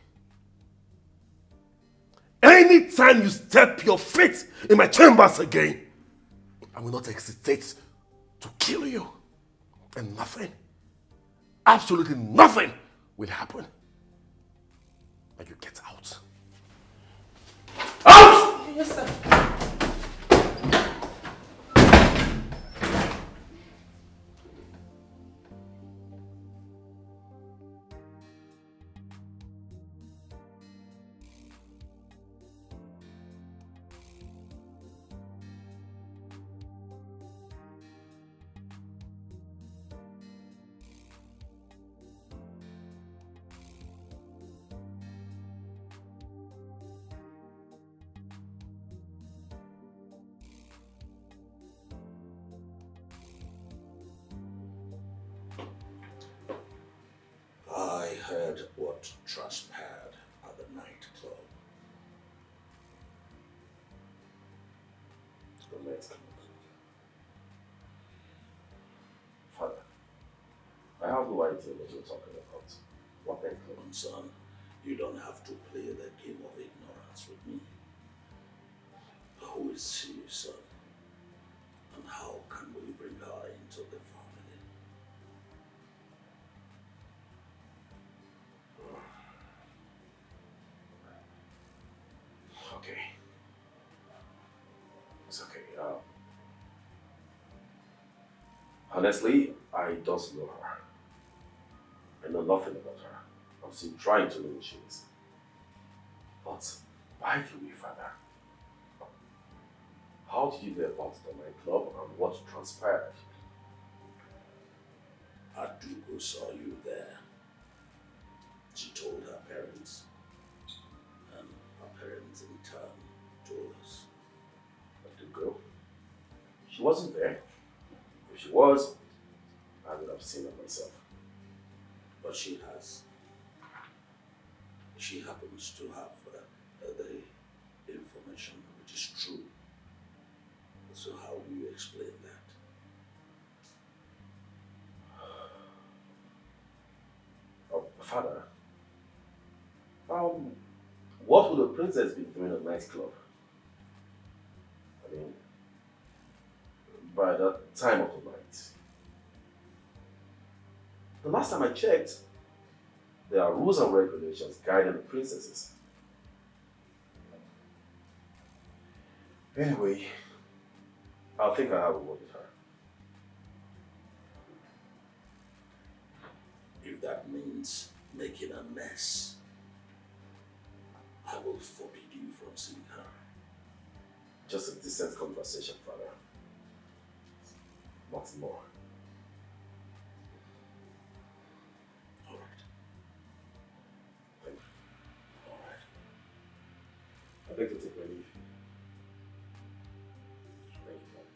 Anytime you step your feet in my chambers again, I will not hesitate to kill you. And nothing, absolutely nothing will happen. Now you get out. Out! Yes, sir. heard what transpired at the nightclub. The nightclub. Father, I have no idea what you're talking about. What nightclub? Son, you don't have to play the game of ignorance with me. Who is she, son? And how can we bring her into the family? Okay. It's okay. Honestly, I don't know her. I know nothing about her. I'm still trying to know who she is. But by the way, Father, how did you know about the nightclub and what transpired? Adugo saw you there. She told her parents, and her parents in turn told us. Adugo? She wasn't there. If she was, I would have seen her myself. But she has. She happens to have the information which is true. So how do you explain that? Father, what would the princess be doing at nightclub? I mean, by the time of the night. The last time I checked, there are rules and regulations guiding the princesses. Anyway, I think I have a word with her. If that means making a mess, I will forbid you from seeing her. Just a decent conversation, Father. Nothing more. All right. Thank you. All right. I'd like to take my leave. Thank you, Father.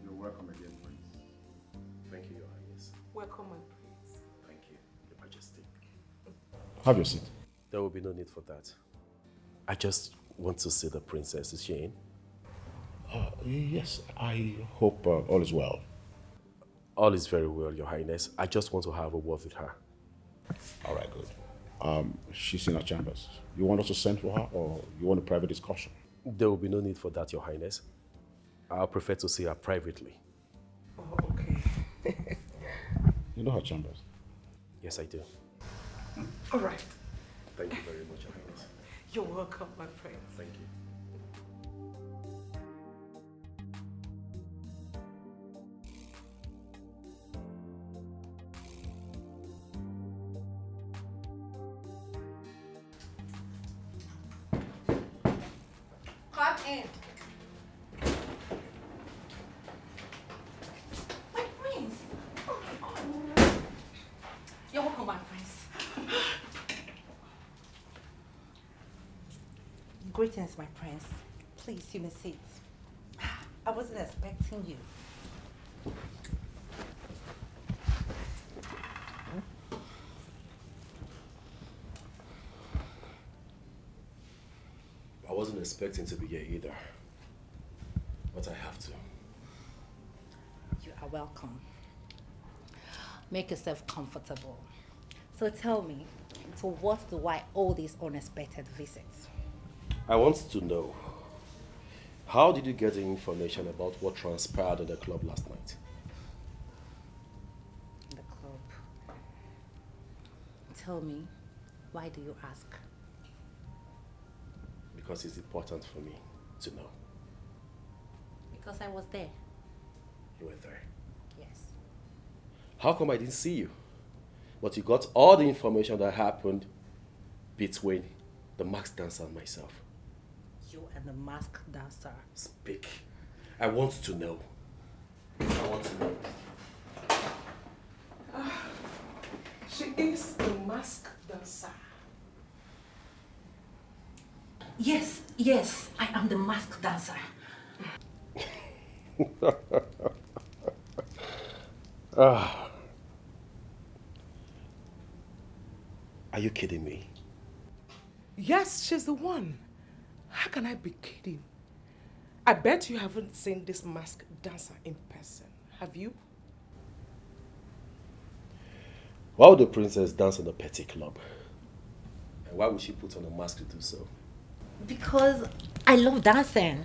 You're welcome again, Prince. Thank you, Your Highness. Welcome, my prince. Thank you, Your Majesty. Have your seat. There will be no need for that. I just want to see the princess. Is she in? Yes, I hope all is well. All is very well, Your Highness. I just want to have a word with her. All right, good. She's in her chambers. You want us to send for her, or you want a private discussion? There will be no need for that, Your Highness. I'll prefer to see her privately. Oh, okay. You know her chambers? Yes, I do. All right. Thank you very much, Your Highness. You're welcome, my prince. Thank you. Come in. My prince. Oh my God. You're welcome, my prince. Greetings, my prince. Please, you may sit. I wasn't expecting you. I wasn't expecting to be here either. But I have to. You are welcome. Make yourself comfortable. So tell me, to what do I owe these unexpected visits? I want to know, how did you get the information about what transpired in the club last night? In the club. Tell me, why do you ask? Because it's important for me to know. Because I was there. You were there. Yes. How come I didn't see you? But you got all the information that happened between the masked dancer and myself. You and the masked dancer. Speak. I want to know. I want to know. She is the masked dancer. Yes, yes, I am the masked dancer. Ah, are you kidding me? Yes, she's the one. How can I be kidding? I bet you haven't seen this masked dancer in person. Have you? Why would the princess dance in a petty club? And why would she put on a mask to do so? Because I love dancing.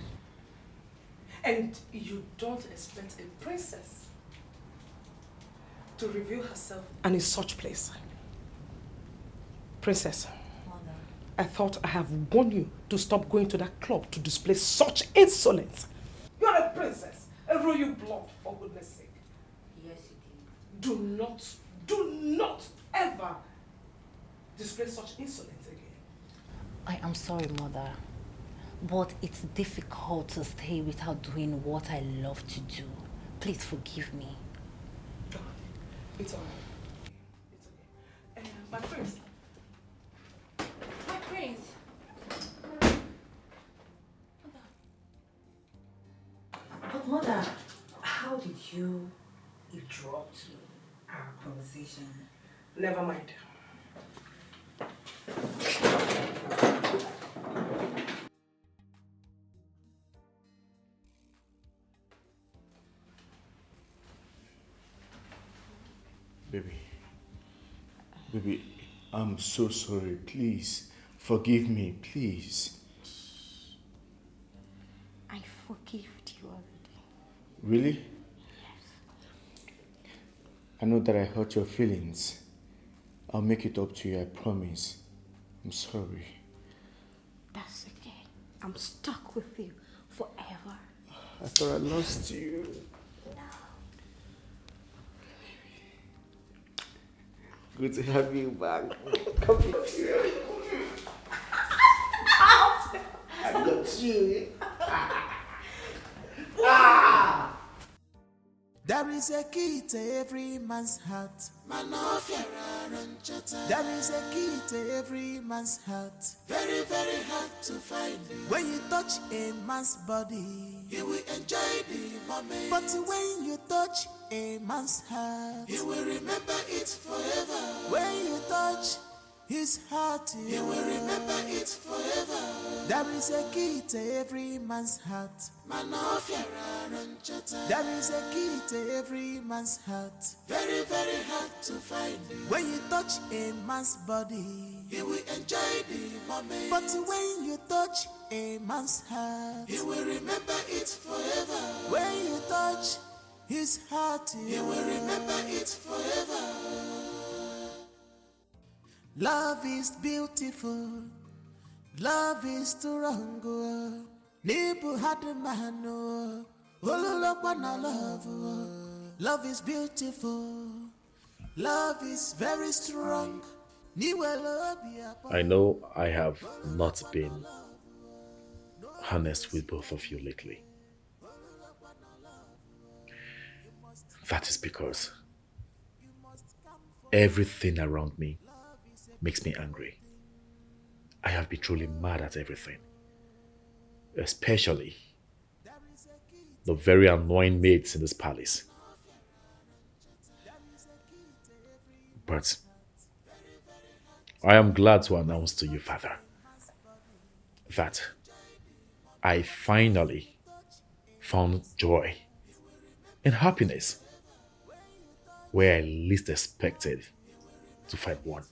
And you don't expect a princess to reveal herself and in such place. Princess, I thought I have warned you to stop going to that club to display such insolence. You're a princess, a royal blood, for goodness sake. Yes, it is. Do not ever display such insolence again. I am sorry, Mother, but it's difficult to stay without doing what I love to do. Please forgive me. It's all right. It's okay. My prince. My prince. But Mother, how did you eavesdrop to our conversation? Never mind. Baby, I'm so sorry. Please, forgive me, please. I forgave you already. Really? Yes. I know that I hurt your feelings. I'll make it up to you, I promise. I'm sorry. That's okay. I'm stuck with you forever. I thought I lost you. Good to have you back. Come here. I got you. There is a key to every man's heart. There is a key to every man's heart. Very, very hard to find. When you touch a man's body, you will enjoy the moment. But when you touch a man's heart, you will remember it forever. When you touch his heart, you will remember it forever. There is a key to every man's heart. There is a key to every man's heart. Very, very hard to find. When you touch a man's body, you will enjoy the moment. But when you touch a man's heart, you will remember it forever. When you touch his heart, you will remember it forever. Love is beautiful. Love is strong. Nibu had a man. Love is beautiful. Love is very strong. I know I have not been honest with both of you lately. That is because everything around me makes me angry. I have been truly mad at everything. Especially the very annoying maids in this palace. But I am glad to announce to you, Father, that I finally found joy and happiness where I least expected to find one.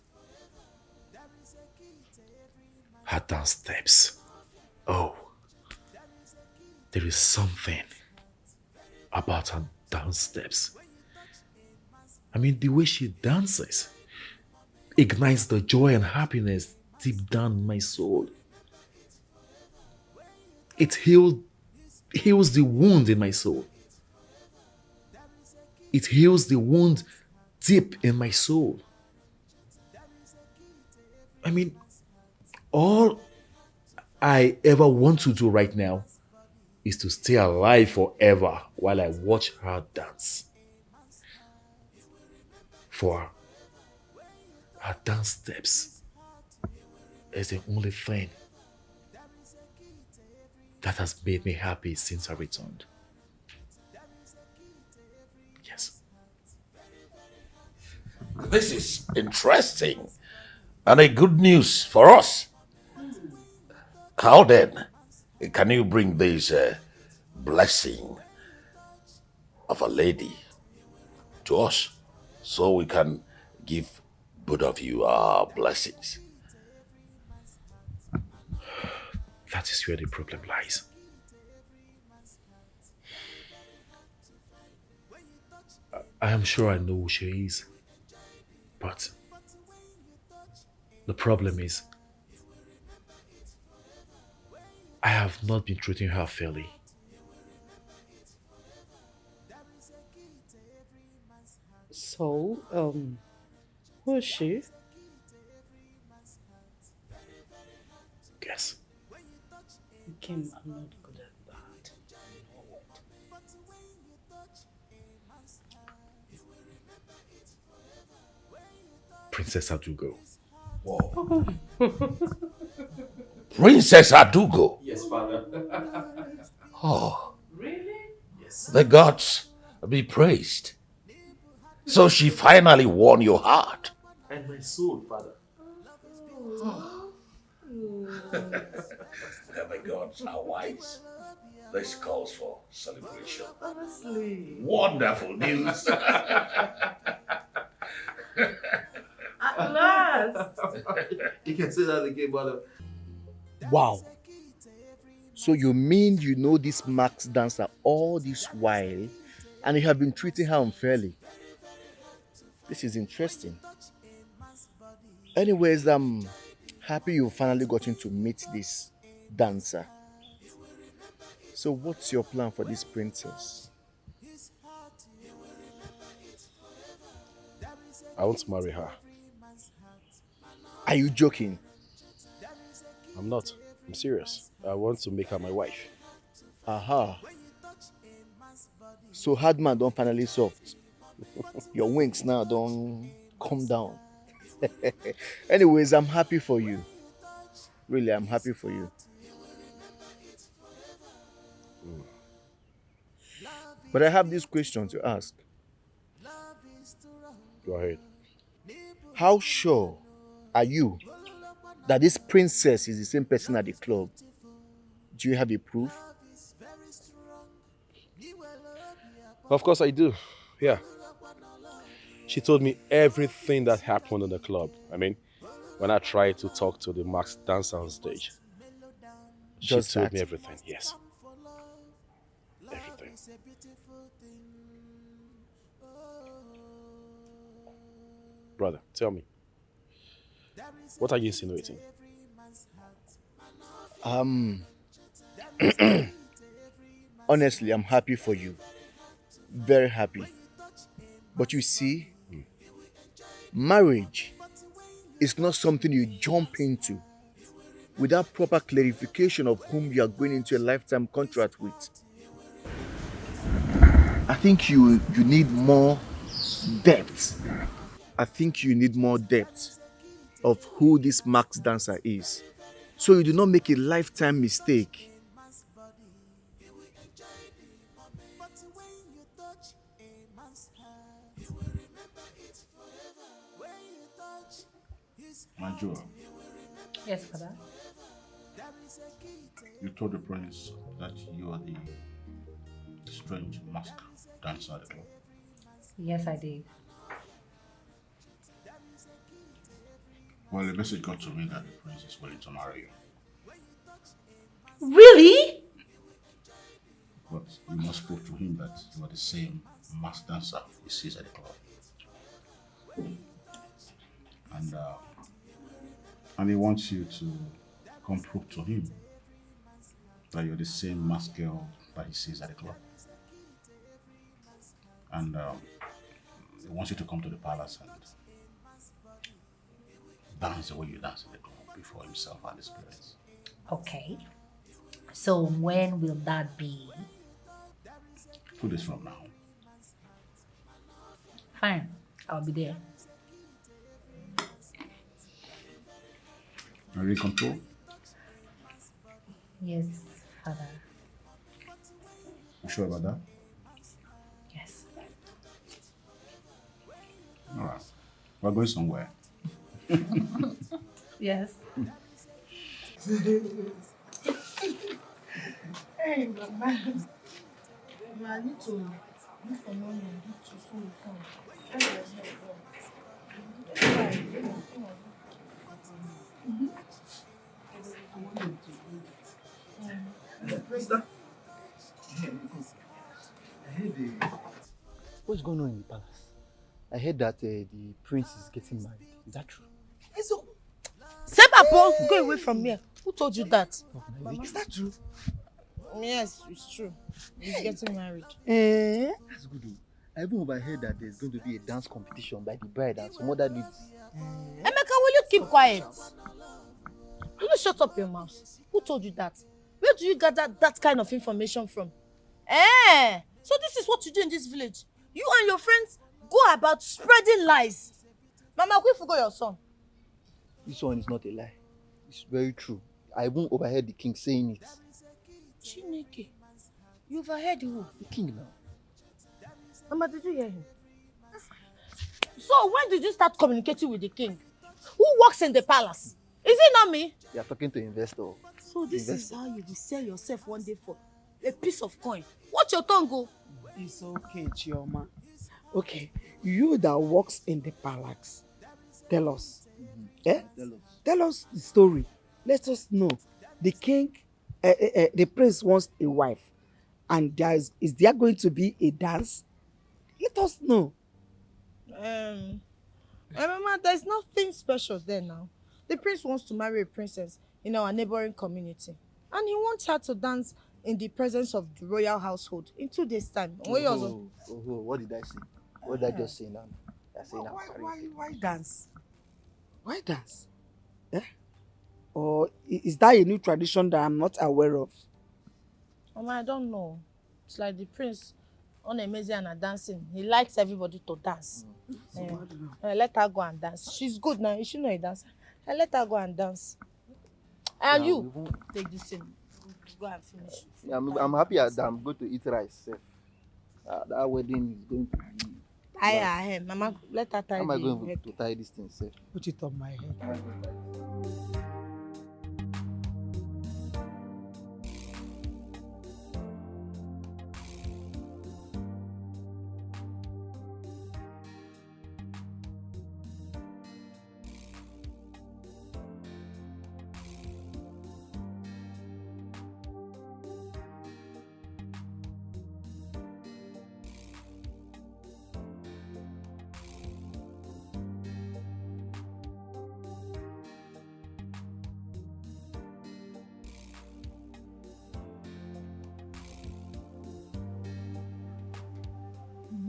Her dance steps. Oh, there is something about her dance steps. I mean, the way she dances ignites the joy and happiness deep down in my soul. It heals the wound in my soul. It heals the wound deep in my soul. I mean, all I ever want to do right now is to stay alive forever while I watch her dance. For her dance steps is the only thing that has made me happy since I returned. Yes. This is interesting and a good news for us. How then can you bring this blessing of a lady to us so we can give both of you our blessings? That is where the problem lies. I am sure I know who she is, but the problem is I have not been treating her fairly. So, who is she? Guess. Kim, I'm not good at that. Princess Adugo. Whoa. Princess Adugo? Yes, father. Oh. Really? Yes. The gods be praised. So she finally won your heart. And my soul, father. The gods are wise. This calls for celebration. Honestly. Wonderful news. At last. You can say that again, brother. Wow. So you mean you know this Max dancer all this while and you have been treating her unfairly? This is interesting. Anyways, I'm happy you finally gotten to meet this dancer. So what's your plan for this princess? I want to marry her. Are you joking? I'm not. I'm serious. I want to make her my wife. Aha. So hard man don't finally soft. Your wings now don't come down. Anyways, I'm happy for you. Really, I'm happy for you. But I have this question to ask. Go ahead. How sure are you that this princess is the same person at the club? Do you have a proof? Of course I do. Yeah. She told me everything that happened in the club. I mean, when I tried to talk to the Max dancer on stage, she Just told that? me everything. Yes. Everything. Brother, tell me. What are you insinuating? Honestly, I'm happy for you. Very happy. But you see, marriage is not something you jump into without proper clarification of whom you are going into a lifetime contract with. I think you need more depth. I think you need more depth of who this Max dancer is, so you do not make a lifetime mistake. Major, Yes, father. you told the prince that you are the strange mask dancer at the club. Yes, I did. Well, the message got to me that the prince is willing to marry you. Really? But you must prove to him that you are the same mask dancer he sees at the club. And he wants you to come prove to him that you're the same mask girl that he sees at the club. And he wants you to come to the palace and dance the way you dance at the club before himself and his parents. Okay. So when will that be? 2 days from now. Fine. I'll be there. Are you in control? Yes, father. You sure about that? Yes. All right. We're going somewhere. Yes. Hey, Mama. I need to look for money and give to so we come. What's going on in the palace? I heard that the prince is getting married. Is that true? Sepapo, go away from here. Who told you that? Is that true? Yes, it's true. He's getting married. That's good. I even overheard that there's going to be a dance competition by the bride and some other ladies. Emeka, will you keep quiet? Will you shut up your mouth? Who told you that? Where do you gather that kind of information from? So this is what you do in this village. You and your friends go about spreading lies. Mama, quick forget your son. This one is not a lie. It's very true. I even overheard the king saying it. Chineke, you overheard who? The king now. Mama, did you hear him? So when did you start communicating with the king? Who works in the palace? Is it not me? You are talking to investor. So this is how you will sell yourself one day for a piece of coin. Watch your tongue go. It's okay, Chioma. Okay, you that works in the palace, tell us. Tell us the story. Let us know. The king, the prince wants a wife, and is there going to be a dance? Let us know. Mama, there's nothing special there now. The prince wants to marry a princess in our neighboring community, and he wants her to dance in the presence of the royal household in 2 days' time. What did I say? What did I just say now? Why dance? Why dance? Or is that a new tradition that I'm not aware of? Mama, I don't know. It's like the prince on amazing and dancing. He likes everybody to dance. Let her go and dance. She's good now. Is she not a dancer? Let her go and dance. And you take this in. Go and finish. I'm happy that I'm going to eat rice. That wedding is going to be. Mama, let her tie. How am I going to tie this thing, sir? Put it on my head.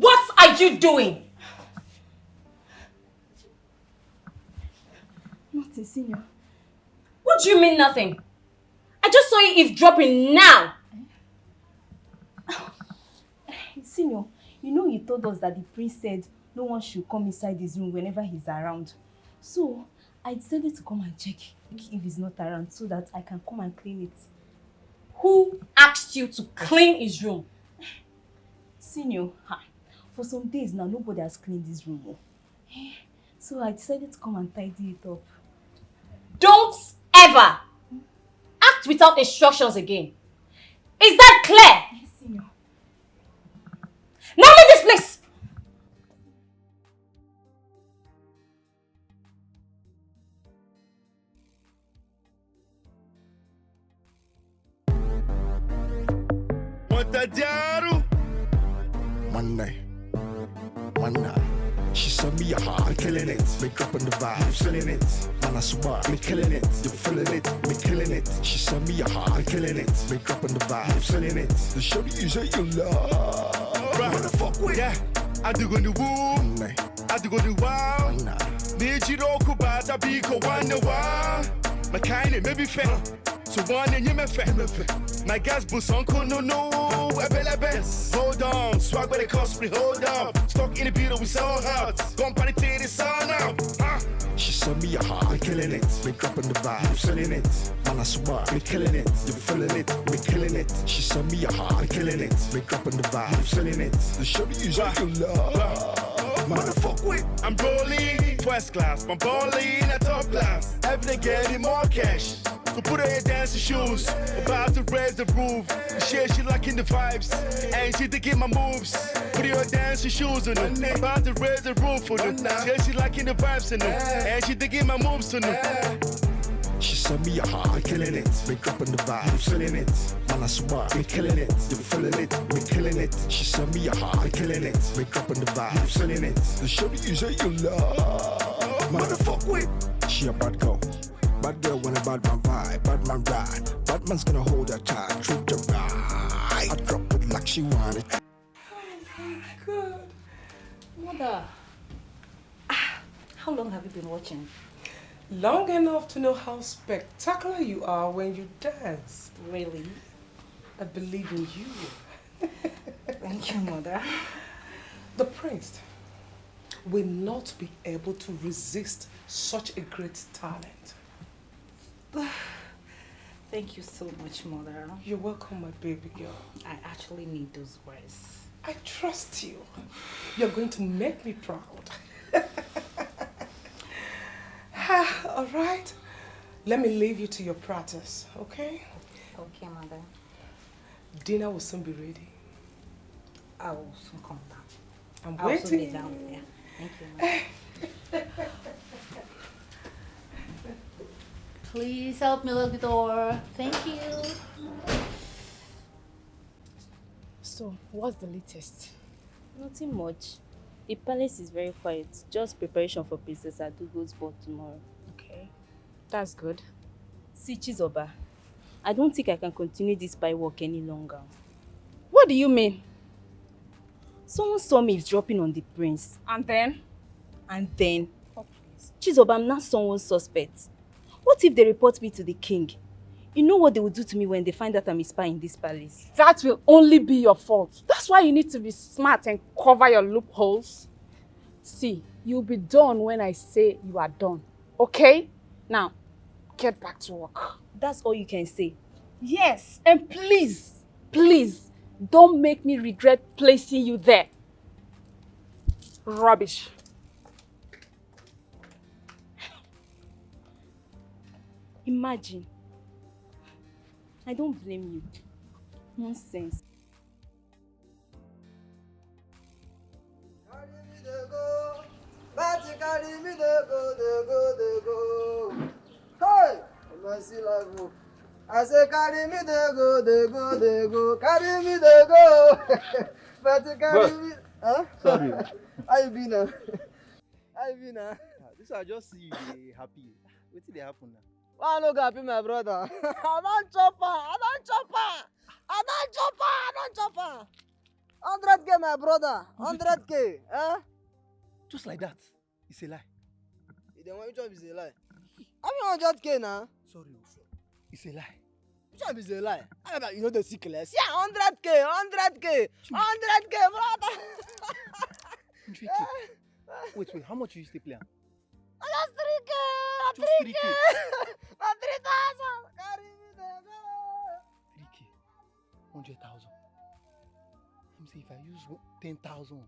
What are you doing? Nothing, Senior. What do you mean nothing? I just saw you eavesdropping now. Senior, you know he told us that the prince said no one should come inside his room whenever he's around. So I decided to come and check if he's not around so that I can come and clean it. Who asked you to clean his room? Senior, for some days now, nobody has cleaned this room. So I decided to come and tidy it up. Don't ever act without instructions again. Is that clear? Yes, Senior. Now leave this place! One night, she saw me hard, killing it. Me dropping the vibe, feeling it. Man, I swear, me killing it. You feeling it, me killing it. She saw me hard, killing it. Me dropping the vibe, feeling it. The show you say you love. Right, what the fuck with? Yeah, I do go to woo. I do go to wow. Need you to go back to be go one wow. My kind of maybe fair. So one and you may fair. My gas boost on no. Hold on, swag but it cost me, hold on. Stuck in the beat, we so hot. Gon' party till it's all now. She saw show me your heart, we're killing it. We're dropping the vibe, selling it. Man, I swear, we're killing it. You're feeling it, we're killing it. She show me your heart, we're killing it. We're dropping the vibe, selling it. The show me you love. Motherfuck with, I'm rolling first class, my balling at top class. Every day getting more cash. So put her in dancing shoes, about to raise the roof. She liking the vibes, and she thinking my moves. Put your dancing shoes on them, about to raise the roof on them. She liking the vibes on them, and she thinking my moves on them. She sent me a heart, we're killing it. We're dropping the vibe, selling it. Man, I swear, we're killing it. You're feeling it, we're killing it. She sent me a heart, we're killing it. We're dropping the vibe, selling it. The show me you say you love. Motherfuck with. She a bad girl. Bad girl when a bad man vibe, bad man ride. Bad man's gonna hold her tight, treat her right. I drop it like she wanted. Oh my God. Mother, how long have you been watching? Long enough to know how spectacular you are when you dance. Really? I believe in you. Thank you, Mother. The prince will not be able to resist such a great talent. Thank you so much, Mother. You're welcome, my baby girl. I actually need those words. I trust you. You're going to make me proud. All right. Let me leave you to your practice, okay? Okay, Mother. Dinner will soon be ready. I will soon come down. I'm I'll waiting. soon be down there. Thank you, Mother. Please help me lock the door. Thank you. So, what's the latest? Nothing much. The palace is very quiet. Just preparation for Princess Adugo's ball tomorrow. Okay, that's good. See, Chizoba, I don't think I can continue this spy work any longer. What do you mean? Someone saw me dropping on the prince. And then? And then? Oh, please. Chizoba, I'm not someone's suspect. What if they report me to the king? You know what they will do to me when they find out I'm a spy in this palace? That will only be your fault. That's why you need to be smart and cover your loopholes. See, you'll be done when I say you are done. Okay? Now, get back to work. That's all you can say. Yes, and please, please, don't make me regret placing you there. Rubbish. Imagine. I don't blame you. Nonsense. Carry me dey go. Hey! Mercy love. I say carry me dey go. Carry me dey go. Carry me. Huh? Sorry. How you been now? This I just see you dey happy. Wetin dey happen now? Why I no go happy, my brother? I don't chop her. 100K, my brother. 100K. Eh? Just like that. It's a lie. Which one is a lie? I mean 100K now. Sorry. It's a lie. Which one is a lie? You know the sickness. Yeah, 100K, brother. 100K. Wait, how much you stay playing? Just 3K. Just 3K. 3,000. Carry me there. 3K. 100,000. Let me see if I use 10,000.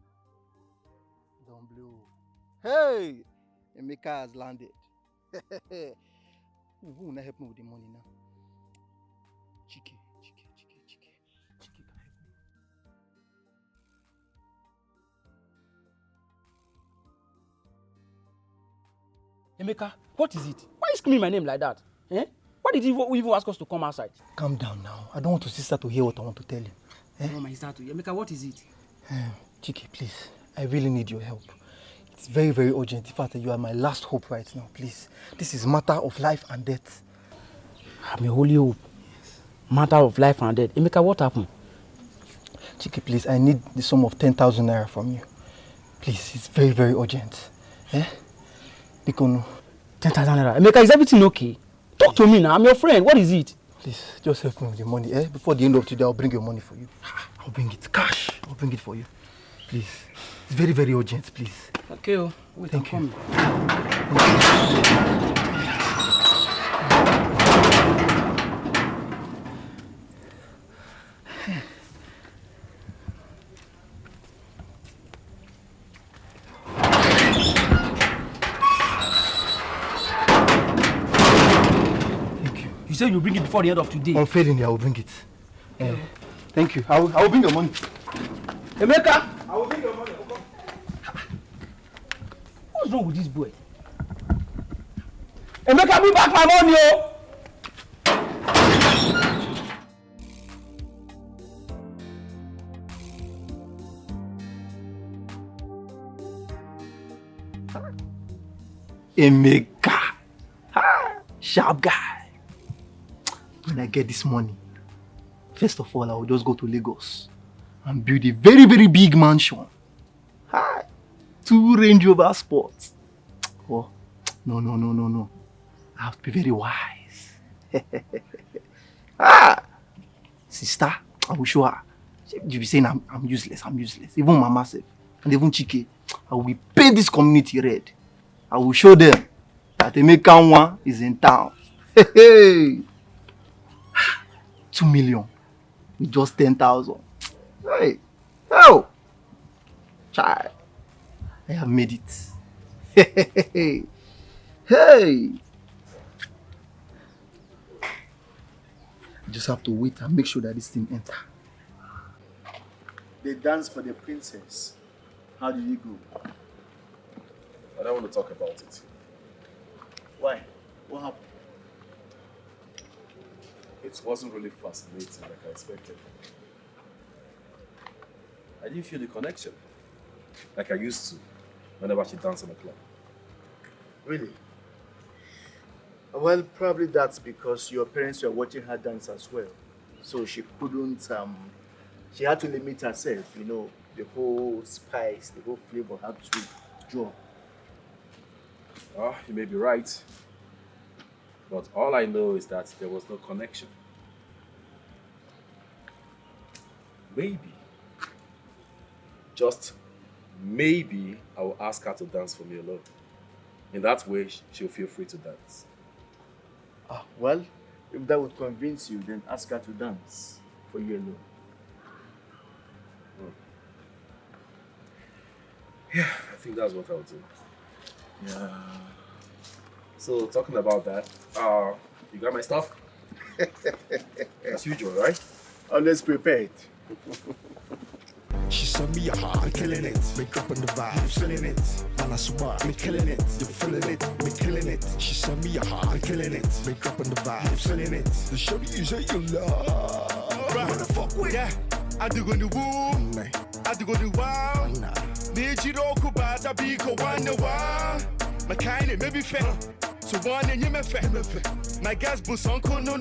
Don't blow. Hey! Emeka has landed. Who will not help me with the money now? Chike can help me. Emeka, what is it? Why are you screaming my name like that? Eh? Why did you even ask us to come outside? Calm down now. I don't want your sister to hear what I want to tell you. I want my sister to hear. Emeka, what is it? Chike, please. I really need your help. It's very, very urgent. In fact, you are my last hope right now. Please. This is matter of life and death. I'm your holy hope. Matter of life and death. Emeka, what happened? Chike, please. I need the sum of 10,000 naira from you. Please. It's very, very urgent. Eh? Bikono. 10,000 naira. Emeka, is everything okay? Talk to me now. I'm your friend. What is it? Please, just help me with the money. Eh? Before the end of today, I'll bring your money for you. I'll bring it. Cash. I'll bring it for you. Please. It's very, very urgent. Please. Okay, oh. Wait, I'm coming. You said you'll bring it before the end of today. Unfailingly, I will bring it. Thank you. I will bring your money. Emeka! I will bring your money. What's wrong with this boy? Emeka, bring back my money, oh! Emeka. Sharp guy. When I get this money, first of all, I will just go to Lagos and build a very, very big mansion. 2 Range Rover Sports. Oh, no. I have to be very wise. Sister, I will show her. You be saying I'm useless. Even Mama said, and even Chike, I will paint this community red. I will show them that Emeka is in town. 2 million with just 10,000. Hey, oh, child, I have made it. Hey, I just have to wait and make sure that this thing enter. They dance for the princess. How did it go? I don't want to talk about it. Why? What happened? It wasn't really fascinating like I expected. I didn't feel the connection like I used to whenever she danced in the club. Really? Well, probably that's because your parents were watching her dance as well. So she couldn't, she had to limit herself, you know, the whole spice, the whole flavor had to draw. Oh, you may be right. But all I know is that there was no connection. Maybe, just maybe, I will ask her to dance for me alone. In that way, she'll feel free to dance. Well, if that would convince you, then ask her to dance for you alone. Yeah, I think that's what I'll do. Yeah. So, talking about that, you got my stuff? As usual, right? Always prepared. She sent me a heart, I'm killing it. Make up on the vibe, I'm feeling it. Man, I swear, me killing it. You feeling it, me killing it. She sent me a heart, I'm killing it. Make up on the vibe, I'm feeling it. The show you say you love. Right, what the fuck with? Yeah, I do go to woo, I do go to wow. Need you to go back, I be go one to one. My kind of maybe fair. So one and you may fair. My gas boost uncle no.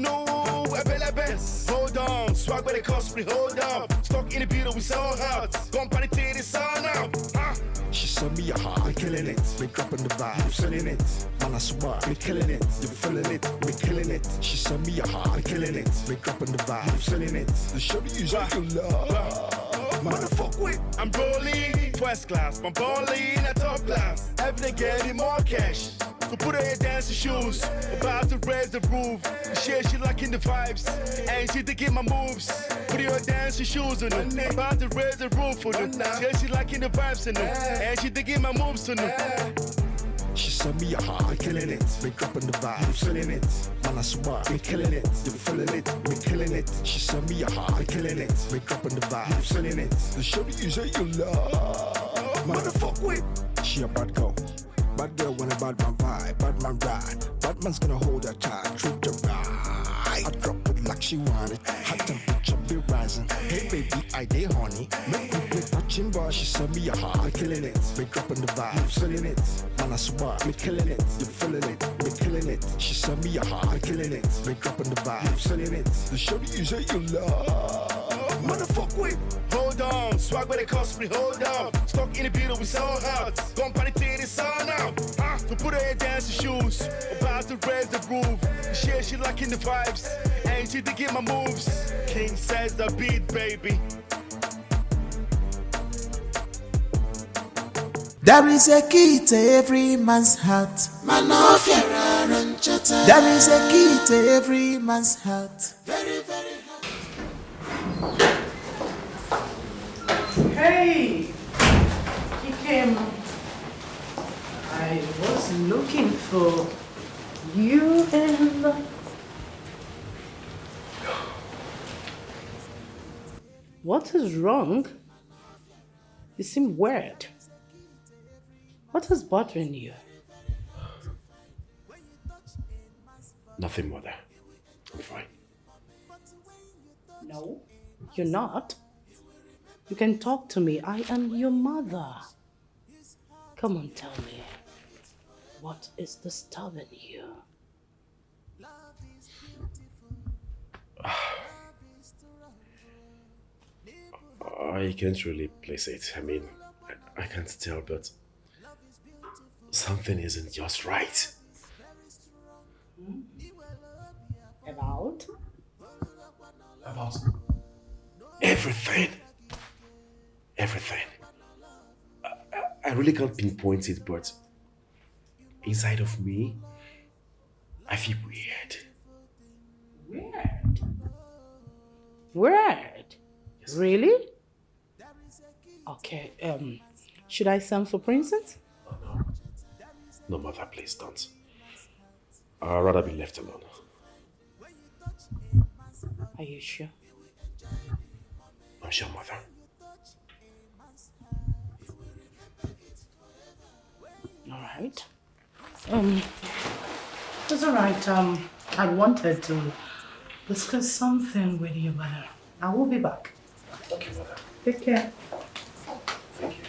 Hold on, swag where they cost me, hold up. Stuck in the beat, we so hot. Gon' party till it's all out. She sent me a heart, I'm killing it. Make up on the vibe, I'm feeling it. Man, I swear, me killing it. You feeling it, me killing it. She sent me a heart, I'm killing it. Make up on the vibe, I'm feeling it. The show you say you love. Motherfuck with, I'm rolling first class, my balling at top class. Every day getting more cash. So put her in dancing shoes, about to raise the roof. She liking the vibes, and she digging my moves. Put your dancing shoes on her, about to raise the roof for them. She liking the vibes in her, and she digging my moves on her. She sent me a heart, I'm killing it. Make up on the vibe, I'm feeling it. Man, I swear, me killing it. You feeling it, me killing it. She sent me a heart, I'm killing it. Make up on the vibe, I'm feeling it. The show you say you love. Motherfuck with. She a bad girl. Bad girl want a bad man vibe, bad man ride. Bad man's gonna hold her tight, treat her right. I drop it like she want it. Hot temperature be rising. Hey baby, I dey horny. Make me be watching, but she sent me a heart, I'm killing it. Make up on the vibe, I'm feeling it. Man, I swear, me killing it. You feeling it, me killing it. She sent me a heart, I'm killing it. Make up on the vibe, I'm feeling it. The show you say you love. Motherfuck with. Hold on, swag where they cost me, hold up. Stuck in the beat, we so hot. Gon' party till it's all out. So put her in dancing shoes, about to raise the roof. She liking the vibes, and she digging my moves. King says the beat, baby. There is a key to every man's heart. Man of your There is a key to every man's heart. Very, very Hey! He came. I was looking for you and... What is wrong? You seem weird. What is bothering you? Nothing, mother. I'm fine. No, you're not. You can talk to me. I am your mother. Come on, tell me. What is disturbing you? I can't really place it. I mean, I can't tell, but something isn't just right. About? About everything. Everything. I really can't pinpoint it, but inside of me, I feel weird. Weird? Weird? Yes. Really? Okay, should I send for Princess? Oh, no. No, mother, please don't. I'd rather be left alone. Are you sure? I'm sure, mother. All right. It's all right. I wanted to discuss something with you, but I will be back. Okay, mother. Take care. Thank you.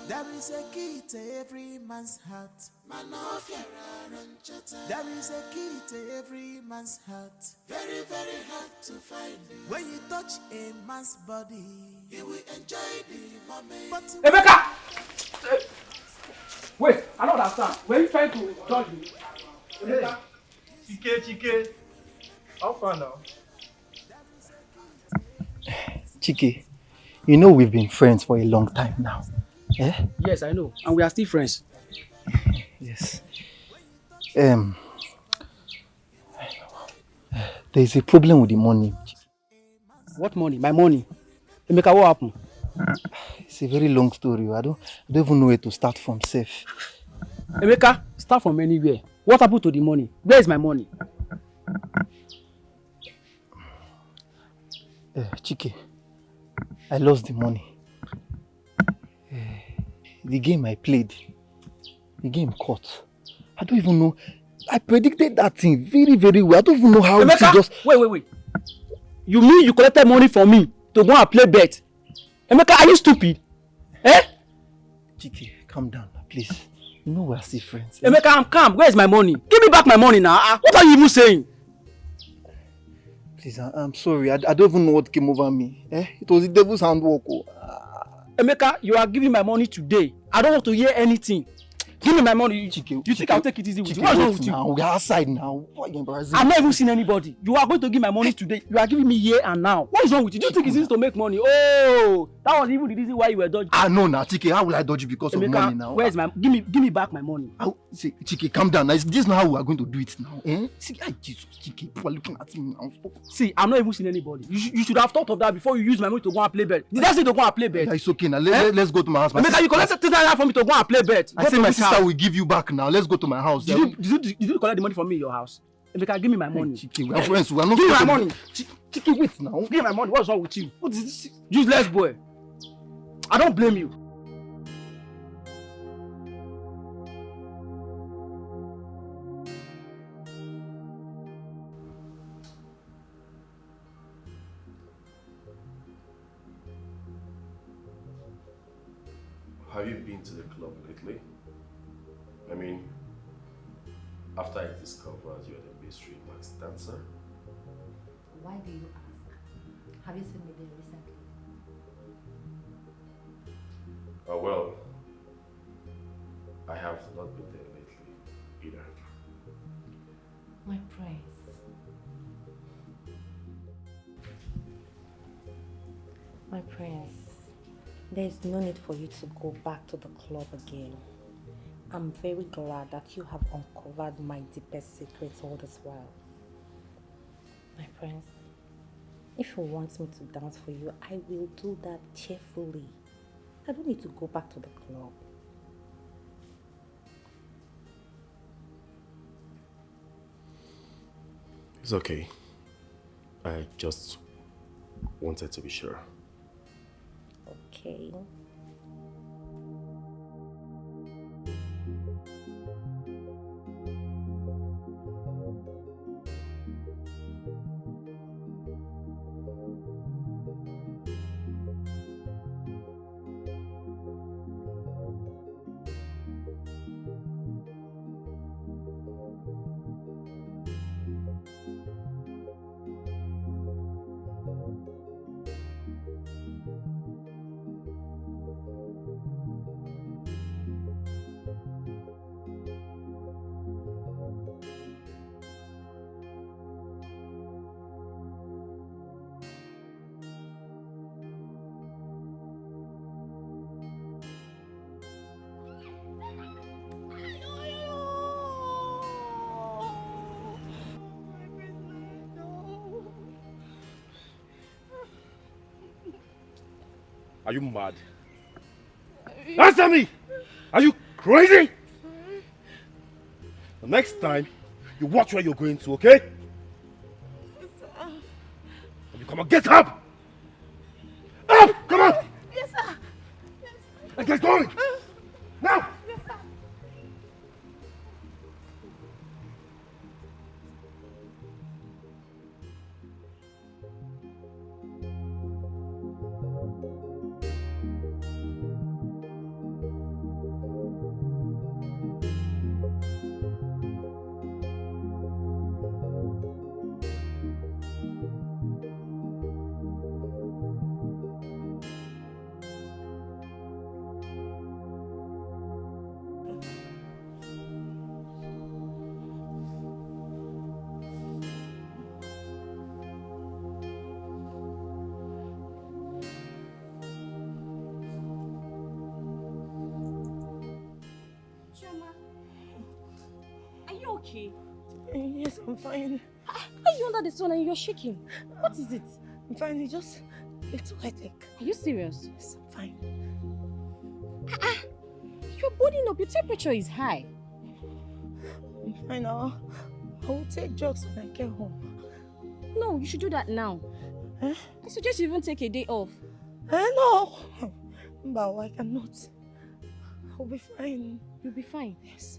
There is a key to every man's heart. Man of your There is a key to every man's heart. Very, very hard to find. When you touch a man's body, you will enjoy the moment. Emeka! Wait, I don't understand. Were you trying to touch me? Emeka? Chike. How far now? Chike, you know we've been friends for a long time now. Eh? Yes, I know. And we are still friends. Yes. There's a problem with the money. What money? My money? Emeka, what happened? It's a very long story. I don't even know where to start from, safe. Emeka, start from anywhere. What happened to the money? Where is my money? Chike, I lost the money. The game I played, the game caught. I don't even know. I predicted that thing very, very well. I don't even know how Emeka, to just... Wait. You mean you collected money from me to go and play bet? Emeka, are you stupid? Eh? Chike, calm down, please. You know we're still friends. Emeka, I'm calm. Where is my money? Give me back my money now. What are you even saying? Please, I'm sorry. I don't even know what came over me. It was the devil's handwork. Emeka, you are giving my money today. I don't want to hear anything. Give me my money. You think I'll take it easy with you? What's wrong with you? Now, we're outside now. Why are you embarrassing? I've not even seen anybody. You are going to give my money today. You are giving me here and now. What is wrong with you? Do you think it's easy to make money? Oh, that was even the reason why you were dodging. No, now, Chike, how will I dodge you because Emeka, of money now? Where's my... Give me back my money. See, Chike, calm down. Now, this is not how we are going to do it now. See, Jesus, Chike, people are looking at me now. See, I'm not even seeing anybody. You should have thought of that before you use my money to go and play bet. Did I say to go and play bet? It's okay now. Let's go to my house. Emeka, you collected 10,000 for me to go and play bet. I say my sister will give you back now. Let's go to my house. Did you collect the money from me in your house? Emeka, give me my money. Chike, we are friends. We are not. Give me my money. Chike, wait now. Give me my money. What's wrong with you? What is this? Useless boy. I don't blame you. Have you been to the club lately? I mean, after I discovered you're the mystery box dancer. Why do you ask? Have you seen me there recently? Oh well, I have not been there lately either. My prince. My prince, there is no need for you to go back to the club again. I'm very glad that you have uncovered my deepest secrets all this while. My prince, if you want me to dance for you, I will do that cheerfully. I don't need to go back to the club. It's okay. I just wanted to be sure. Okay. Are you mad? Answer me! Are you crazy? The next time, you watch where you're going to, okay? You come on, get up! Up! Come on! Yes, sir. And get going! Now! Yes, sir. Okay. Yes, I'm fine. Are you under the sun and you're shaking? What is it? I'm fine, it's just a little headache. Are you serious? Yes, I'm fine. You're burning up. Your temperature is high. I'm fine now. I will take drugs when I get home. No, you should do that now. Huh? I suggest you even take a day off. No. But I cannot. I'll be fine. You'll be fine? Yes.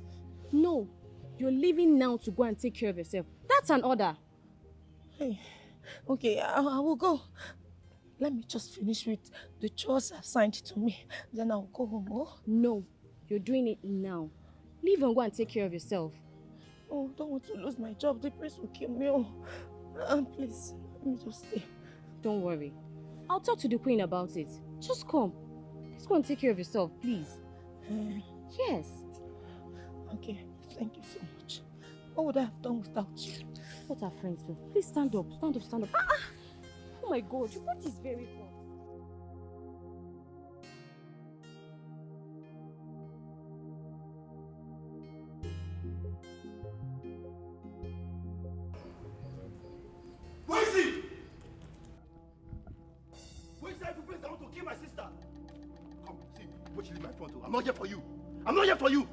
No. You're leaving now to go and take care of yourself. That's an order. Hey, okay, I will go. Let me just finish with the chores assigned to me. Then I'll go home. Oh? No, you're doing it now. Leave and go and take care of yourself. Oh, don't want to lose my job. The prince will kill me. Oh, please, let me just stay. Don't worry. I'll talk to the queen about it. Just come. Let's go and take care of yourself, please. Yes. Okay, thank you so much. What would I have done without you? What are friends for? Please stand up, stand up, stand up. Oh my God, your body is very hot. Where is he? Where is that place I want to kill my sister? Come, see, where she leave my front door. I'm not here for you. I'm not here for you.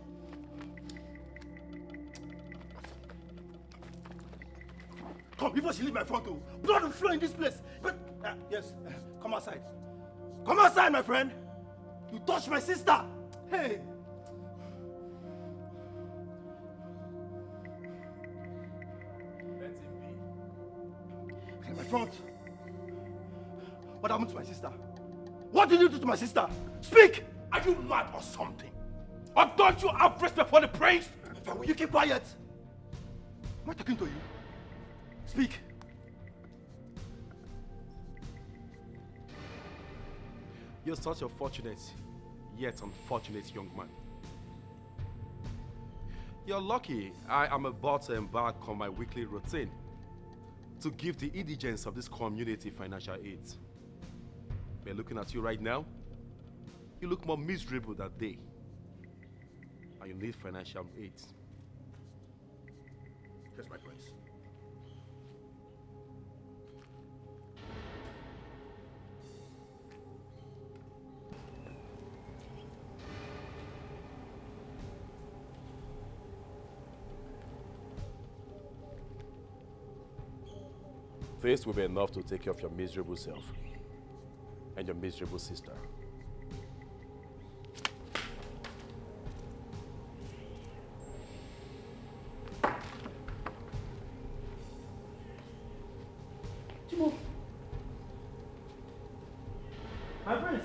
Come, before she leave my front door. Blood will flow in this place. But, yes, come outside. Come outside, my friend. You touched my sister. Hey. Let him be. Clear my front. What happened to my sister? What did you do to my sister? Speak! Are you mad or something? Or don't you have respect for the prince? Will you keep quiet? Am I talking to you? Speak. You're such a fortunate, yet unfortunate young man. You're lucky. I am about to embark on my weekly routine to give the indigents of this community financial aid. But looking at you right now, you look more miserable than they. And you need financial aid. Here's my place. This will be enough to take care of your miserable self and your miserable sister. Chimo. My prince.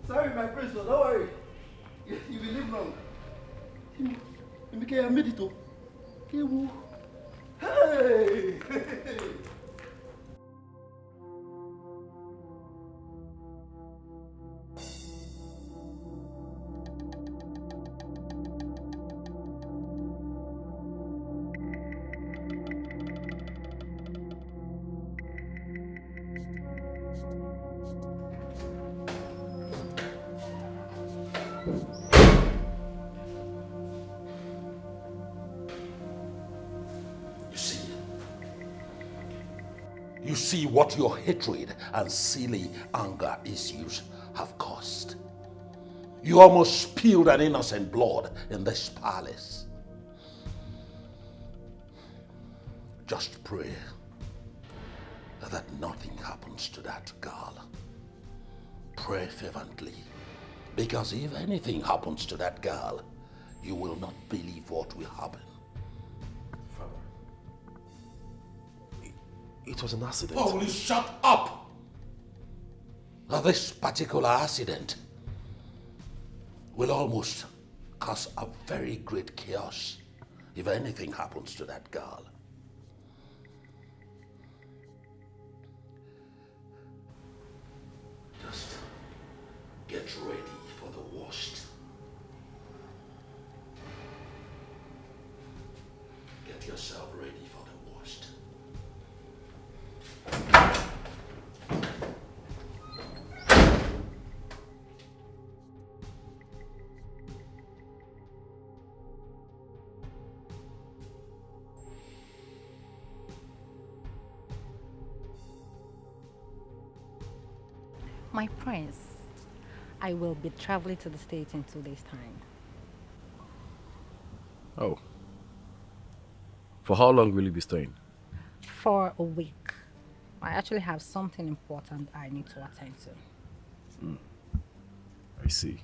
Sorry, my prince, but don't worry. You will live long. Chimo. Emeke, I made it up. Chimo. Hey! You see what your hatred and silly anger issues have caused. You almost spilled an innocent blood in this palace. Just pray that nothing happens to that girl. Pray fervently, because if anything happens to that girl, you will not believe what will happen. It was an accident. Oh, will you shut up? This particular accident will almost cause a very great chaos if anything happens to that girl. Just get ready for the worst. Get yourself ready for the worst. My prince, I will be traveling to the States in 2 days' time. Oh. For how long will you be staying? For a week. I actually have something important I need to attend to. I see.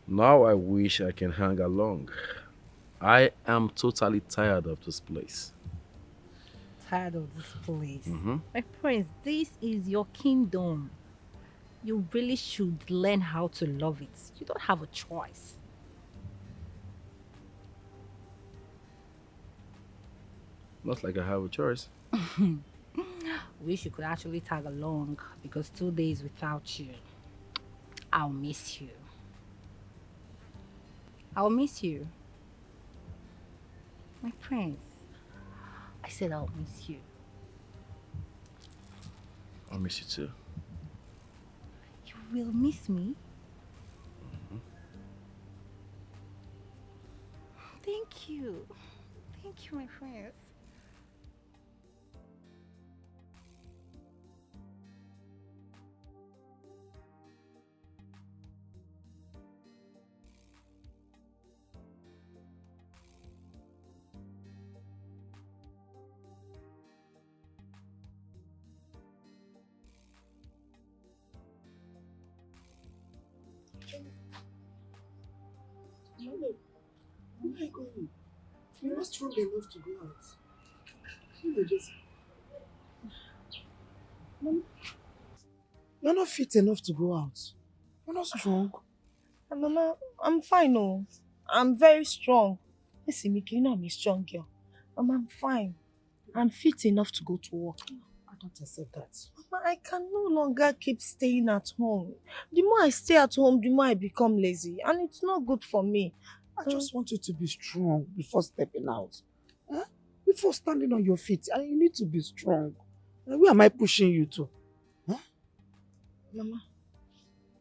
Now I wish I can hang along. I am totally tired of this place. Tired of this place. Mm-hmm. My prince, this is your kingdom. You really should learn how to love it. You don't have a choice. Not like I have a choice. Wish you could actually tag along, because 2 days without you, I'll miss you. I'll miss you. My prince, I said I'll miss you. I'll miss you too. You will miss me? Thank you. Thank you, my prince. Mama, where are you going? You're not strong enough to go out. You're just... Mama, you're not fit enough to go out. You're not strong. Mama, I'm fine, oh. I'm very strong. Listen, Miki, you know I'm a strong girl. Mama, I'm fine. I'm fit enough to go to work. I don't accept that. Mama, I can no longer keep staying at home. The more I stay at home, the more I become lazy. And it's not good for me. I just want you to be strong before stepping out. Huh? Before standing on your feet. And you need to be strong. Where am I pushing you to? Huh? Mama,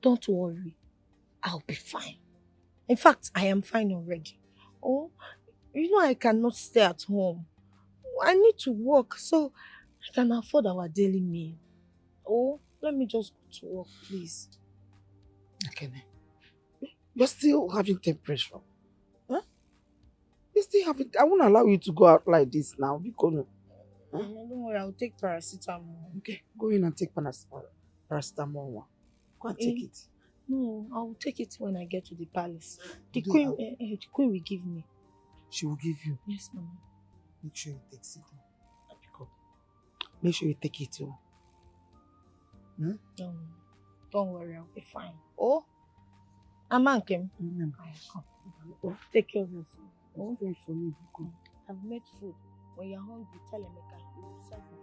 don't worry. I'll be fine. In fact, I am fine already. Oh, you know I cannot stay at home. I need to work so I can afford our daily meal. Oh, let me just go to work, please. Okay. You're still having temperature. Huh? You're still having... I won't allow you to go out like this now because... Huh? Don't worry, I'll take paracetamol. Okay, go in and take paracetamol. Go and take it. No, I will take it when I get to the palace. The queen will give me. She will give you? Yes, Mama. Make sure you take it. Make sure you take it too. Hmm? Don't worry, I'll be fine. Oh, Amankem. Oh, take care of yourself. Oh, wait for me. I've made food. When you're hungry, tell Emeka. He will serve you.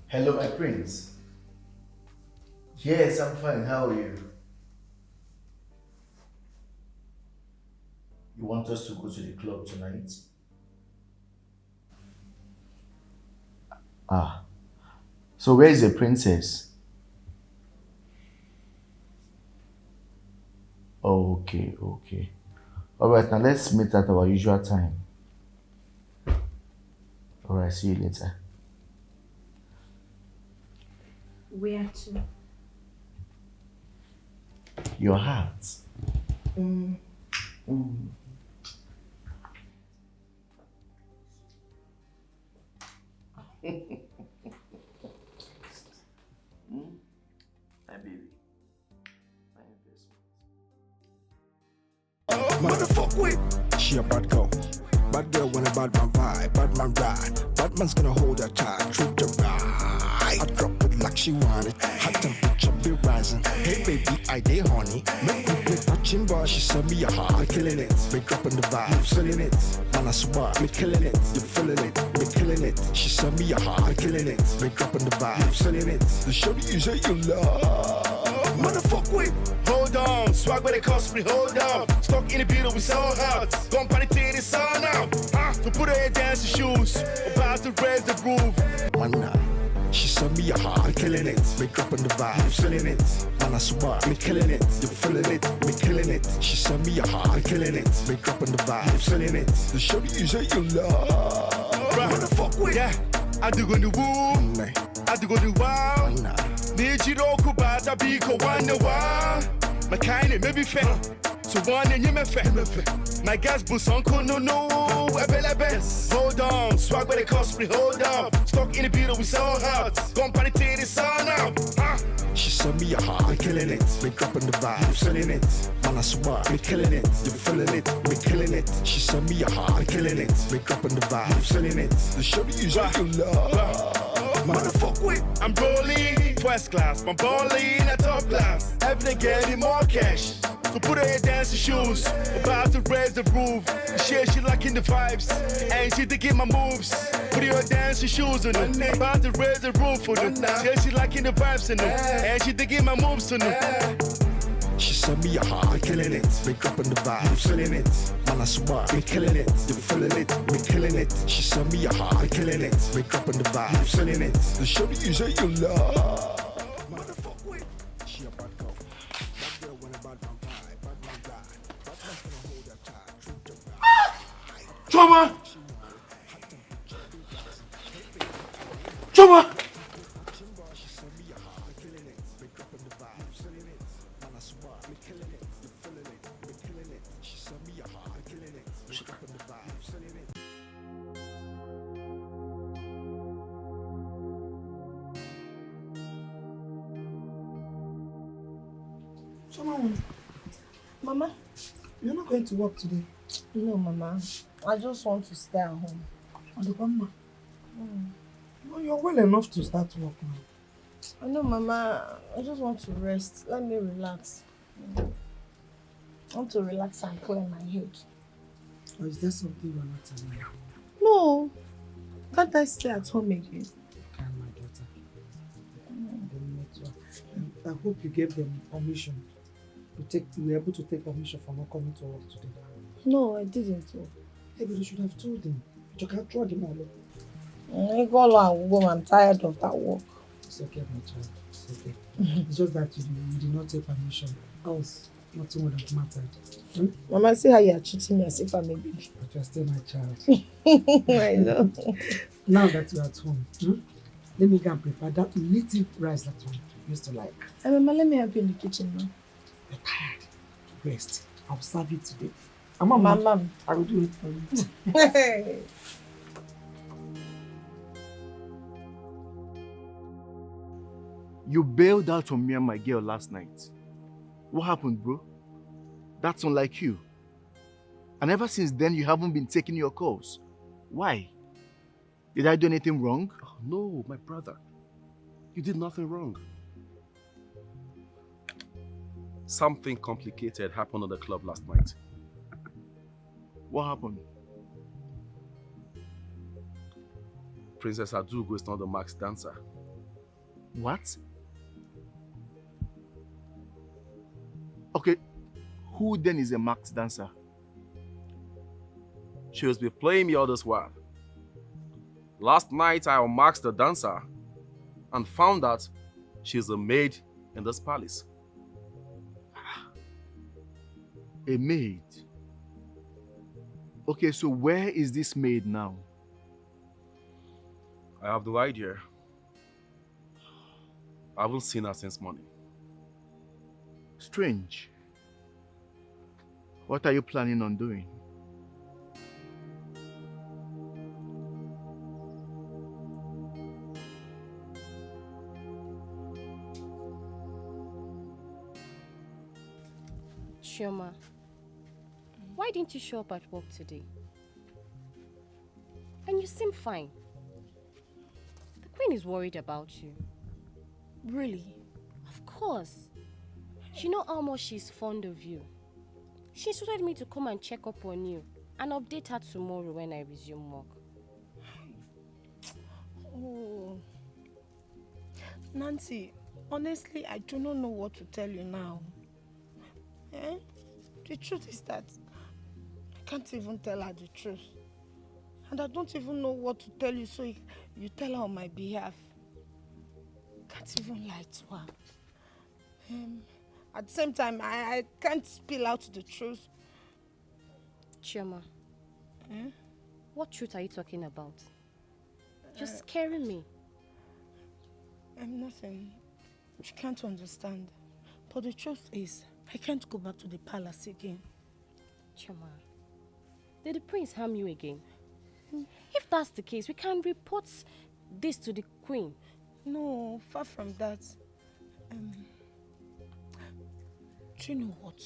Hello, my prince. Yes, I'm fine. How are you? You want us to go to the club tonight? Ah. So where is the princess? Okay. Alright, now let's meet at our usual time. Alright, see you later. Where to? Your heart. My baby. My investment. Motherfucker with. She a bad girl. Bad girl want a bad man vibe. Bad man ride. Bad man's gonna hold her tight. Treat her right. I drop it like she want it. Hot temperature be rising. Hey baby, I dey horny. Make me be touching bar. She send me a heart. Me killing it. Me dropping the vibe. You feeling it. Man I swear. Me killing it. You feeling it. Me killing it. She send me a heart. Me killing it. Me dropping the vibe. You feeling it. The show you say you love. Motherfucker with. Hold on, swag where they cost me, hold up. Stuck in the beat, we so hot. Gon' party till it's on now. So put her in dancing shoes. About to raise the roof. One night, she sent me a heart. Me killing it. Me dropping the vibe. You feeling it. Man, I swear. Me killing it. You feeling it. Me killing it. She sent me a heart. Me killing it. Me dropping the vibe. You feeling it. The show you say you love. Motherfucker with. Yeah, I do go to woo. I do go to wow. Nijiro kubata biko wanda wa. My kind of maybe fair. So one and you me fair. My gas boost uncle no. Hold on, swag where they cost me, hold up. Stuck in the beat, we so hot. Gon' party till it's on now. She sent me a heart. Me killing it. Me dropping the vibe. You feeling it. Man, I swear. Me killing it. You feeling it. Me killing it. She sent me a heart. Me killing it. Me dropping the vibe. You feeling it. The show you say you love. Motherfucker with. I'm rolling first class. My balling at top class. Everything getting more cash. So put her in dancing shoes. About to raise the roof. She liking the vibes. And she digging my moves. Put your dancing shoes on them. About to raise the roof for them. She liking the vibes in them. And she digging my moves on them. She sent me a heart. Me killing it. Me dropping the vibe. You feeling it. Man, I swear. Me killing it. You feeling it. Me killing it. She sent me a heart. Me killing it. Me dropping the vibe. You feeling it. The show you say you love. Motherfucker with. She a bad girl. Bad girl want a bad man vibe. Bad man ride. Bad man's gonna hold her tight. Treat her right. Choma! Choma! Mama? You're not going to work today? No, Mama. I just want to stay at home. On the bummer. No, you're well enough to start work now. I know, Mama. I just want to rest. Let me relax. I want to relax and clear my head. Or is there something you're not telling me? No. Can't I stay at home again? Can, my daughter. I hope you gave them permission you were able to take permission for not coming to work today. No, I didn't. Hey, but you should have told them. But you can't throw them all. I'm tired of that work. It's okay, my child. It's okay. It's just that you did not take permission. Else, nothing would have mattered. Mama, see how you are treating me as if I'm a baby. But you're still my child. I know. Now that you're at home, let me go and prepare that little rice that you used to like. Hey, Mama, let me help you in the kitchen now. You're tired. Rest. I'll serve it today. Mom, I will do it for you. You bailed out on me and my girl last night. What happened, bro? That's unlike you. And ever since then, you haven't been taking your calls. Why? Did I do anything wrong? Oh, no, my brother. You did nothing wrong. Something complicated happened at the club last night. What happened? Princess Adugo is not the max dancer. What? Okay, who then is a max dancer? She was be playing me all this while. Last night I unmasked the dancer and found that she's a maid in this palace. A maid? Okay, so where is this maid now? I have no idea. I haven't seen her since morning. Strange. What are you planning on doing? Chioma, why didn't you show up at work today? And you seem fine. The Queen is worried about you. Really? Of course. She knows how much she's fond of you. She instructed me to come and check up on you and update her tomorrow when I resume work. Oh. Nancy, honestly, I do not know what to tell you now. The truth is that I can't even tell her the truth. And I don't even know what to tell you, so you tell her on my behalf. Can't even lie to her. At the same time, I can't spill out the truth. Chioma, what truth are you talking about? You're scaring me. I'm nothing. You can't understand. But the truth is, I can't go back to the palace again. Chioma, did the prince harm you again? If that's the case, we can report this to the Queen. No, far from that. Do you know what?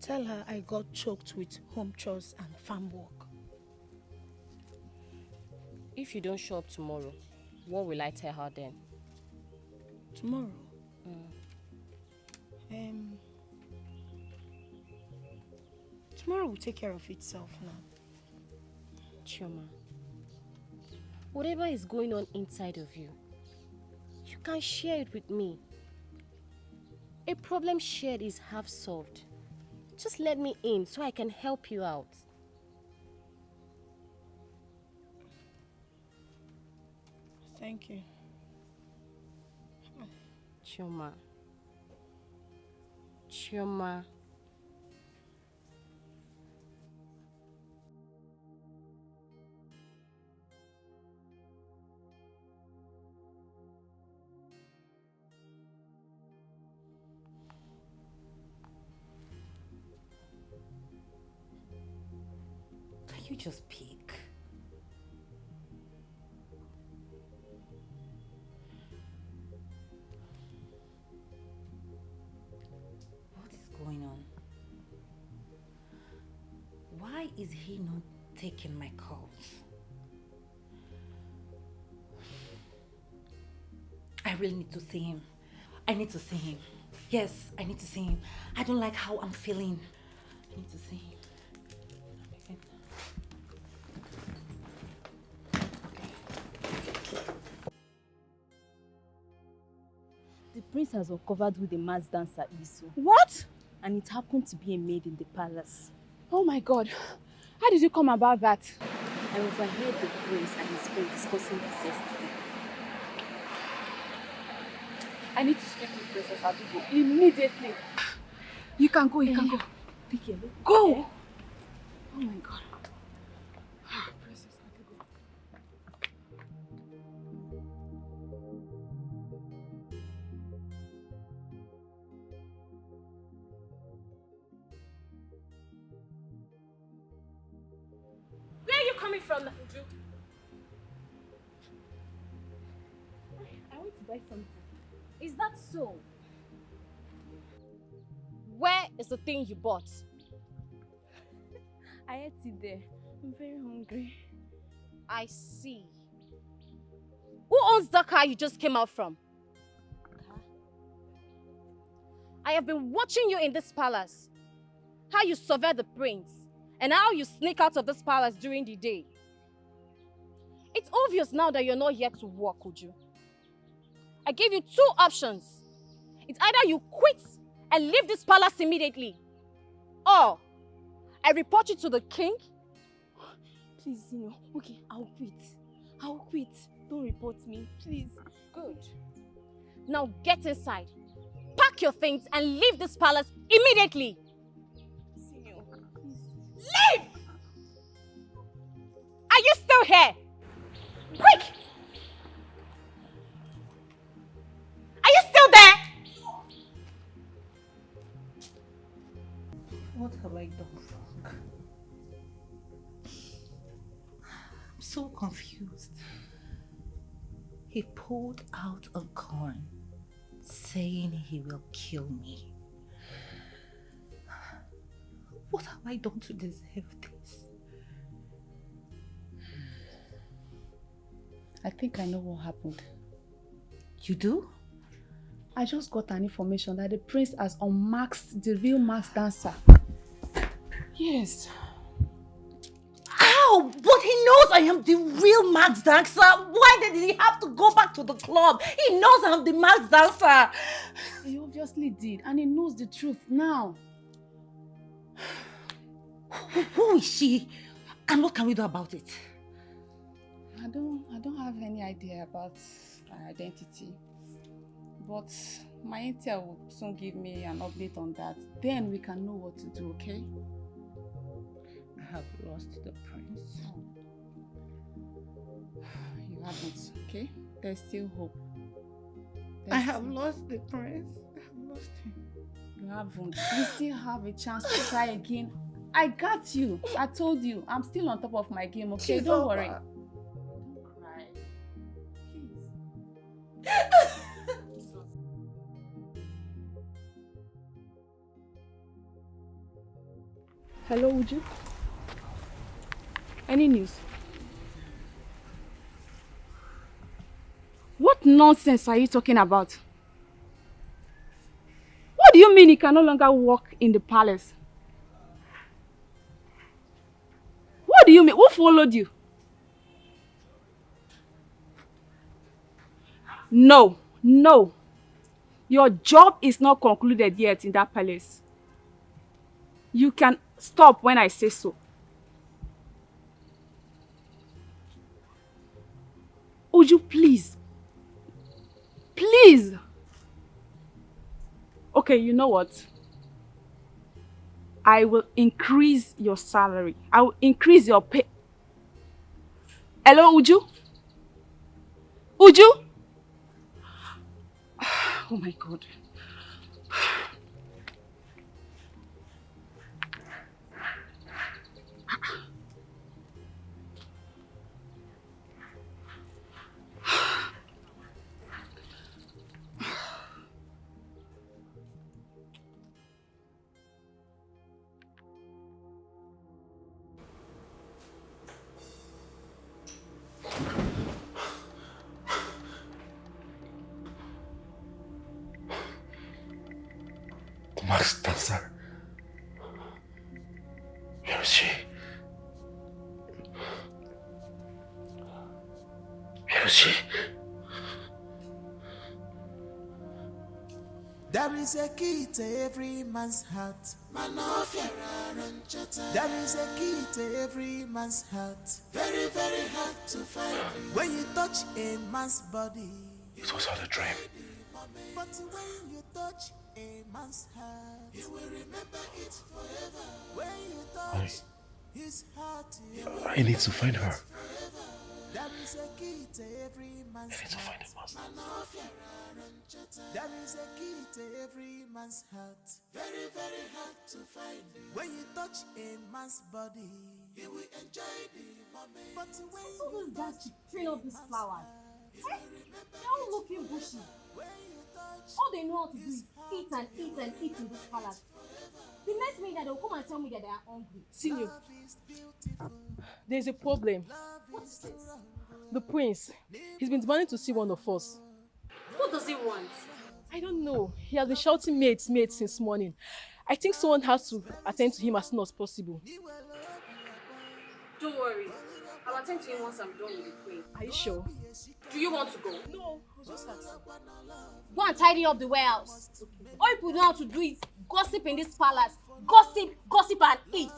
Tell her I got choked with home chores and farm work. If you don't show up tomorrow, what will I tell her then? Tomorrow? Tomorrow will take care of itself now. Chioma, whatever is going on inside of you, you can share it with me. A problem shared is half solved. Just let me in so I can help you out. Thank you. Chioma. Chioma. Can you just pick? Going on? Why is he not taking my calls? really need to see him. I need to see him. Yes, I need to see him. I don't like how I'm feeling. I need to see him. The prince has uncovered who the masked dancer is. What? And it happened to be a maid in the palace. Oh my God. How did you come about that? I overheard the prince and his friend discussing this yesterday. I need to speak with Princess Adugo immediately. You can go, you can go. Pick your Go! Oh my God. Princess Adugo. Where are you coming from, Uju? I want to buy something. Is that so? Where is the thing you bought? I ate it there. I'm very hungry. I see. Who owns the car you just came out from? I have been watching you in this palace. How you survey the prince and how you sneak out of this palace during the day. It's obvious now that you're not here to work, Uju. I gave you 2 options. It's either you quit and leave this palace immediately, or I report you to the king. Please, okay, I'll quit. I'll quit. Don't report me, please. Good. Now get inside. Pack your things and leave this palace immediately. Senor, please. Leave! Are you still here? Quick! Are you still there? What have I done wrong? I'm so confused. He pulled out a gun, saying he will kill me. What have I done to deserve this? I think I know what happened. You do? I just got an information that the prince has unmasked the real masked dancer. Yes. Ow! But he knows I am the real masked dancer. Why did he have to go back to the club? He knows I'm the masked dancer. He obviously did, and he knows the truth now. Who is she? And what can we do about it? I don't have any idea about her identity. But my intel will soon give me an update on that. Then we can know what to do, okay? I have lost the prince. You haven't, okay? There's still hope. I have lost the prince. I have lost him. You haven't. You still have a chance to try again. I got you. I told you. I'm still on top of my game, okay? She's Don't over. worry. Don't cry. Please. Hello, Uju. Any news? What nonsense are you talking about? What do you mean you can no longer work in the palace? What do you mean? Who followed you? No, no. Your job is not concluded yet in that palace. You can stop when I say so. Uju, please. Please. Okay, you know what? I will increase your salary. I will increase your pay. Hello, Uju? Uju? Oh my God. masked dancer. Where is she? Where is she? There is a key to every man's heart. Man of your iron chatter. There is a key to every man's heart. Very, very hard to find. When you touch a man's body, It was all a dream. but when you touch a man's heart, you will remember it forever. When you touch his heart, I need to find her. there is a key to every man's heart. I need to find the man of your iron chatter. There is a key to every man's heart. Very, very hard to find. When you touch a man's body, you will enjoy the moment. But when Who does that to train up these flowers? They're all looking bushy. All they know how to do is eat and eat and eat in this palace. The next minute they'll come and tell me that they are hungry. Senior, there's a problem. What is this? The prince, he's been demanding to see one of us. What does he want? I don't know. He has been shouting mates, mates since morning. I think someone has to attend to him as soon as possible. Don't worry. I'll attend to him once I'm done with the queen. Are you sure? Do you want to go? No, I was just asking. Go and tidy up the warehouse. All people know how to do is gossip in this palace. Gossip, gossip and eat.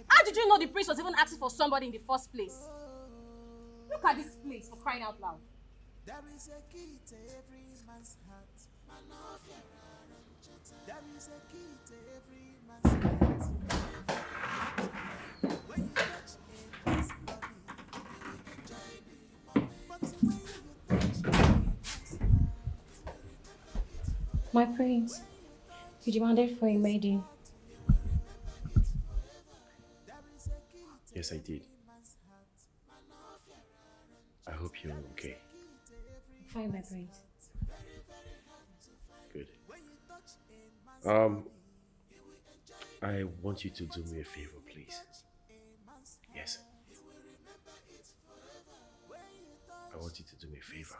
How did you know the prince was even asking for somebody in the first place? Look at this place, for crying out loud. there is a key to every man's heart. Man of your iron chatter. There is a key to every man's heart. When you touch a man's body, you will enjoy the moment. But when you touch a man's heart, My prince, you demanded for a maiden. Yes, I did. I hope you're okay. Fine, my prince. Good. I want you to do me a favor, please. Yes. I want you to do me a favor.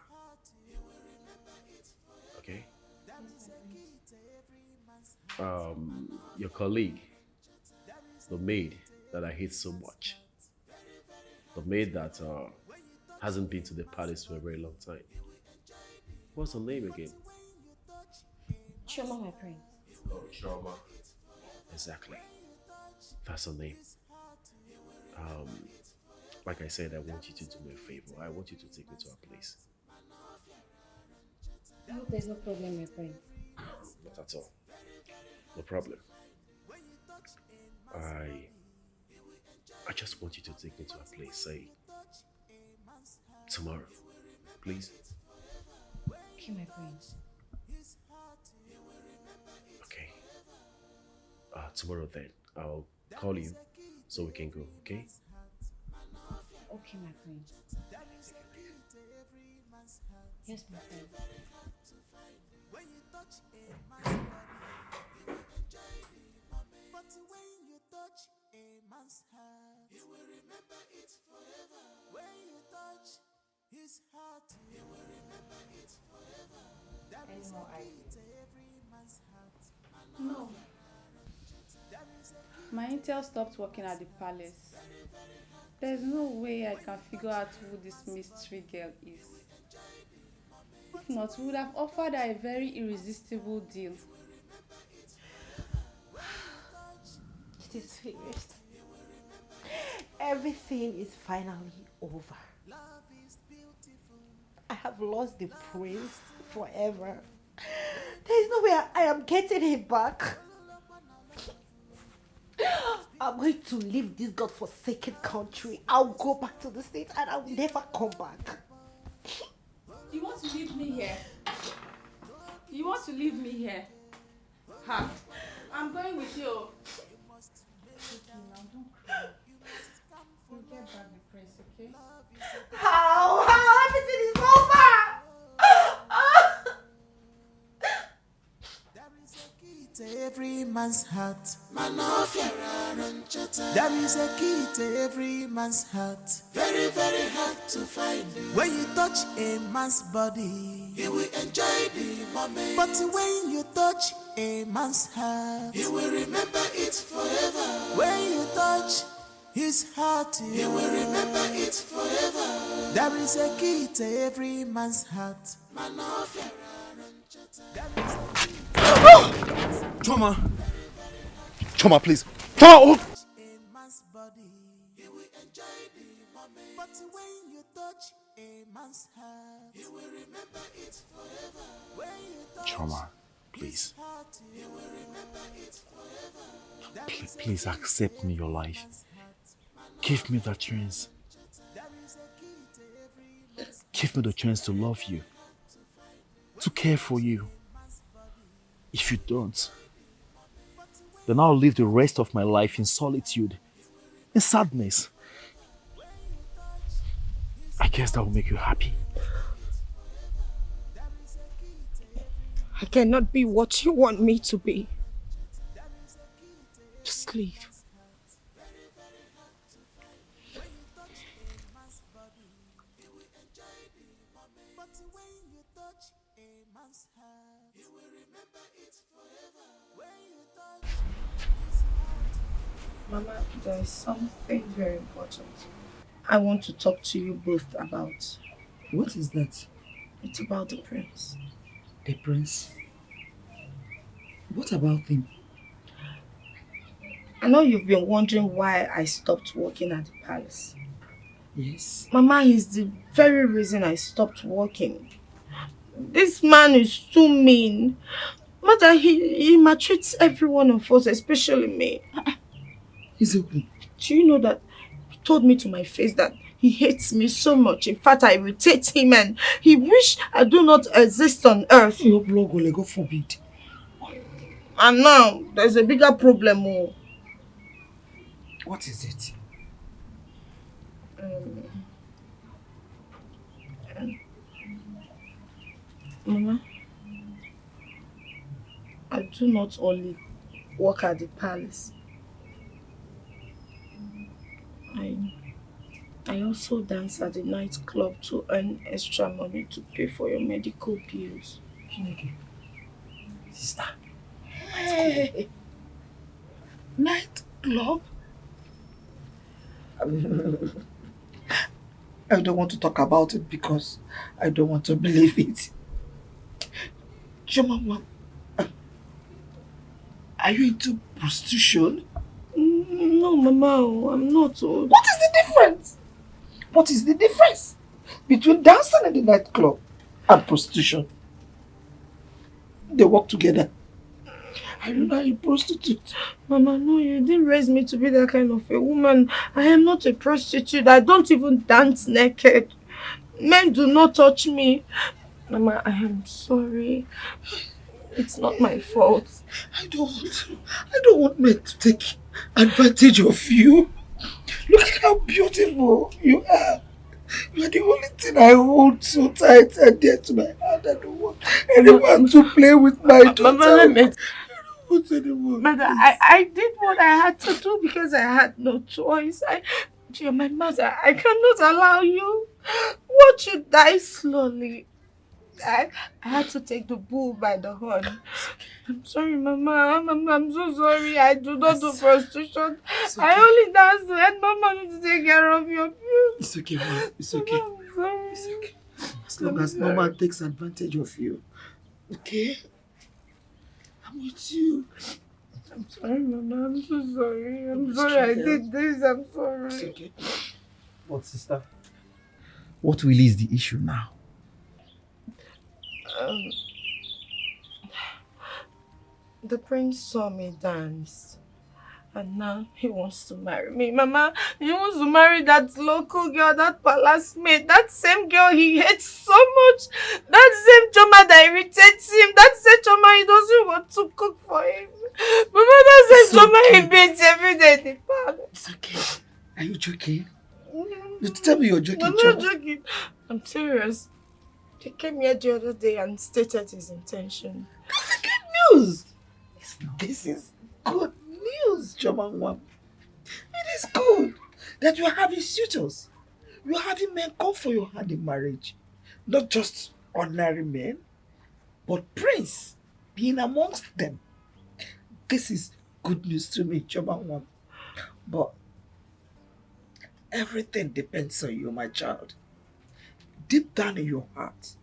Okay? Your colleague, the maid that I hate so much, the maid that hasn't been to the palace for a very long time. What's her name again? Choma, my prince. Oh, Choma. Exactly. That's her name. Like I said, I want you to do me a favor. I want you to take me to her place. I hope there's no problem, my prince. Not at all. No problem. I just want you to take me to her place. Say tomorrow, please. Okay, my prince. Okay. Tomorrow then, I'll call you so we can go, okay? Okay, my prince. Yes, my prince. when you touch a man's body, you will enjoy the moment. But when you touch a man's heart, you will remember it forever. When you touch his heart, you will remember it forever. There is a key to every man's heart. No. My intel stopped working at the palace. There's no way I can figure out who this mystery girl is. If not, we would have offered her a very irresistible deal. It is finished. Everything is finally over. I have lost the prince forever. There is no way I am getting him back. I'm going to leave this godforsaken country. I'll go back to the States and I'll never come back. You want to leave me here? You want to leave me here? Ha! I'm going with you. Okay, now don't cry. We'll get back the prince, okay? How? Everything is over! To every man's heart, man of your iron chatter. There is a key to every man's heart. Very, very hard to find. When you touch a man's body, he will enjoy the moment. But when you touch a man's heart, he will remember it forever. When you touch his heart, he will remember it forever. There is a key to every man's heart. Choma! Choma, please. Choma! Oh. But when you touch a man's heart, he will remember it forever. When you touch Choma, please. he will remember it forever. Please accept me in your life. Give me the chance. Give me the chance to love you, to care for you. If you don't, then I'll live the rest of my life in solitude, in sadness. I guess that will make you happy. I cannot be what you want me to be. Just leave. Mama, there is something very important I want to talk to you both about. What is that? It's about the prince. The prince? What about him? I know you've been wondering why I stopped working at the palace. Yes. Mama is the very reason I stopped working. This man is too mean. Mother, he maltreats every one of us, especially me. He's okay. Do you know that he told me to my face that he hates me so much? In fact, I irritate him and he wished I do not exist on earth. Your blog will God forbid. And now, there's a bigger problem. Oh. What is it? Mama, I do not only work at the palace. I also dance at the nightclub to earn extra money to pay for your medical bills. Sister. Hey. Nightclub? I don't want to talk about it because I don't want to believe it. Choma, are you into prostitution? No, Mama, I'm not. What is the difference? What is the difference between dancing in the nightclub and prostitution? They work together. I don't know, a prostitute. Mama, no, you didn't raise me to be that kind of a woman. I am not a prostitute. I don't even dance naked. Men do not touch me. Mama, I am sorry. It's not my fault. I don't want men to take advantage of you. Look at how beautiful you are. You are the only thing I hold so tight and dear to my heart. I don't want anyone to play with my daughter. Mama, Mother, I did what I had to do because I had no choice. You're my mother. I cannot allow you. Watch you die slowly. I had to take the bull by the horn. I'm sorry, Mama. I'm so sorry. I do not do prostitution. Okay. I only dance to let Mama need to take care of your bills. It's okay, Mama. It's okay. Mama, I'm sorry. It's okay. As long as no man takes advantage of you. Okay? I'm with you. I'm sorry, Mama. I'm so sorry. I'm sorry I did this. I'm sorry. It's okay. What, sister? What really is the issue now? The prince saw me dance and now he wants to marry me. Mama, he wants to marry that local girl, that palace maid, that same girl he hates so much, that same Choma that irritates him, that same Choma he doesn't want to cook for him. Mama, that same Choma he beats every day at the palace. It's okay. Are you joking? You tell me you're joking, I'm not joking. I'm serious. He came here the other day and stated his intention. That's good news! This is good news, Choma. It is good that you are having suitors. You are having men come for your hand in marriage. Not just ordinary men, but Prince being amongst them. This is good news to me, Choma. But everything depends on you, my child. Deep down in your heart,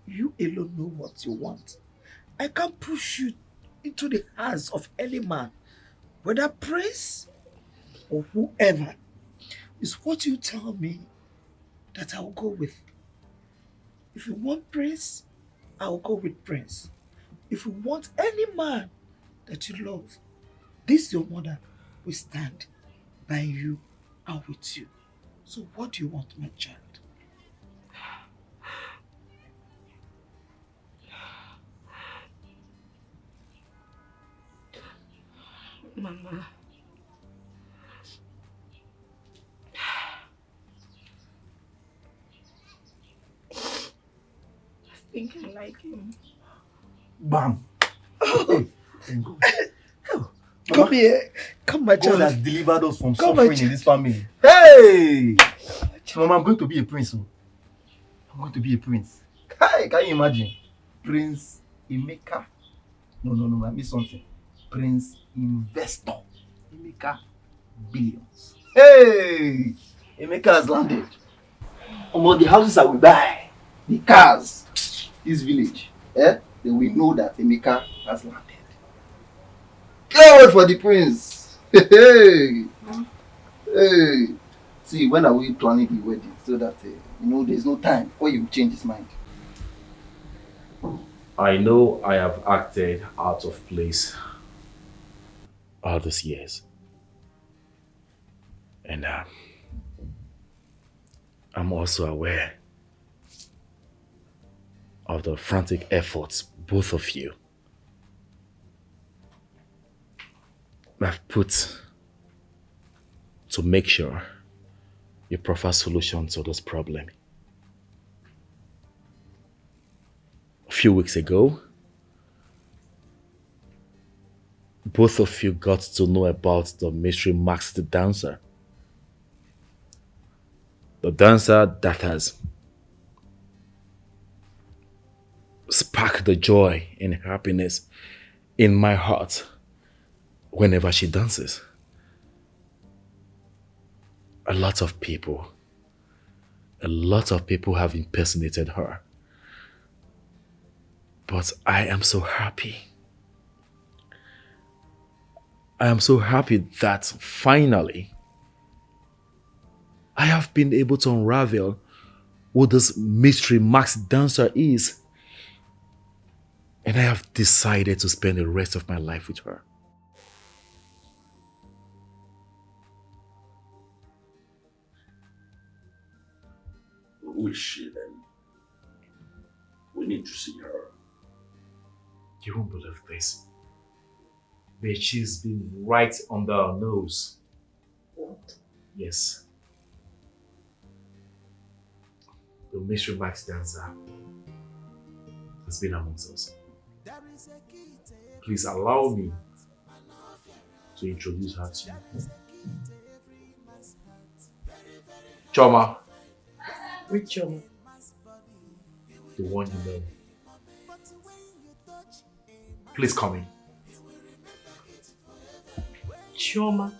you alone know what you want. I can't push you into the hands of any man, whether Prince or whoever. It's what you tell me that I'll go with. If you want Prince, I'll go with Prince. If you want any man that you love, this your mother will stand by you and with you. So what do you want, my child? Mama. I think I like him. Bam! Come here. Come, my child. God has delivered us from Come, suffering in this family. Hey! Mama, I'm going to be a prince. Oh. I'm going to be a prince. Hey, can you imagine? Prince Emeka. No, I missed something. Prince Investor. Emeka Billions. Hey! Emeka has landed. Among the houses I will buy, the cars, this village, they will know that Emeka has landed. Can't wait for the prince. Hey! Hey! See, when are we planning the wedding so that there's no time before you change his mind? I know I have acted out of place all these years. And I'm also aware of the frantic efforts both of you have put to make sure you prefer solution to this problem. A few weeks ago, both of you got to know about the mystery masked dancer. The dancer that has sparked the joy and happiness in my heart whenever she dances. A lot of people have impersonated her. But I am so happy. I am so happy that finally I have been able to unravel who this mystery masked dancer is. And I have decided to spend the rest of my life with her. Who is she then? We need to see her. You won't believe this, but she's been right under our nose. What? Yes. The mystery masked dancer has been amongst us. Please allow me to introduce her to you. Choma. Which Choma? The one you know. Please come in. Choma.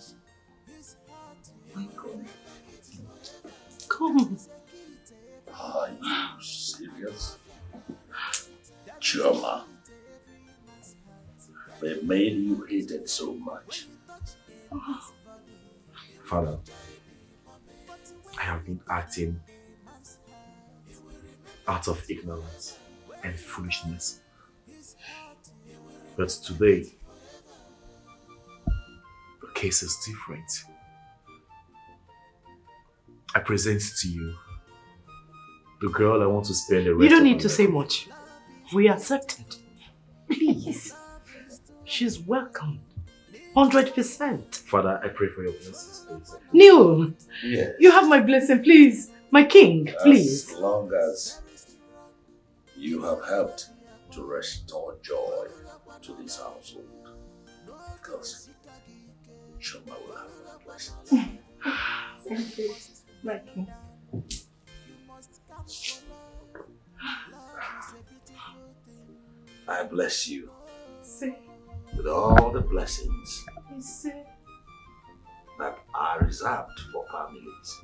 My God. Come. Are you serious? Choma. They made you hate it so much. Father, I have been acting out of ignorance and foolishness. But today, the case is different. I present to you the girl I want to spend the rest of my life. You don't need to say much. We accept it. Please. She's welcome. 100%. Father, I pray for your blessings, please. Neil, Yes. you have my blessing, please. My king, please. As long as you have helped to restore joy to this household, of course, Choma will have my blessings. Thank you, my king. I bless you See, with all the blessings you see. that are reserved for families.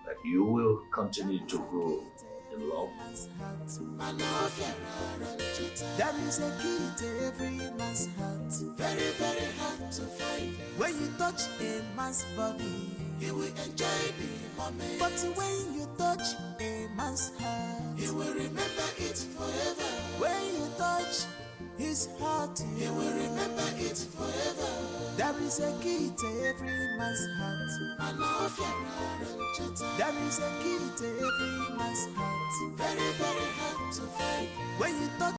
That you will continue to grow in love. There is a key to every man's heart. Very, very hard to find. When you touch a man's body, he will enjoy the moment. But when you touch a man's heart, he will remember it forever. When you touch his heart, he will remember it forever. There is a key to every man's heart. There is a key to every man's heart. Very, very hard to find. When you touch